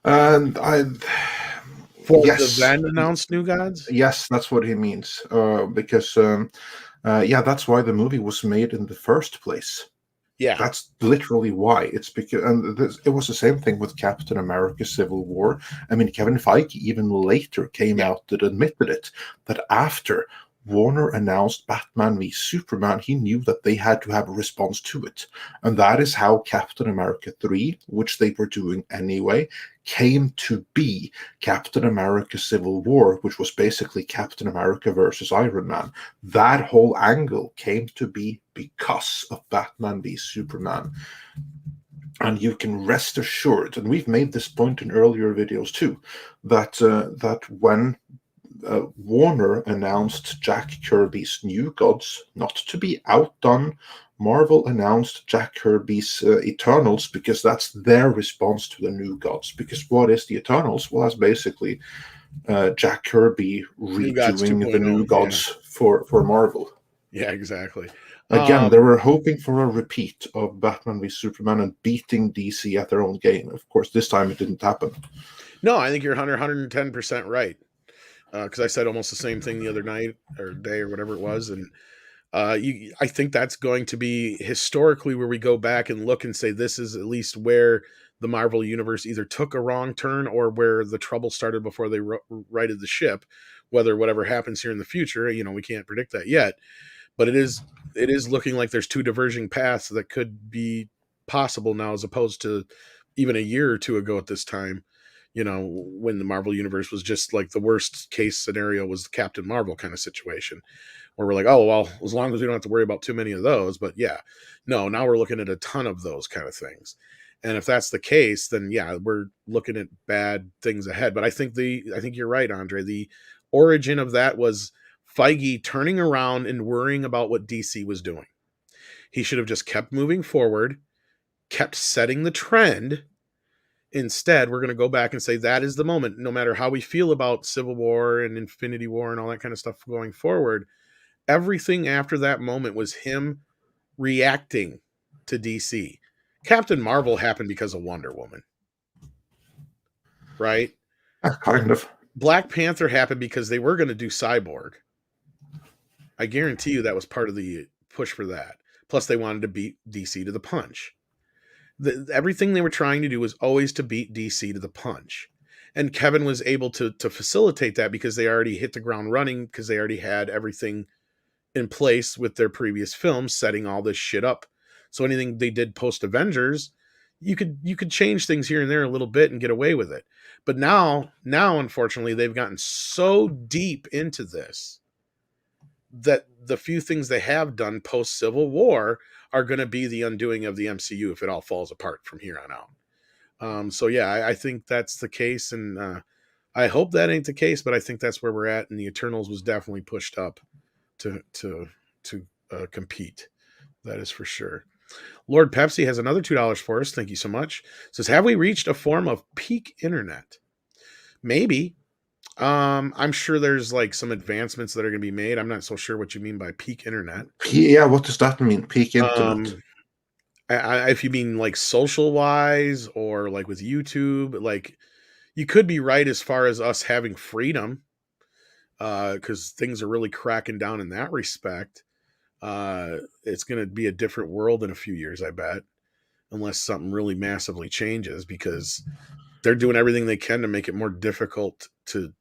And the then announced New Gods? Yes, that's what he means. Because that's why the movie was made in the first place. Yeah, that's literally why. It's because, and it was the same thing with Captain America: Civil War. I mean, Kevin Feige even later came out and admitted it, that after Warner announced Batman v Superman, he knew that they had to have a response to it. And that is how Captain America 3, which they were doing anyway, came to be Captain America Civil War, which was basically Captain America versus Iron Man. That whole angle came to be because of Batman v Superman. And you can rest assured, and we've made this point in earlier videos too, that when Warner announced Jack Kirby's New Gods, not to be outdone, Marvel announced Jack Kirby's Eternals because that's their response to the New Gods. Because what is the Eternals? Well, that's basically Jack Kirby New Gods redoing the 2.0. New Gods for Marvel. Yeah, exactly. Again, they were hoping for a repeat of Batman v Superman and beating DC at their own game. Of course, this time it didn't happen. No, I think you're 110% right. Because I said almost the same thing the other night or day or whatever it was. And I think that's going to be historically where we go back and look and say this is at least where the Marvel Universe either took a wrong turn or where the trouble started before they righted the ship. Whether whatever happens here in the future, we can't predict that yet. But it is looking like there's two diverging paths that could be possible now, as opposed to even a year or two ago at this time. When the Marvel Universe was just like the worst case scenario was the Captain Marvel kind of situation, where we're like, oh, well, as long as we don't have to worry about too many of those. But yeah, no, now we're looking at a ton of those kind of things. And if that's the case, then yeah, we're looking at bad things ahead. But I think you're right, Andre. The origin of that was Feige turning around and worrying about what DC was doing. He should have just kept moving forward, kept setting the trend. Instead, we're going to go back and say that is the moment, no matter how we feel about Civil War and Infinity War and all that kind of stuff going forward. Everything after that moment was him reacting to DC. Captain Marvel happened because of Wonder Woman, right? Kind of. Black Panther happened because they were going to do Cyborg. I guarantee you that was part of the push for that. Plus, they wanted to beat DC to the punch. Everything they were trying to do was always to beat DC to the punch. And Kevin was able to facilitate that because they already hit the ground running, because they already had everything in place with their previous films, setting all this shit up. So anything they did post Avengers, you could change things here and there a little bit and get away with it. But now unfortunately, they've gotten so deep into this that the few things they have done post Civil War are going to be the undoing of the MCU if it all falls apart from here on out. So yeah, I think that's the case, and I hope that ain't the case, but I think that's where we're at. And the Eternals was definitely pushed up to compete. That is for sure. Lord Pepsi has another $2 for us. Thank you so much. Says, have we reached a form of peak internet? Maybe. I'm sure there's like some advancements that are going to be made. I'm not so sure what you mean by peak internet. Yeah, what does that mean? Peak internet? If you mean like social wise or like with YouTube, like you could be right as far as us having freedom, because things are really cracking down in that respect. It's going to be a different world in a few years, I bet, unless something really massively changes, because they're doing everything they can to make it more difficult to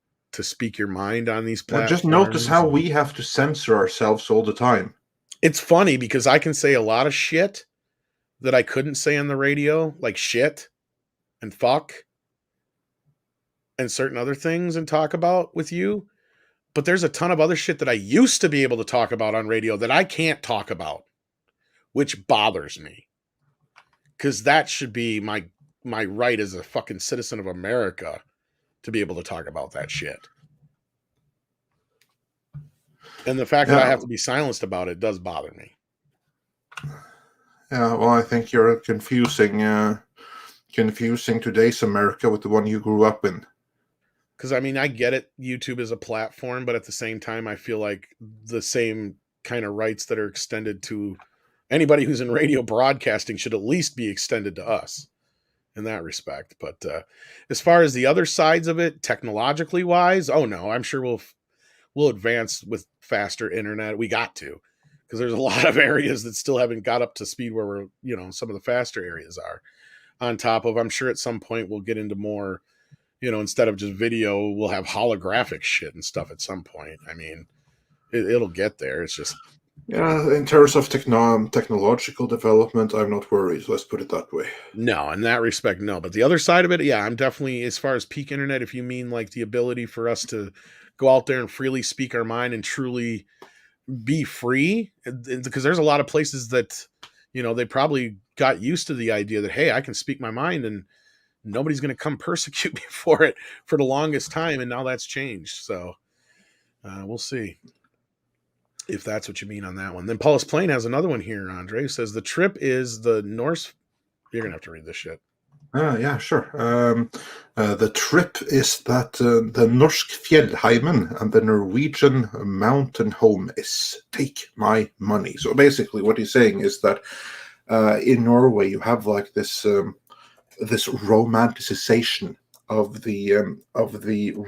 speak your mind on these platforms. Just notice how we have to censor ourselves all the time. It's funny because I can say a lot of shit that I couldn't say on the radio, like shit and fuck and certain other things, and talk about with you. But there's a ton of other shit that I used to be able to talk about on radio that I can't talk about, which bothers me. Because that should be my right as a fucking citizen of America to be able to talk about that shit. And the fact that I have to be silenced about it does bother me. Yeah, well, I think you're confusing today's America with the one you grew up in. Because, I mean, I get it. YouTube is a platform, but at the same time, I feel like the same kind of rights that are extended to anybody who's in radio broadcasting should at least be extended to us in that respect. But as far as the other sides of it, technologically wise, oh no, I'm sure we'll advance with faster internet. We got to, because there's a lot of areas that still haven't got up to speed where we're, some of the faster areas are. On top of, I'm sure at some point we'll get into more, instead of just video, we'll have holographic shit and stuff at some point. I mean, It'll get there. It's just Yeah, in terms of technological development, I'm not worried. Let's put it that way. no, in that respect, no. But the other side of it, yeah, I'm definitely, as far as peak internet, if you mean like the ability for us to go out there and freely speak our mind and truly be free, because there's a lot of places that, they probably got used to the idea that, hey, I can speak my mind and nobody's going to come persecute me for it for the longest time. And now that's changed. So we'll see if that's what you mean on that one. Then Paulus Plain has another one here, Andre, who says the trip is the Norse. You're going to have to read this shit. Yeah, sure. The trip is that the Norsk Fjellheimen and the Norwegian mountain home is take my money. So basically, what he's saying is that in Norway you have like this this romanticization of the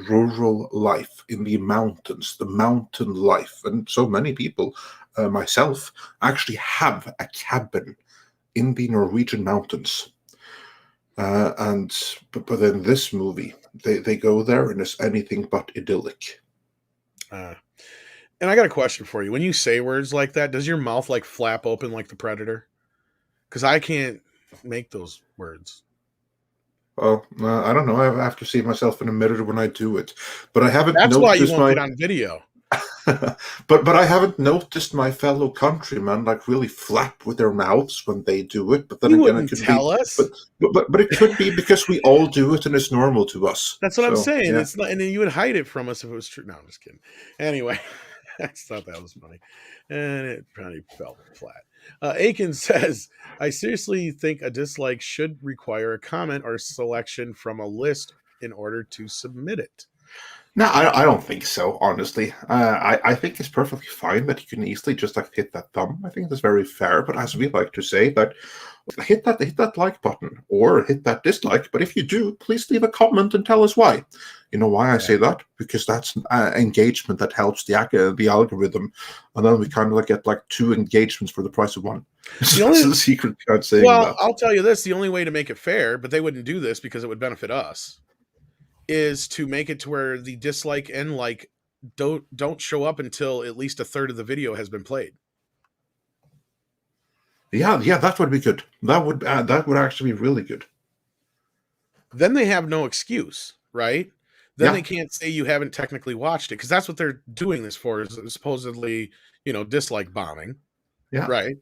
rural life in the mountains, the mountain life, and so many people, myself, actually have a cabin in the Norwegian mountains. But in this movie, they go there and it's anything but idyllic. And I got a question for you. When you say words like that, does your mouth like flap open like the Predator? Because I can't make those words. Well, I don't know. I have to see myself in a mirror when I do it, but I haven't That's why you noticed won't my. get on video. but I haven't noticed my fellow countrymen like really flap with their mouths when they do it. But then You again, it wouldn't could tell be, us. but it could be because we all do it and it's normal to us. That's what I'm So, saying. yeah. It's not, and then you would hide it from us if it was true. No, I'm just kidding. Anyway, I just thought that was funny, and it probably fell flat. Aiken says, "I seriously think a dislike should require a comment or selection from a list in order to submit it." No, I don't think so. Honestly, I think it's perfectly fine that you can easily just like hit that thumb. I think that's very fair. But as we like to say, that hit that like button or hit that dislike. But if you do, please leave a comment and tell us why. You know why I say that? Because that's engagement that helps the algorithm, and then we kind of like get like 2 engagements for the price of 1. That's the secret behind saying that. I'll tell you this: the only way to make it fair, but they wouldn't do this because it would benefit us, is to make it to where the dislike and like don't show up until at least a third of the video has been played. Yeah, that would be good. That would actually be really good. Then they have no excuse, right? Then they can't say you haven't technically watched it, because that's what they're doing this for, is supposedly, dislike bombing. Yeah. Right.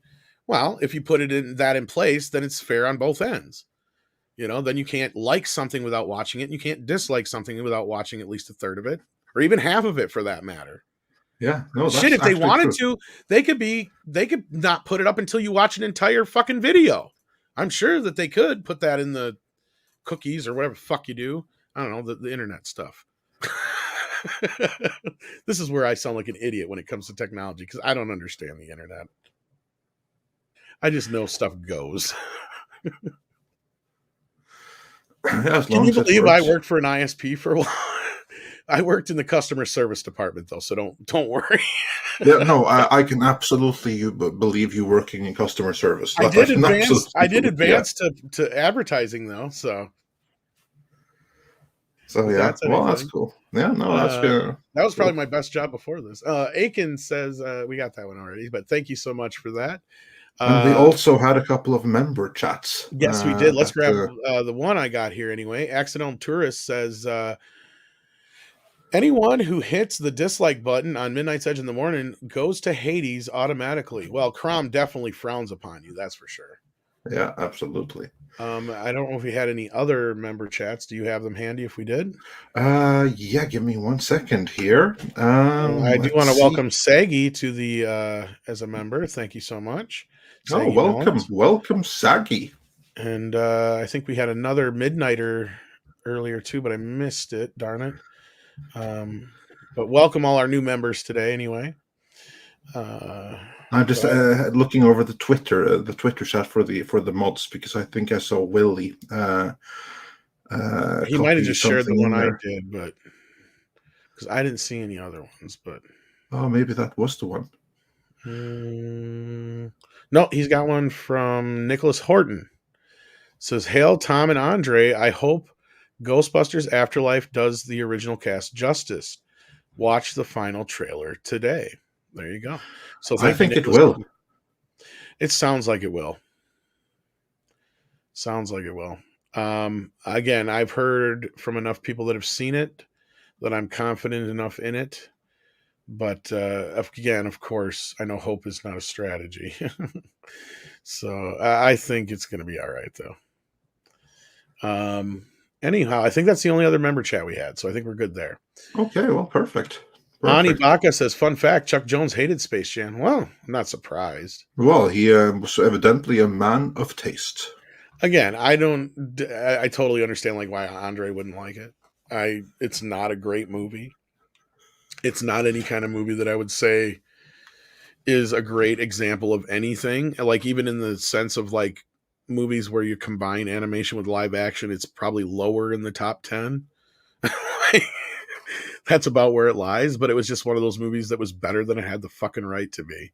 Well, if you put it in place, then it's fair on both ends. Then you can't like something without watching it, and you can't dislike something without watching at least a third of it, or even half of it for that matter. Yeah, no, that's shit. If they wanted true. to, they could not put it up until you watch an entire fucking video. I'm sure that they could put that in the cookies or whatever the fuck you do. I don't know, the internet stuff. This is where I sound like an idiot when it comes to technology, because I don't understand the internet. I just know stuff goes. Can you believe I worked for an ISP for a while? I worked in the customer service department, though, so don't worry. Yeah, no, I can absolutely believe you working in customer service. I did advance to advertising, though. So yeah, well, that's cool. Yeah, no, that's good. That was probably my best job before this. Aiken says we got that one already, but thank you so much for that. And we also had a couple of member chats. Yes, we did. Let's grab the one I got here anyway. Accidental Tourist says, anyone who hits the dislike button on Midnight's Edge in the morning goes to Hades automatically. Well, Crom definitely frowns upon you, that's for sure. Yeah, absolutely. I don't know if we had any other member chats. Do you have them handy if we did? Yeah, give me 1 second here. I do want to welcome Saggy to the as a member. Thank you so much. Saggy welcome, Saggy. And I think we had another Midnighter earlier too, but I missed it. Darn it. But welcome all our new members today anyway. I'm just looking over the Twitter chat for the mods, because I think I saw Willie. He might have just shared the one I did, but because I didn't see any other ones. But maybe that was the one. No, he's got one from Nicholas Horton. Says, "Hail Tom and Andre. I hope Ghostbusters Afterlife does the original cast justice. Watch the final trailer today." There you go. So I thank you, think it Nicholas. will. It sounds like it will. Sounds like it will. Again, I've heard from enough people that have seen it that I'm confident enough in it. But again, of course, I know hope is not a strategy. So I think it's going to be all right, though. Anyhow, I think that's the only other member chat we had. So I think we're good there. Okay, well, perfect. Ani Perfect. Baca says, fun fact, Chuck Jones hated Space Jam. Well, I'm not surprised. Well, he was evidently a man of taste. Again, I totally understand like why Andre wouldn't like it. It's not a great movie. It's not any kind of movie that I would say is a great example of anything. Like even in the sense of like movies where you combine animation with live action, it's probably lower in the top 10. That's about where it lies, but it was just one of those movies that was better than it had the fucking right to be.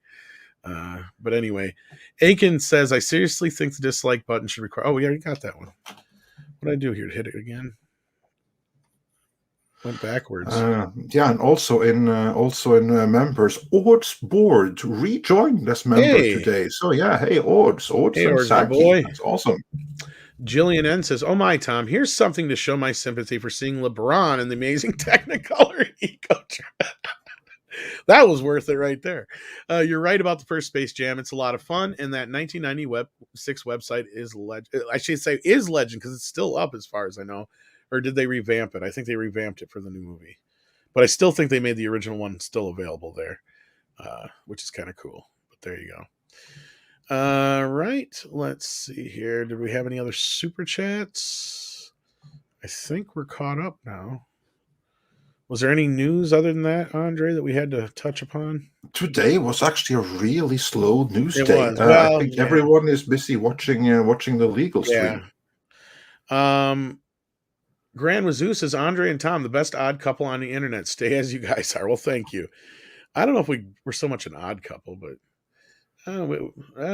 But anyway, Aiken says, I seriously think the dislike button should require. Oh, we already got that one. What did I do here? Hit it again? Went backwards. Yeah, and also in members, Odds Board rejoined as member today. So yeah, hey Odds Hey, and Ords, my Saki. boy. That's awesome. Jillian N says, "Oh my, Tom, here's something to show my sympathy for seeing LeBron in the amazing Technicolor Eco." That was worth it right there. You're right about the first Space Jam. It's a lot of fun, and that 1996 website is legend. I should say is legend because it's still up as far as I know. Or did they revamp it? I think they revamped it for the new movie, but I still think they made the original one still available there, which is kind of cool. But there you go. Right. Let's see here. Did we have any other super chats? I think we're caught up now. Was there any news other than that, Andre, that we had to touch upon? Today was actually a really slow news It day. was. I Well, think yeah. everyone is busy watching the legal stream. Grand Wazoo says, Andre and Tom, the best odd couple on the internet. Stay as you guys are. Well, thank you. I don't know if we're so much an odd couple, but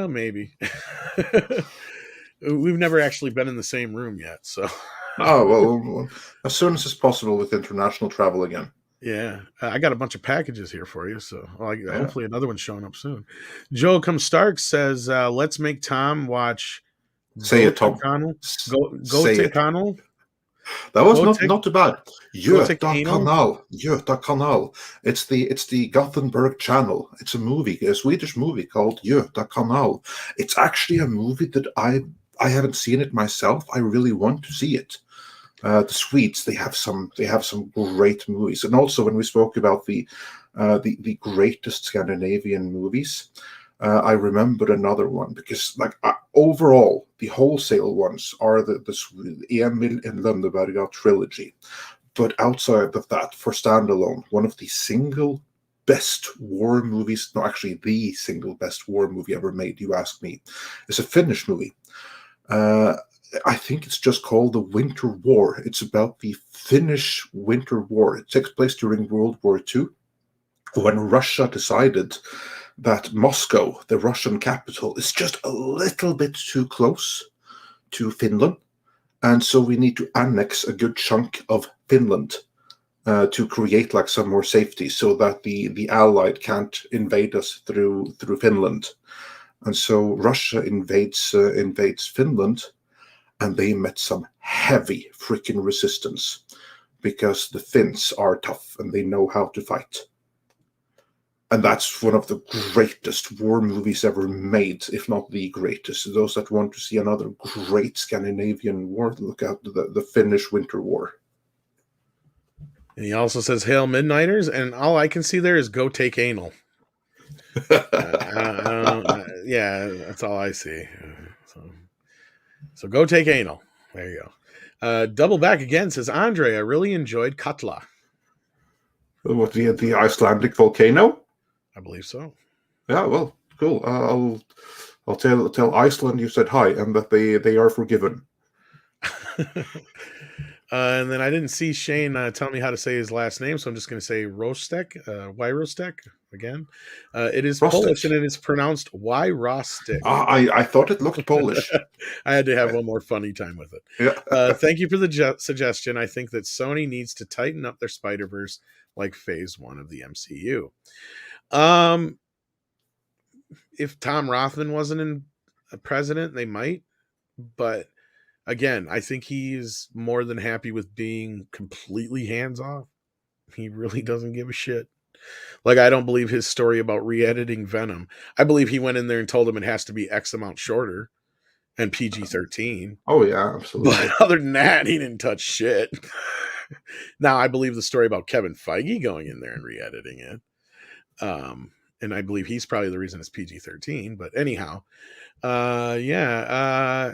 maybe. We've never actually been in the same room yet, so. Oh, well, as soon as it's possible with international travel again. Yeah, I got a bunch of packages here for you, so hopefully another one's showing up soon. Joe Come Stark says, let's make Tom watch Say it, Tom. Go Say to it. Connell. That was not too bad. Göta Kanal. It's the Gothenburg channel. It's a Swedish movie called Göta Kanal. It's actually a movie that I haven't seen it myself. I really want to see it. The Swedes, they have some great movies, and also when we spoke about the greatest Scandinavian movies, I remembered another one because overall the wholesale ones are the Emil and Lönneberga trilogy, but outside of that, for standalone, one of the single best war movies, no, actually the single best war movie ever made, you ask me, is a Finnish movie. I think it's just called The Winter War. It's about the Finnish Winter War. It takes place during World War II, when Russia decided that Moscow, the Russian capital, is just a little bit too close to Finland. And so we need to annex a good chunk of Finland to create some more safety so that the Allied can't invade us through Finland. And so Russia invades Finland, and they met some heavy freaking resistance because the Finns are tough and they know how to fight. And that's one of the greatest war movies ever made, if not the greatest. Those that want to see another great Scandinavian war, look out the Finnish Winter War. And he also says, Hail Midnighters, and all I can see there is go take anal. Yeah, that's all I see. So go take anal. There you go. Double back again says, Andre, I really enjoyed Katla. What, the Icelandic volcano? I believe so. Yeah, well, cool. I'll tell Iceland you said hi and that they are forgiven. And then I didn't see Shane tell me how to say his last name, so I'm just going to say Rostek. Why Rostek again? It is Rostek. Polish and it is pronounced Why Rostek. I thought it looked Polish. I had to have one more funny time with it. Yeah. Thank you for the suggestion. I think that Sony needs to tighten up their Spider-Verse like Phase 1 of the MCU. Um, if Tom Rothman wasn't in a president, they might. But again, I think he's more than happy with being completely hands off. He really doesn't give a shit. Like, I don't believe his story about re-editing Venom. I believe he went in there and told him it has to be X amount shorter and PG-13. Oh yeah, But absolutely. other than that, he didn't touch shit. Now, I believe the story about Kevin Feige going in there and re-editing it. And I believe he's probably the reason it's PG-13. But anyhow, yeah.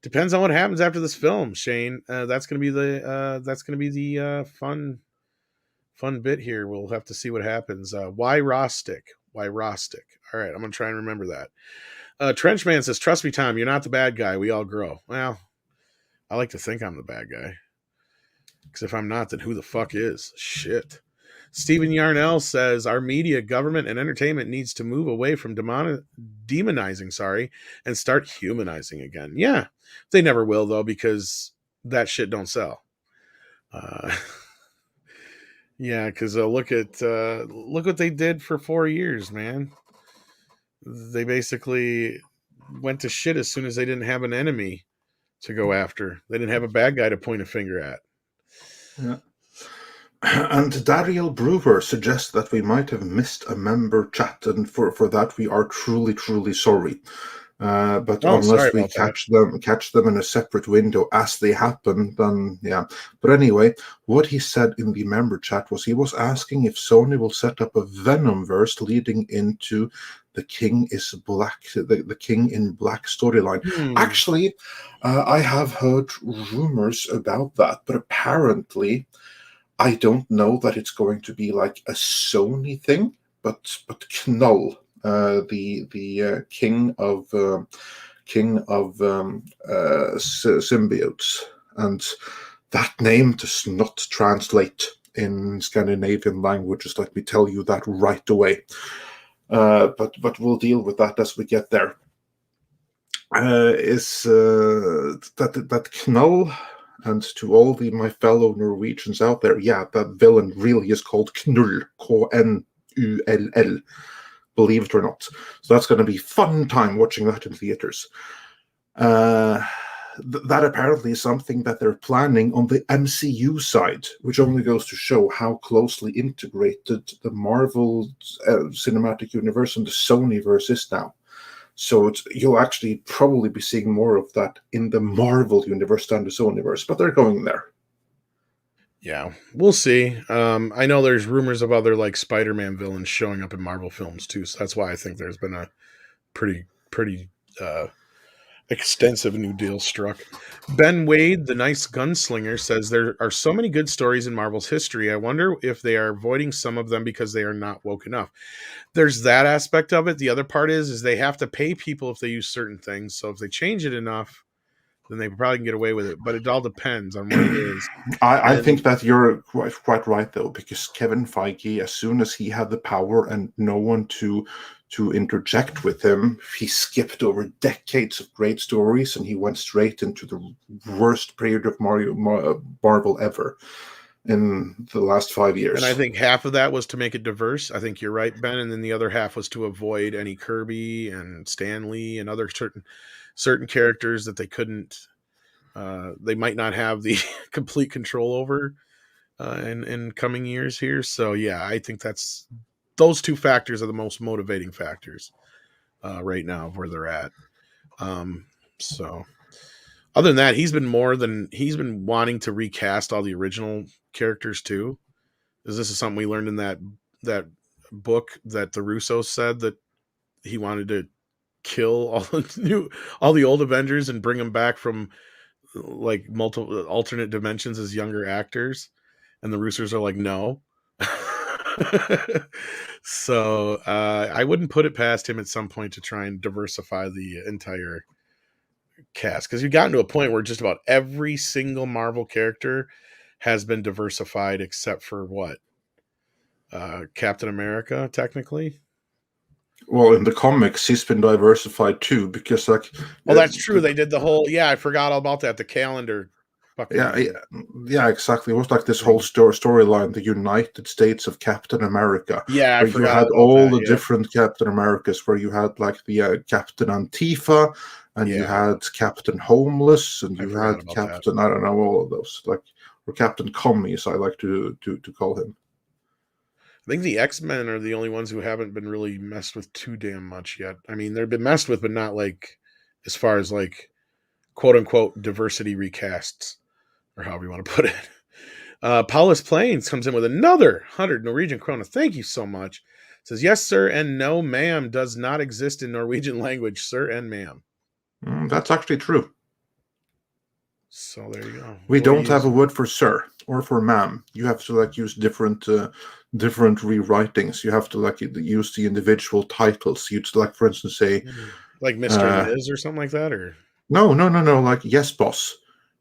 Depends on what happens after this film, Shane. That's gonna be the fun bit here. We'll have to see what happens. Why Rostic? Why Rostic? All right, I'm gonna try and remember that. Trenchman says, "Trust me, Tom. You're not the bad guy. We all grow." Well, I like to think I'm the bad guy, because if I'm not, then who the fuck is? Shit. Stephen Yarnell says our media, government, and entertainment needs to move away from demonizing, and start humanizing again. Yeah, they never will though, because that shit don't sell. Uh, yeah, because look what they did for 4 years, man. They basically went to shit as soon as they didn't have an enemy to go after. They didn't have a bad guy to point a finger at. Yeah. And Dariel Brewer suggests that we might have missed a member chat, and for that we are truly sorry. But Sorry unless we about that. catch them in a separate window as they happen, then yeah. But anyway, what he said in the member chat was he was asking if Sony will set up a Venomverse leading into the King is Black, the King in Black storyline. Actually, I have heard rumors about that, but apparently, I don't know that it's going to be like a Sony thing, but Knoll, the king of symbiotes, and that name does not translate in Scandinavian languages. Let me tell you that right away. But we'll deal with that as we get there. Is that Knoll? And to all my fellow Norwegians out there, yeah, that villain really is called Knull, Knull, believe it or not. So that's going to be fun time watching that in theaters. That apparently is something that they're planning on the MCU side, which only goes to show how closely integrated the Marvel Cinematic Universe and the Sonyverse is now. So you'll actually probably be seeing more of that in the Marvel universe than the Sonyverse, but they're going there. Yeah, we'll see. I know there's rumors of other like Spider-Man villains showing up in Marvel films too, so that's why I think there's been a pretty extensive new deal struck. Ben Wade, the nice gunslinger, says there are so many good stories in Marvel's history. I wonder if they are avoiding some of them because they are not woke enough. There's that aspect of it. The other part is they have to pay people if they use certain things. So if they change it enough, then they probably can get away with it. But it all depends on what it is. I And think that you're quite right, though, because Kevin Feige, as soon as he had the power and no one to interject with him, he skipped over decades of great stories and he went straight into the worst period of Marvel ever in the last 5 years. I think half of that was to make it diverse. I think you're right, Ben. And then the other half was to avoid any Kirby and Stan Lee and other certain characters that they couldn't. They might not have the complete control over in coming years here. So yeah, I think that's those two factors are the most motivating factors right now of where they're at. So other than that, he's been wanting to recast all the original characters too. Is this is something we learned in that book that the Russos said that he wanted to kill all the old Avengers and bring them back from like multiple alternate dimensions as younger actors, and the Roosters are like, no. So I wouldn't put it past him at some point to try and diversify the entire cast, because you've gotten to a point where just about every single Marvel character has been diversified except for what, Captain America, technically. Well, in the comics, he's been diversified too, because Oh, that's true. They did the whole, yeah, I forgot all about that. The calendar. Yeah, exactly. It was like this whole storyline, the United States of Captain America. Yeah, I where you forgot had about all that, the different Captain Americas, where you had like the Captain Antifa, and you had Captain Homeless, and you had Captain, I don't know, all of those, like, or Captain Commies, I like to call him. I think the X-Men are the only ones who haven't been really messed with too damn much yet. I mean, they've been messed with, but not like as far as like quote unquote diversity recasts, or however you want to put it. Paulus Plains comes in with another 100 Norwegian krona. Thank you so much. Says, yes, sir, and no, ma'am does not exist in Norwegian language, sir and ma'am. That's actually true. So there you go. We don't have a word for sir or for ma'am. You have to like use different rewritings. You have to like use the individual titles. You'd like, for instance, say like Mr. and Ms. or something like that, or no. Like, yes, boss.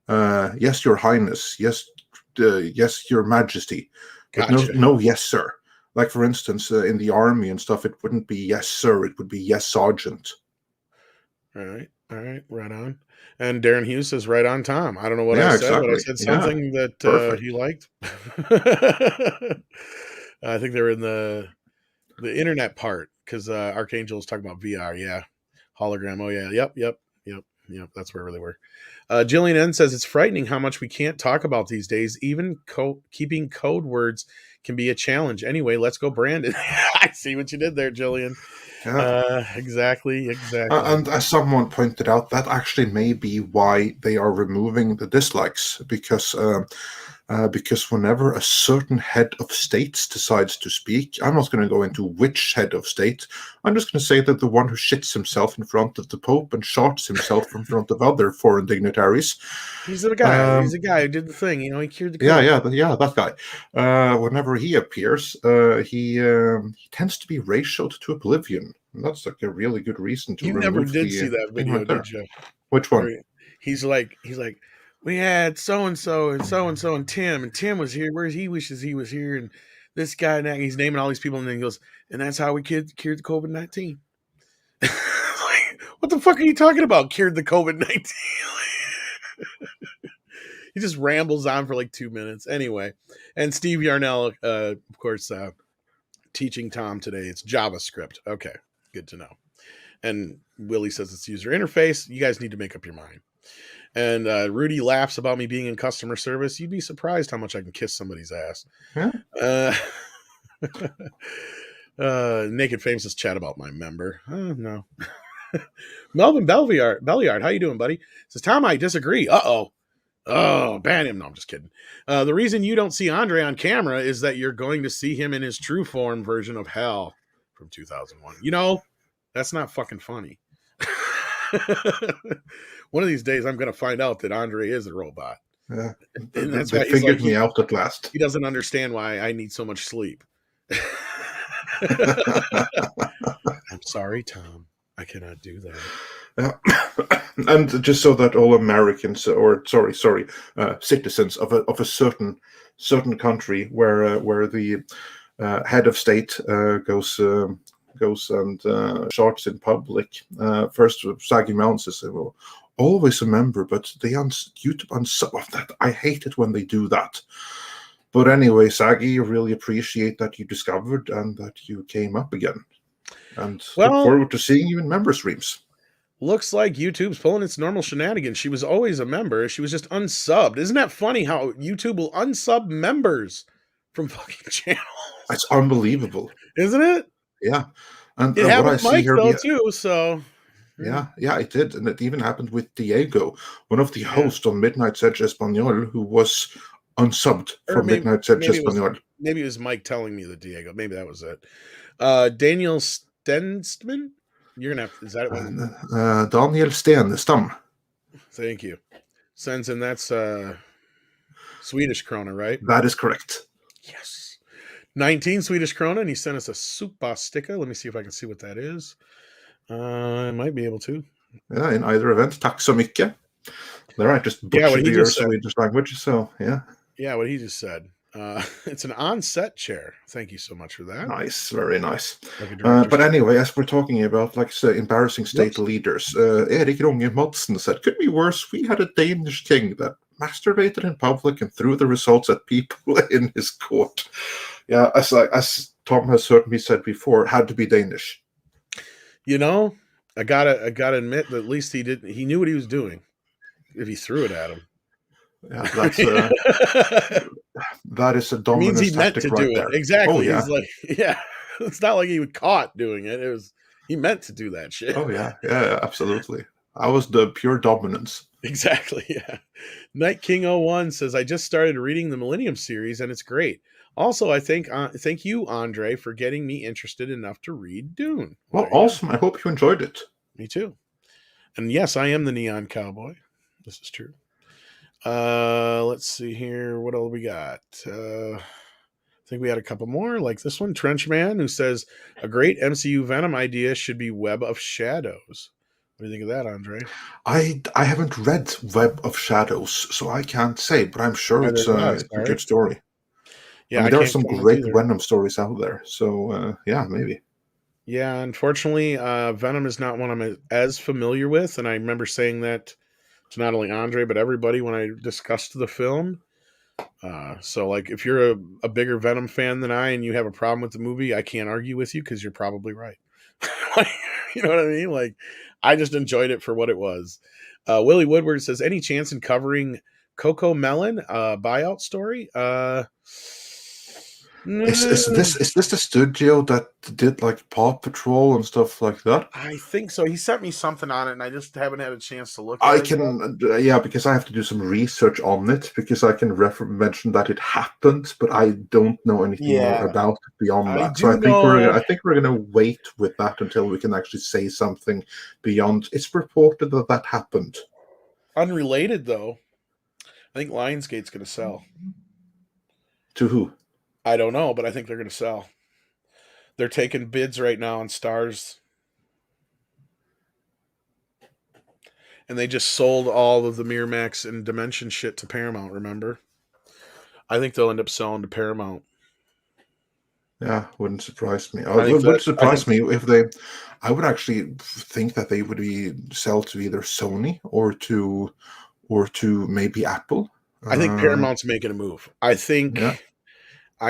Yes, your highness. Yes, yes, your majesty. But gotcha. no, yes, sir. Like, for instance, in the army and stuff, it wouldn't be yes, sir. It would be yes, sergeant. All right, right on. And Darren Hughes says, right on, Tom. I don't know what I said, but I said something that he liked. I think they're in the internet part, because Archangel's talking about VR. Yeah. Hologram. Oh, yeah. Yep. That's where they were. Jillian N says, it's frightening how much we can't talk about these days. Even keeping code words can be a challenge. Anyway, let's go, Brandon. I see what you did there, Jillian. Yeah. Exactly. And as someone pointed out, that actually may be why they are removing the dislikes, because whenever a certain head of state decides to speak, I'm not going to go into which head of state. I'm just going to say that the one who shits himself in front of the Pope and shorts himself in front of other foreign dignitaries. He's the guy. He's the guy who did the thing. You know, he cured the COVID. Yeah, that guy. Whenever he appears, he tends to be ratioed to oblivion. And that's like a really good reason to. You never did see that video, did you? Which one? He's like, we had so and so and Tim, and Tim was here. Where's he wishes he was here, and this guy now he's naming all these people, and then he goes, and that's how we cured the COVID-19. Like, what the fuck are you talking about? Cured the COVID-19? He just rambles on for like 2 minutes. Anyway, and Steve Yarnell, of course, teaching Tom today. It's JavaScript. Okay, good to know. And Willie says it's user interface. You guys need to make up your mind. And Rudy laughs about me being in customer service. You'd be surprised how much I can kiss somebody's ass. Huh? Naked Fame says chat about my member. No. Melvin Belliard, how you doing, buddy? Says, Tom, I disagree. Uh-oh. Oh, ban him. No, I'm just kidding. The reason you don't see Andre on camera is that you're going to see him in his true form version of Hell from 2001. You know, that's not fucking funny. One of these days, I'm going to find out that Andre is a robot. Yeah, and that's they figured me out at last. He doesn't understand why I need so much sleep. I'm sorry, Tom. I cannot do that. And just so that all Americans, or citizens of a certain country where the head of state goes and shorts in public. First, Saggy Mounts says, well, always a member, but they on YouTube on some of that. I hate it when they do that. But anyway, Saggy, really appreciate that you discovered and that you came up again. And look forward to seeing you in member streams. Looks like YouTube's pulling its normal shenanigans. She was always a member. She was just unsubbed. Isn't that funny how YouTube will unsub members from fucking channels? It's unbelievable. Isn't it? Yeah. And it happened with Mike, though, too, so... Yeah, it did. And it even happened with Diego, one of the hosts on Midnight's Edge Espanol, who was unsubbed from Midnight's Edge Espanol. Maybe it was Mike telling me that Diego. Maybe that was it. Daniel Stenstman? You're going to have to... Is that it? Daniel Stenstam. Thank you. Sends in, that's Swedish krona, right? That is correct. Yes. 19 Swedish krona, and he sent us a Supa sticker. Let me see if I can see what that is. I might be able to. Yeah, in either event. Tack så mycket. There, I just butchered your Swedish language, so yeah. Yeah, what he just said. It's an on-set chair. Thank you so much for that. Nice, very nice. But anyway, as we're talking about like embarrassing state leaders, Erik Ronge Madsen said, could be worse. We had a Danish king that masturbated in public and threw the results at people in his court. Yeah, as Tom has certainly said before, had to be Danish. You know, I gotta admit that at least he knew what he was doing if he threw it at him. Yeah, that is a It means he dominance meant to tactic right do it. there. Oh Exactly. yeah. He's like, yeah. It's not like he was caught doing it. It was he meant to do that shit. Oh yeah, absolutely. I was the pure dominance. Exactly. Yeah. Night King 01 says, I just started reading the Millennium series and it's great. Also, I thank you, Andre, for getting me interested enough to read Dune. Well, awesome. I hope you enjoyed it. Me too. And yes, I am the Neon Cowboy. This is true. Let's see here. What else we got? I think we had a couple more, like this one, Trenchman, who says a great MCU Venom idea should be Web of Shadows. What do you think of that, Andre? I haven't read Web of Shadows, so I can't say, but I'm sure it's a good story. Yeah, I mean, there are some great Venom stories out there, so yeah, maybe. Yeah, unfortunately, Venom is not one I'm as familiar with, and I remember saying that to not only Andre but everybody when I discussed the film. So, like, if you're a bigger Venom fan than I and you have a problem with the movie, I can't argue with you because you're probably right. You know what I mean? Like, I just enjoyed it for what it was. Willie Woodward says, any chance in covering Coco Melon buyout story? Is this the studio that did like Paw Patrol and stuff like that? I think so. He sent me something on it, and I just haven't had a chance to look at I it. Yeah, because I have to do some research on it because I can mention that it happened, but I don't know anything more about it beyond that. So I think we're gonna wait with that until we can actually say something beyond. It's reported that happened. Unrelated though, I think Lionsgate's gonna sell. To who? I don't know, but I think they're gonna sell. They're taking bids right now on Stars. And they just sold all of the Miramax and Dimension shit to Paramount, remember? I think they'll end up selling to Paramount. Yeah, wouldn't surprise me. It would surprise me if they. I would actually think that they would sell to either Sony or to maybe Apple. I think Paramount's making a move. I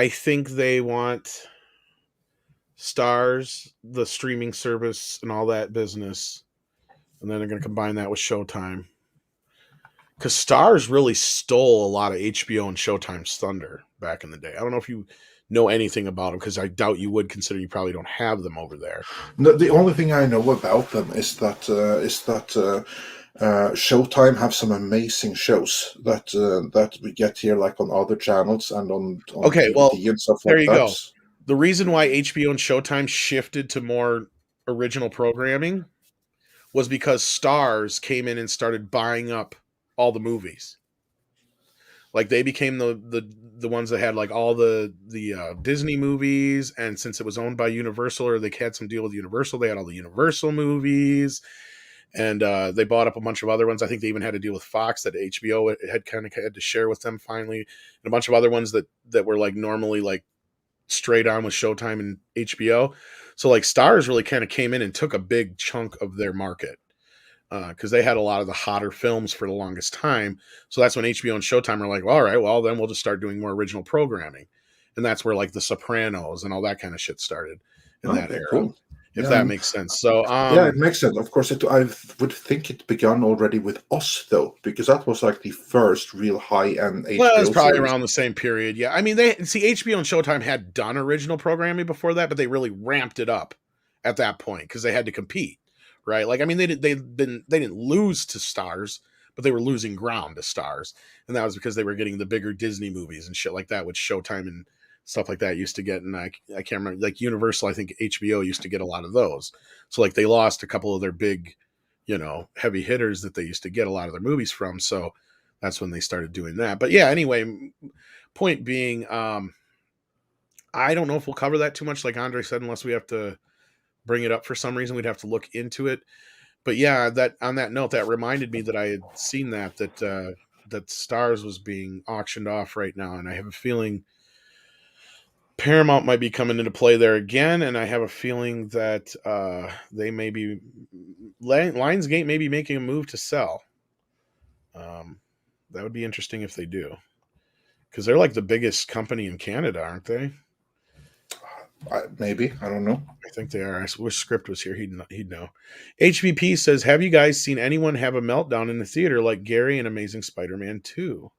think they want Stars, the streaming service, and all that business, and then they're going to combine that with Showtime. Because Stars really stole a lot of HBO and Showtime's thunder back in the day. I don't know if you know anything about them, because I doubt you would, considering you probably don't have them over there. No, the only thing I know about them is that Showtime have some amazing shows that we get here, like on other channels and on DVD and stuff there like you that. Go. The reason why HBO and Showtime shifted to more original programming was because Stars came in and started buying up all the movies. Like, they became the ones that had like all the Disney movies, and since it was owned by Universal, or they had some deal with Universal, they had all the Universal movies, and they bought up a bunch of other ones. I think they even had a deal with Fox that HBO had kind of had to share with them finally, and a bunch of other ones that were like normally like straight on with Showtime and HBO. So like Stars really kind of came in and took a big chunk of their market, because they had a lot of the hotter films for the longest time. So that's when HBO and Showtime are like, well, all right, well, then we'll just start doing more original programming. And that's where like The Sopranos and all that kind of shit started in that era. Cool. If that makes sense. So yeah, it makes sense. Of course, I would think it began already with Us, though, because that was like the first real high-end HBO. Well, it's probably around the same period. Yeah, I mean, HBO and Showtime had done original programming before that, but they really ramped it up at that point because they had to compete, right? Like, I mean, they didn't lose to Stars, but they were losing ground to Stars, and that was because they were getting the bigger Disney movies and shit like that, which Showtime and stuff like that used to get. And I can't remember, like Universal, I think HBO used to get a lot of those. So like they lost a couple of their big, heavy hitters that they used to get a lot of their movies from. So that's when they started doing that. But yeah, anyway, point being, I don't know if we'll cover that too much, like Andre said, unless we have to bring it up for some reason. We'd have to look into it. But yeah, that on that note, that reminded me that I had seen that Stars was being auctioned off right now, and I have a feeling Paramount might be coming into play there again, and I have a feeling that they may be Lionsgate may be making a move to sell. That would be interesting if they do, because they're like the biggest company in Canada, aren't they? Maybe, I don't know. I think they are. I wish Script was here. He'd know. HVP says, "Have you guys seen anyone have a meltdown in the theater like Gary in Amazing Spider-Man 2?"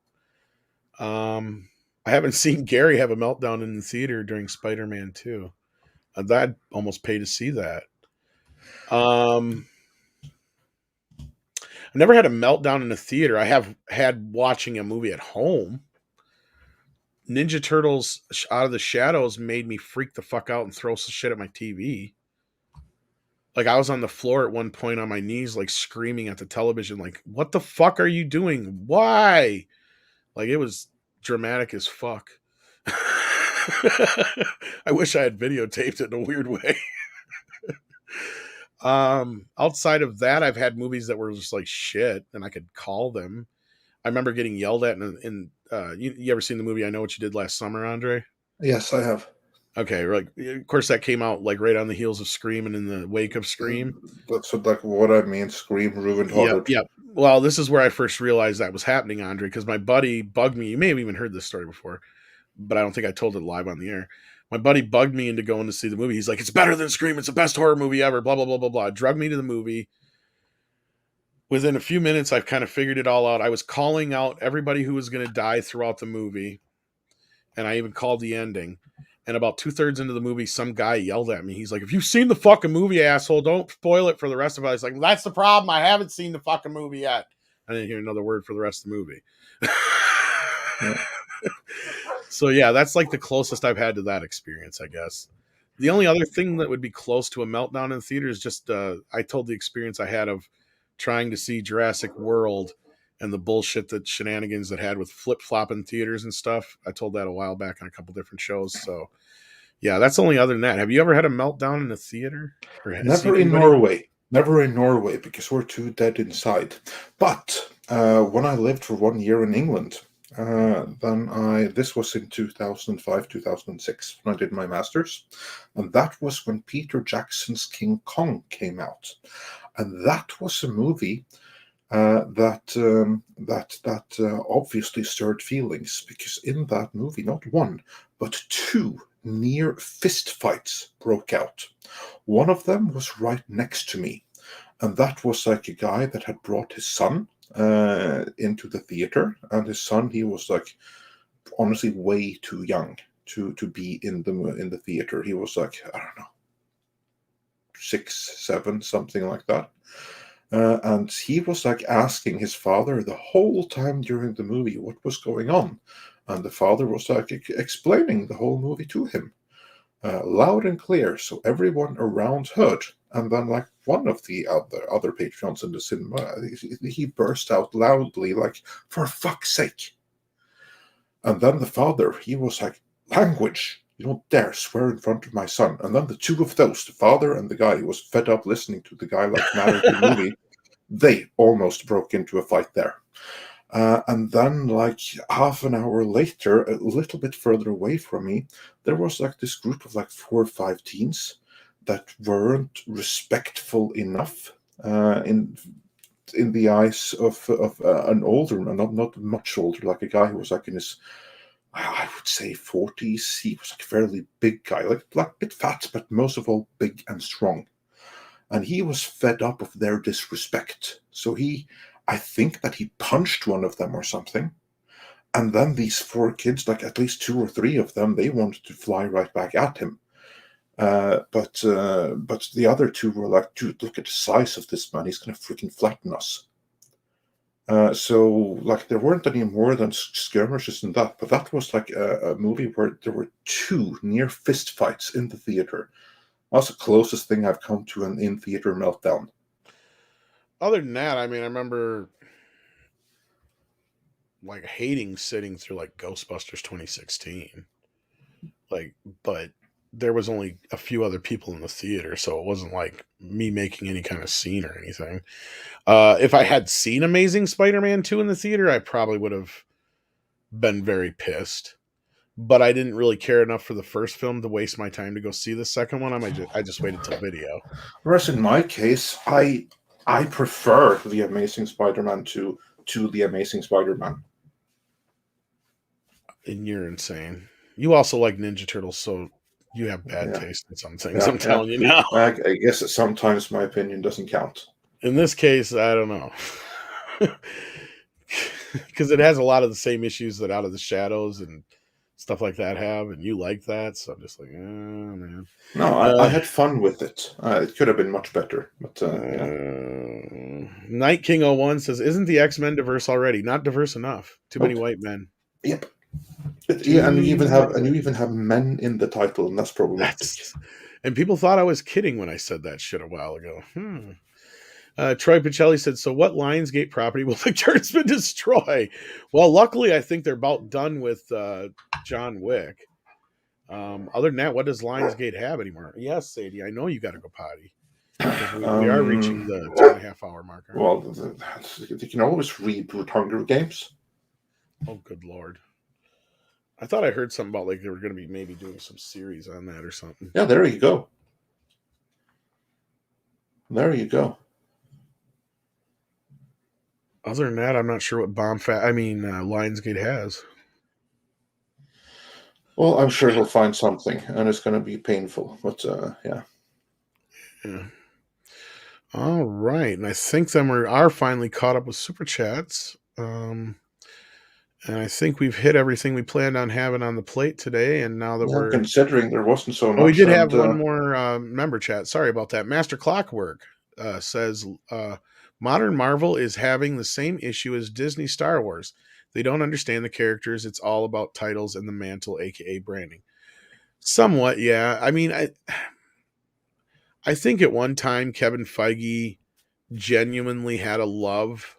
I haven't seen Gary have a meltdown in the theater during Spider-Man 2. I'd almost pay to see that. Um, I've never had a meltdown in a theater. I have had watching a movie at home. Ninja Turtles Out of the Shadows made me freak the fuck out and throw some shit at my TV. Like I was on the floor at one point on my knees, like screaming at the television, like, what the fuck are you doing? Why? Like it was dramatic as fuck. I wish I had videotaped it in a weird way. Outside of that, I've had movies that were just like shit and I could call them. I remember getting yelled at in you ever seen the movie I Know What You Did Last Summer, Andre? Yes, I have. Okay, like of course that came out like right on the heels of Scream and in the wake of Scream. That's what I mean. Scream ruined Yep, Hollywood. yep. Well, this is where I first realized that was happening, Andre, because my buddy bugged me. You may have even heard this story before, but I don't think I told it live on the air. My buddy bugged me into going to see the movie. He's like, "It's better than Scream. It's the best horror movie ever." Blah blah blah blah blah. Drug me to the movie. Within a few minutes, I've kind of figured it all out. I was calling out everybody who was going to die throughout the movie, and I even called the ending. And about 2/3 into the movie, some guy yelled at me. He's like, "If you've seen the fucking movie, asshole, don't spoil it for the rest of us." Like, that's the problem. I haven't seen the fucking movie yet. I didn't hear another word for the rest of the movie. Yeah. So yeah, that's like the closest I've had to that experience, I guess. The only other thing that would be close to a meltdown in the theater is just I told the experience I had of trying to see Jurassic World and the bullshit that shenanigans that had with flip flopping theaters and stuff. I told that a while back on a couple different shows. So yeah, that's the only other than that. Have you ever had a meltdown in a theater or seen Never in anybody? Norway. Never in Norway because we're too dead inside. But when I lived for 1 year in England, this was in 2005, 2006 when I did my master's, and that was when Peter Jackson's King Kong came out, and that was a movie that obviously stirred feelings because in that movie, not one but two near fist fights broke out. One of them was right next to me, and that was like a guy that had brought his son into the theater, and his son, he was like honestly way too young to be in the theater. He was like, I don't know, 6, 7, something like that. And he was like asking his father the whole time during the movie what was going on, and the father was like explaining the whole movie to him, loud and clear, so everyone around heard. And then, like one of the other patrons in the cinema, he burst out loudly, like, "For fuck's sake!" And then the father, he was like, "Language! You don't dare swear in front of my son." And then the two of those, the father and the guy who was fed up listening to the guy like narrate the movie, they almost broke into a fight there. And then, like half an hour later, a little bit further away from me, there was like this group of like 4 or 5 teens that weren't respectful enough in the eyes of an older, not much older, like a guy who was like in his, I would say, 40s. He was like a fairly big guy, like a bit fat, but most of all big and strong. And he was fed up of their disrespect. So I think that he punched one of them or something. And then these 4 kids, like at least 2 or 3 of them, they wanted to fly right back at him. But the other 2 were like, "Dude, look at the size of this man. He's going to freaking flatten us." So like there weren't any more than skirmishes in that. But that was like a movie where there were 2 near fist fights in the theater. That's the closest thing I've come to an in-theater meltdown. Other than that, I mean, I remember like hating sitting through like Ghostbusters 2016. Like, but there was only a few other people in the theater, so it wasn't like me making any kind of scene or anything. If I had seen Amazing Spider-Man 2 in the theater, I probably would have been very pissed. But I didn't really care enough for the first film to waste my time to go see the second one. I just waited till video. Whereas in my case, I prefer the Amazing Spider-Man 2 to the Amazing Spider-Man. And you're insane. You also like Ninja Turtles, so you have bad taste in some things. I'm telling you now. I guess that sometimes my opinion doesn't count. In this case, I don't know. Because it has a lot of the same issues that Out of the Shadows and stuff like that have, and you like that, so I'm just like, oh man. No, I had fun with it. It could have been much better, but Night King 01 says, "Isn't the X-Men diverse already? Not diverse enough. Too many white men." Yep. And you even have men in the title, and that's problematic. And people thought I was kidding when I said that shit a while ago. Troy Pacelli said, "So what Lionsgate property will the Kurtzman destroy?" Well, luckily, I think they're about done with John Wick. Other than that, what does Lionsgate have anymore? Yes, Sadie, I know you got to go potty. We are reaching the 2.5 hour marker. Well, they can always reboot Hunger Games. Oh, good Lord. I thought I heard something about like they were going to be maybe doing some series on that or something. Yeah, there you go. There you go. Other than that, I'm not sure what Lionsgate has. Well, I'm sure he'll find something, and it's going to be painful. But yeah. All right, and I think then we are finally caught up with super chats. And I think we've hit everything we planned on having on the plate today. And now that we're considering there wasn't so much. We did have one more member chat. Sorry about that. Master Clockwork says modern Marvel is having the same issue as Disney Star Wars. They don't understand the characters. It's all about titles and the mantle, aka branding. Somewhat, yeah. I mean, I think at one time Kevin Feige genuinely had a love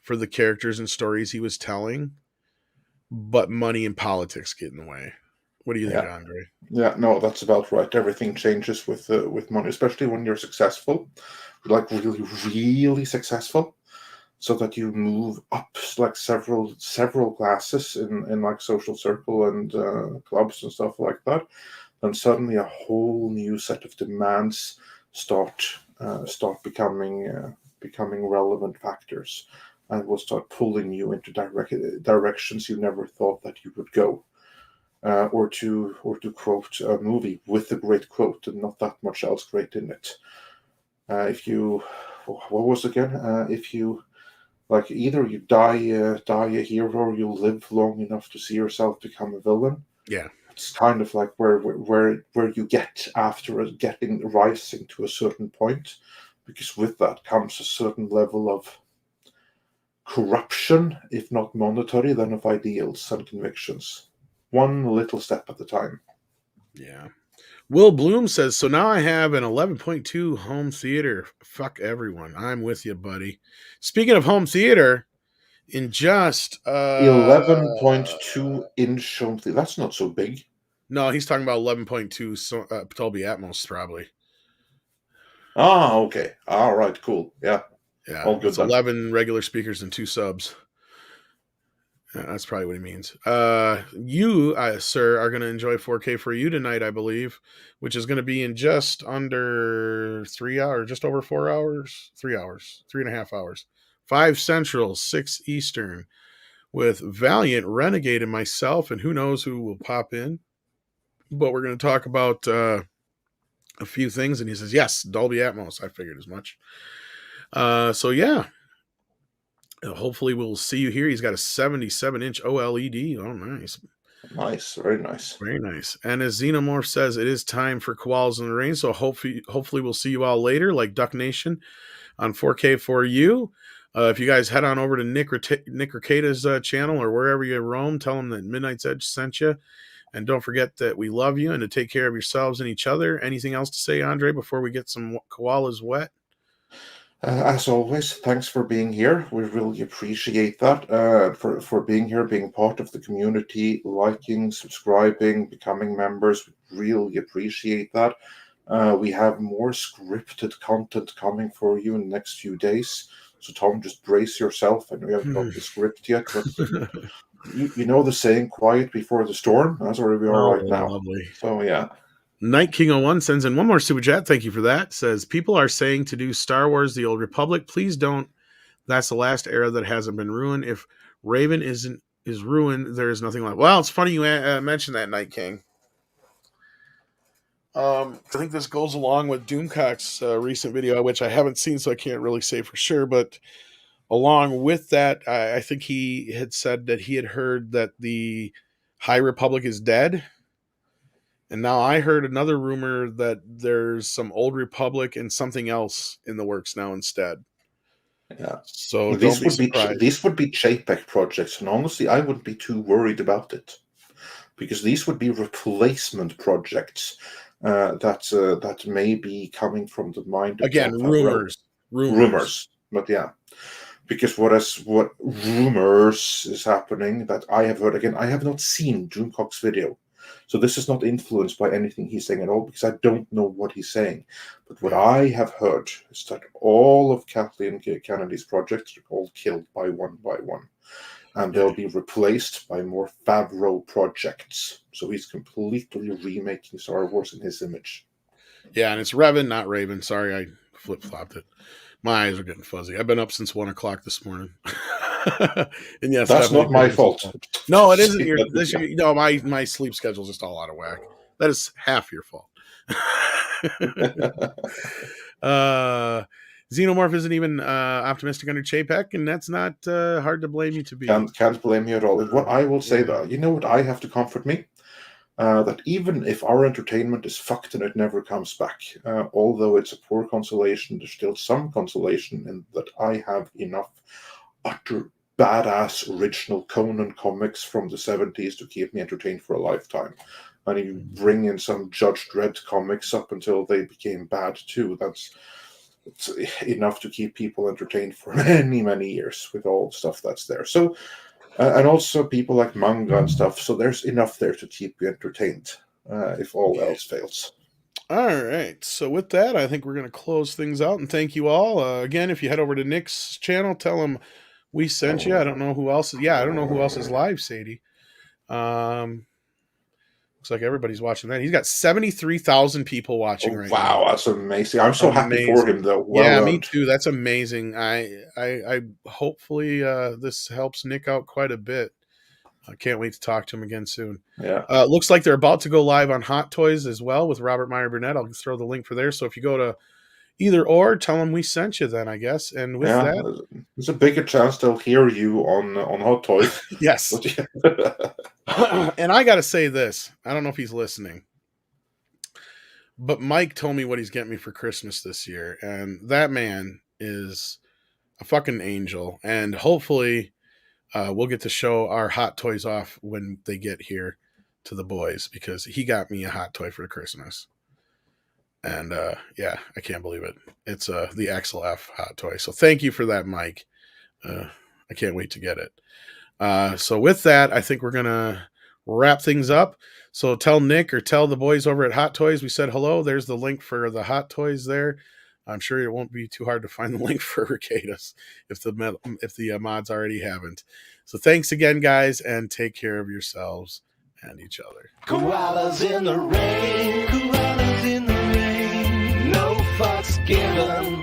for the characters and stories he was telling, but money and politics get in the way. What do you think, Andre? Yeah, no, that's about right. Everything changes with money, especially when you're successful, like really, really successful, so that you move up like several classes in like social circle and clubs and stuff like that. Then suddenly a whole new set of demands start becoming relevant factors, and will start pulling you into directions you never thought that you would go. Or to quote a movie with a great quote and not that much else great in it. What was it again? If you like, either you die a hero, or you live long enough to see yourself become a villain. Yeah, it's kind of like where you get after rising to a certain point, because with that comes a certain level of corruption, if not monetary, then of ideals and convictions. One little step at a time. Yeah. Will Bloom says, "So now I have an 11.2 home theater. Fuck everyone. I'm with you, buddy." Speaking of home theater, in just 11.2 inch home theater. That's not so big. No, he's talking about 11.2 Dolby Atmos, probably. Okay. All right. Cool. Yeah. Yeah. All good. It's 11 regular speakers and 2 subs. That's probably what he means. You, sir, are going to enjoy 4K for you tonight, I believe, which is going to be in just under 3 hours, just over 4 hours, 3 hours, 3.5 hours, 5 Central, 6 Eastern, with Valiant, Renegade, and myself, and who knows who will pop in. But we're going to talk about a few things, and he says, yes, Dolby Atmos. I figured as much. So, yeah. Hopefully we'll see you here. He's got a 77-inch OLED. Oh, nice. Nice. Very nice. Very nice. And as Xenomorph says, it is time for Koalas in the Rain. So hopefully we'll see you all later, like Duck Nation, on 4K for you. If you guys head on over to Nick Ricada's channel or wherever you roam, tell him that Midnight's Edge sent you. And don't forget that we love you and to take care of yourselves and each other. Anything else to say, Andre, before we get some koalas wet? As always, thanks for being here. We really appreciate that. For being here, being part of the community, liking, subscribing, becoming members. We really appreciate that. We have more scripted content coming for you in the next few days. So, Tom, just brace yourself. I know you haven't got the script yet, but you know the saying, quiet before the storm? That's where we are right now. Lovely. So, yeah. Night King 01 sends in one more super chat. Thank you for that. Says, people are saying to do Star Wars The Old Republic. Please don't That's the last era that hasn't been ruined. If Raven is ruined, there is nothing left. Well, it's funny you mentioned that, Night King. I think this goes along with Doomcock's recent video, which I haven't seen, so I can't really say for sure. But along with that, I think he had said that he had heard that the High Republic is dead. And now I heard another rumor that there's some Old Republic and something else in the works now instead. Yeah. So Well, don't be surprised. These would be JPEG projects, and honestly, I wouldn't be too worried about it, because these would be replacement projects that may be coming from the mind of Again, rumors. But yeah, because what rumors is happening that I have heard. Again, I have not seen Doomcock's video, so this is not influenced by anything he's saying at all, because I don't know what he's saying. But what I have heard is that all of Kathleen Kennedy's projects are all killed by one, and they'll be replaced by more Favreau projects. So he's completely remaking Star Wars in his image. Yeah, and it's Revan, not Raven. Sorry, I flip-flopped it. My eyes are getting fuzzy. I've been up since 1 o'clock this morning. And yes, that's not my fault. No, it isn't your. No, my sleep schedule's just all out of whack. That is half your fault. Xenomorph isn't even optimistic under Chapek, and that's not hard to blame you to be. Can't blame you at all. What I will say though, you know what I have to comfort me? That even if our entertainment is fucked and it never comes back, although it's a poor consolation, there's still some consolation in that I have enough utter badass original Conan comics from the 70s to keep me entertained for a lifetime. And if you bring in some Judge Dredd comics up until they became bad too, it's enough to keep people entertained for many, many years with all the stuff that's there. So, and also people like manga and stuff. So there's enough there to keep you entertained if all else fails. All right. So with that, I think we're going to close things out and thank you all. Again, if you head over to Nick's channel, tell him we sent you. I don't know who else. Yeah, I don't know who else is live, Sadie. Looks like everybody's watching that. He's got 73,000 people watching right now. Wow, that's amazing. I'm so happy for him, though. Me too. That's amazing. I hopefully this helps Nick out quite a bit. I can't wait to talk to him again soon. Yeah. Looks like they're about to go live on Hot Toys as well with Robert Meyer Burnett. I'll throw the link for there. So if you go to either or, tell them we sent you then, I guess. And with that, there's a bigger chance they'll hear you on Hot Toys. Yes. And I got to say this. I don't know if he's listening, but Mike told me what he's getting me for Christmas this year. And that man is a fucking angel. And hopefully we'll get to show our Hot Toys off when they get here to the boys, because he got me a hot toy for Christmas. And yeah, I can't believe it. It's the XLF hot toy. So thank you for that, Mike. I can't wait to get it. So with that, I think we're going to wrap things up. So tell Nick or tell the boys over at Hot Toys we said hello. There's the link for the Hot Toys there. I'm sure it won't be too hard to find the link for Regatas if the mods already haven't. So thanks again, guys, and take care of yourselves and each other. Koalas in the rain, no fucks given.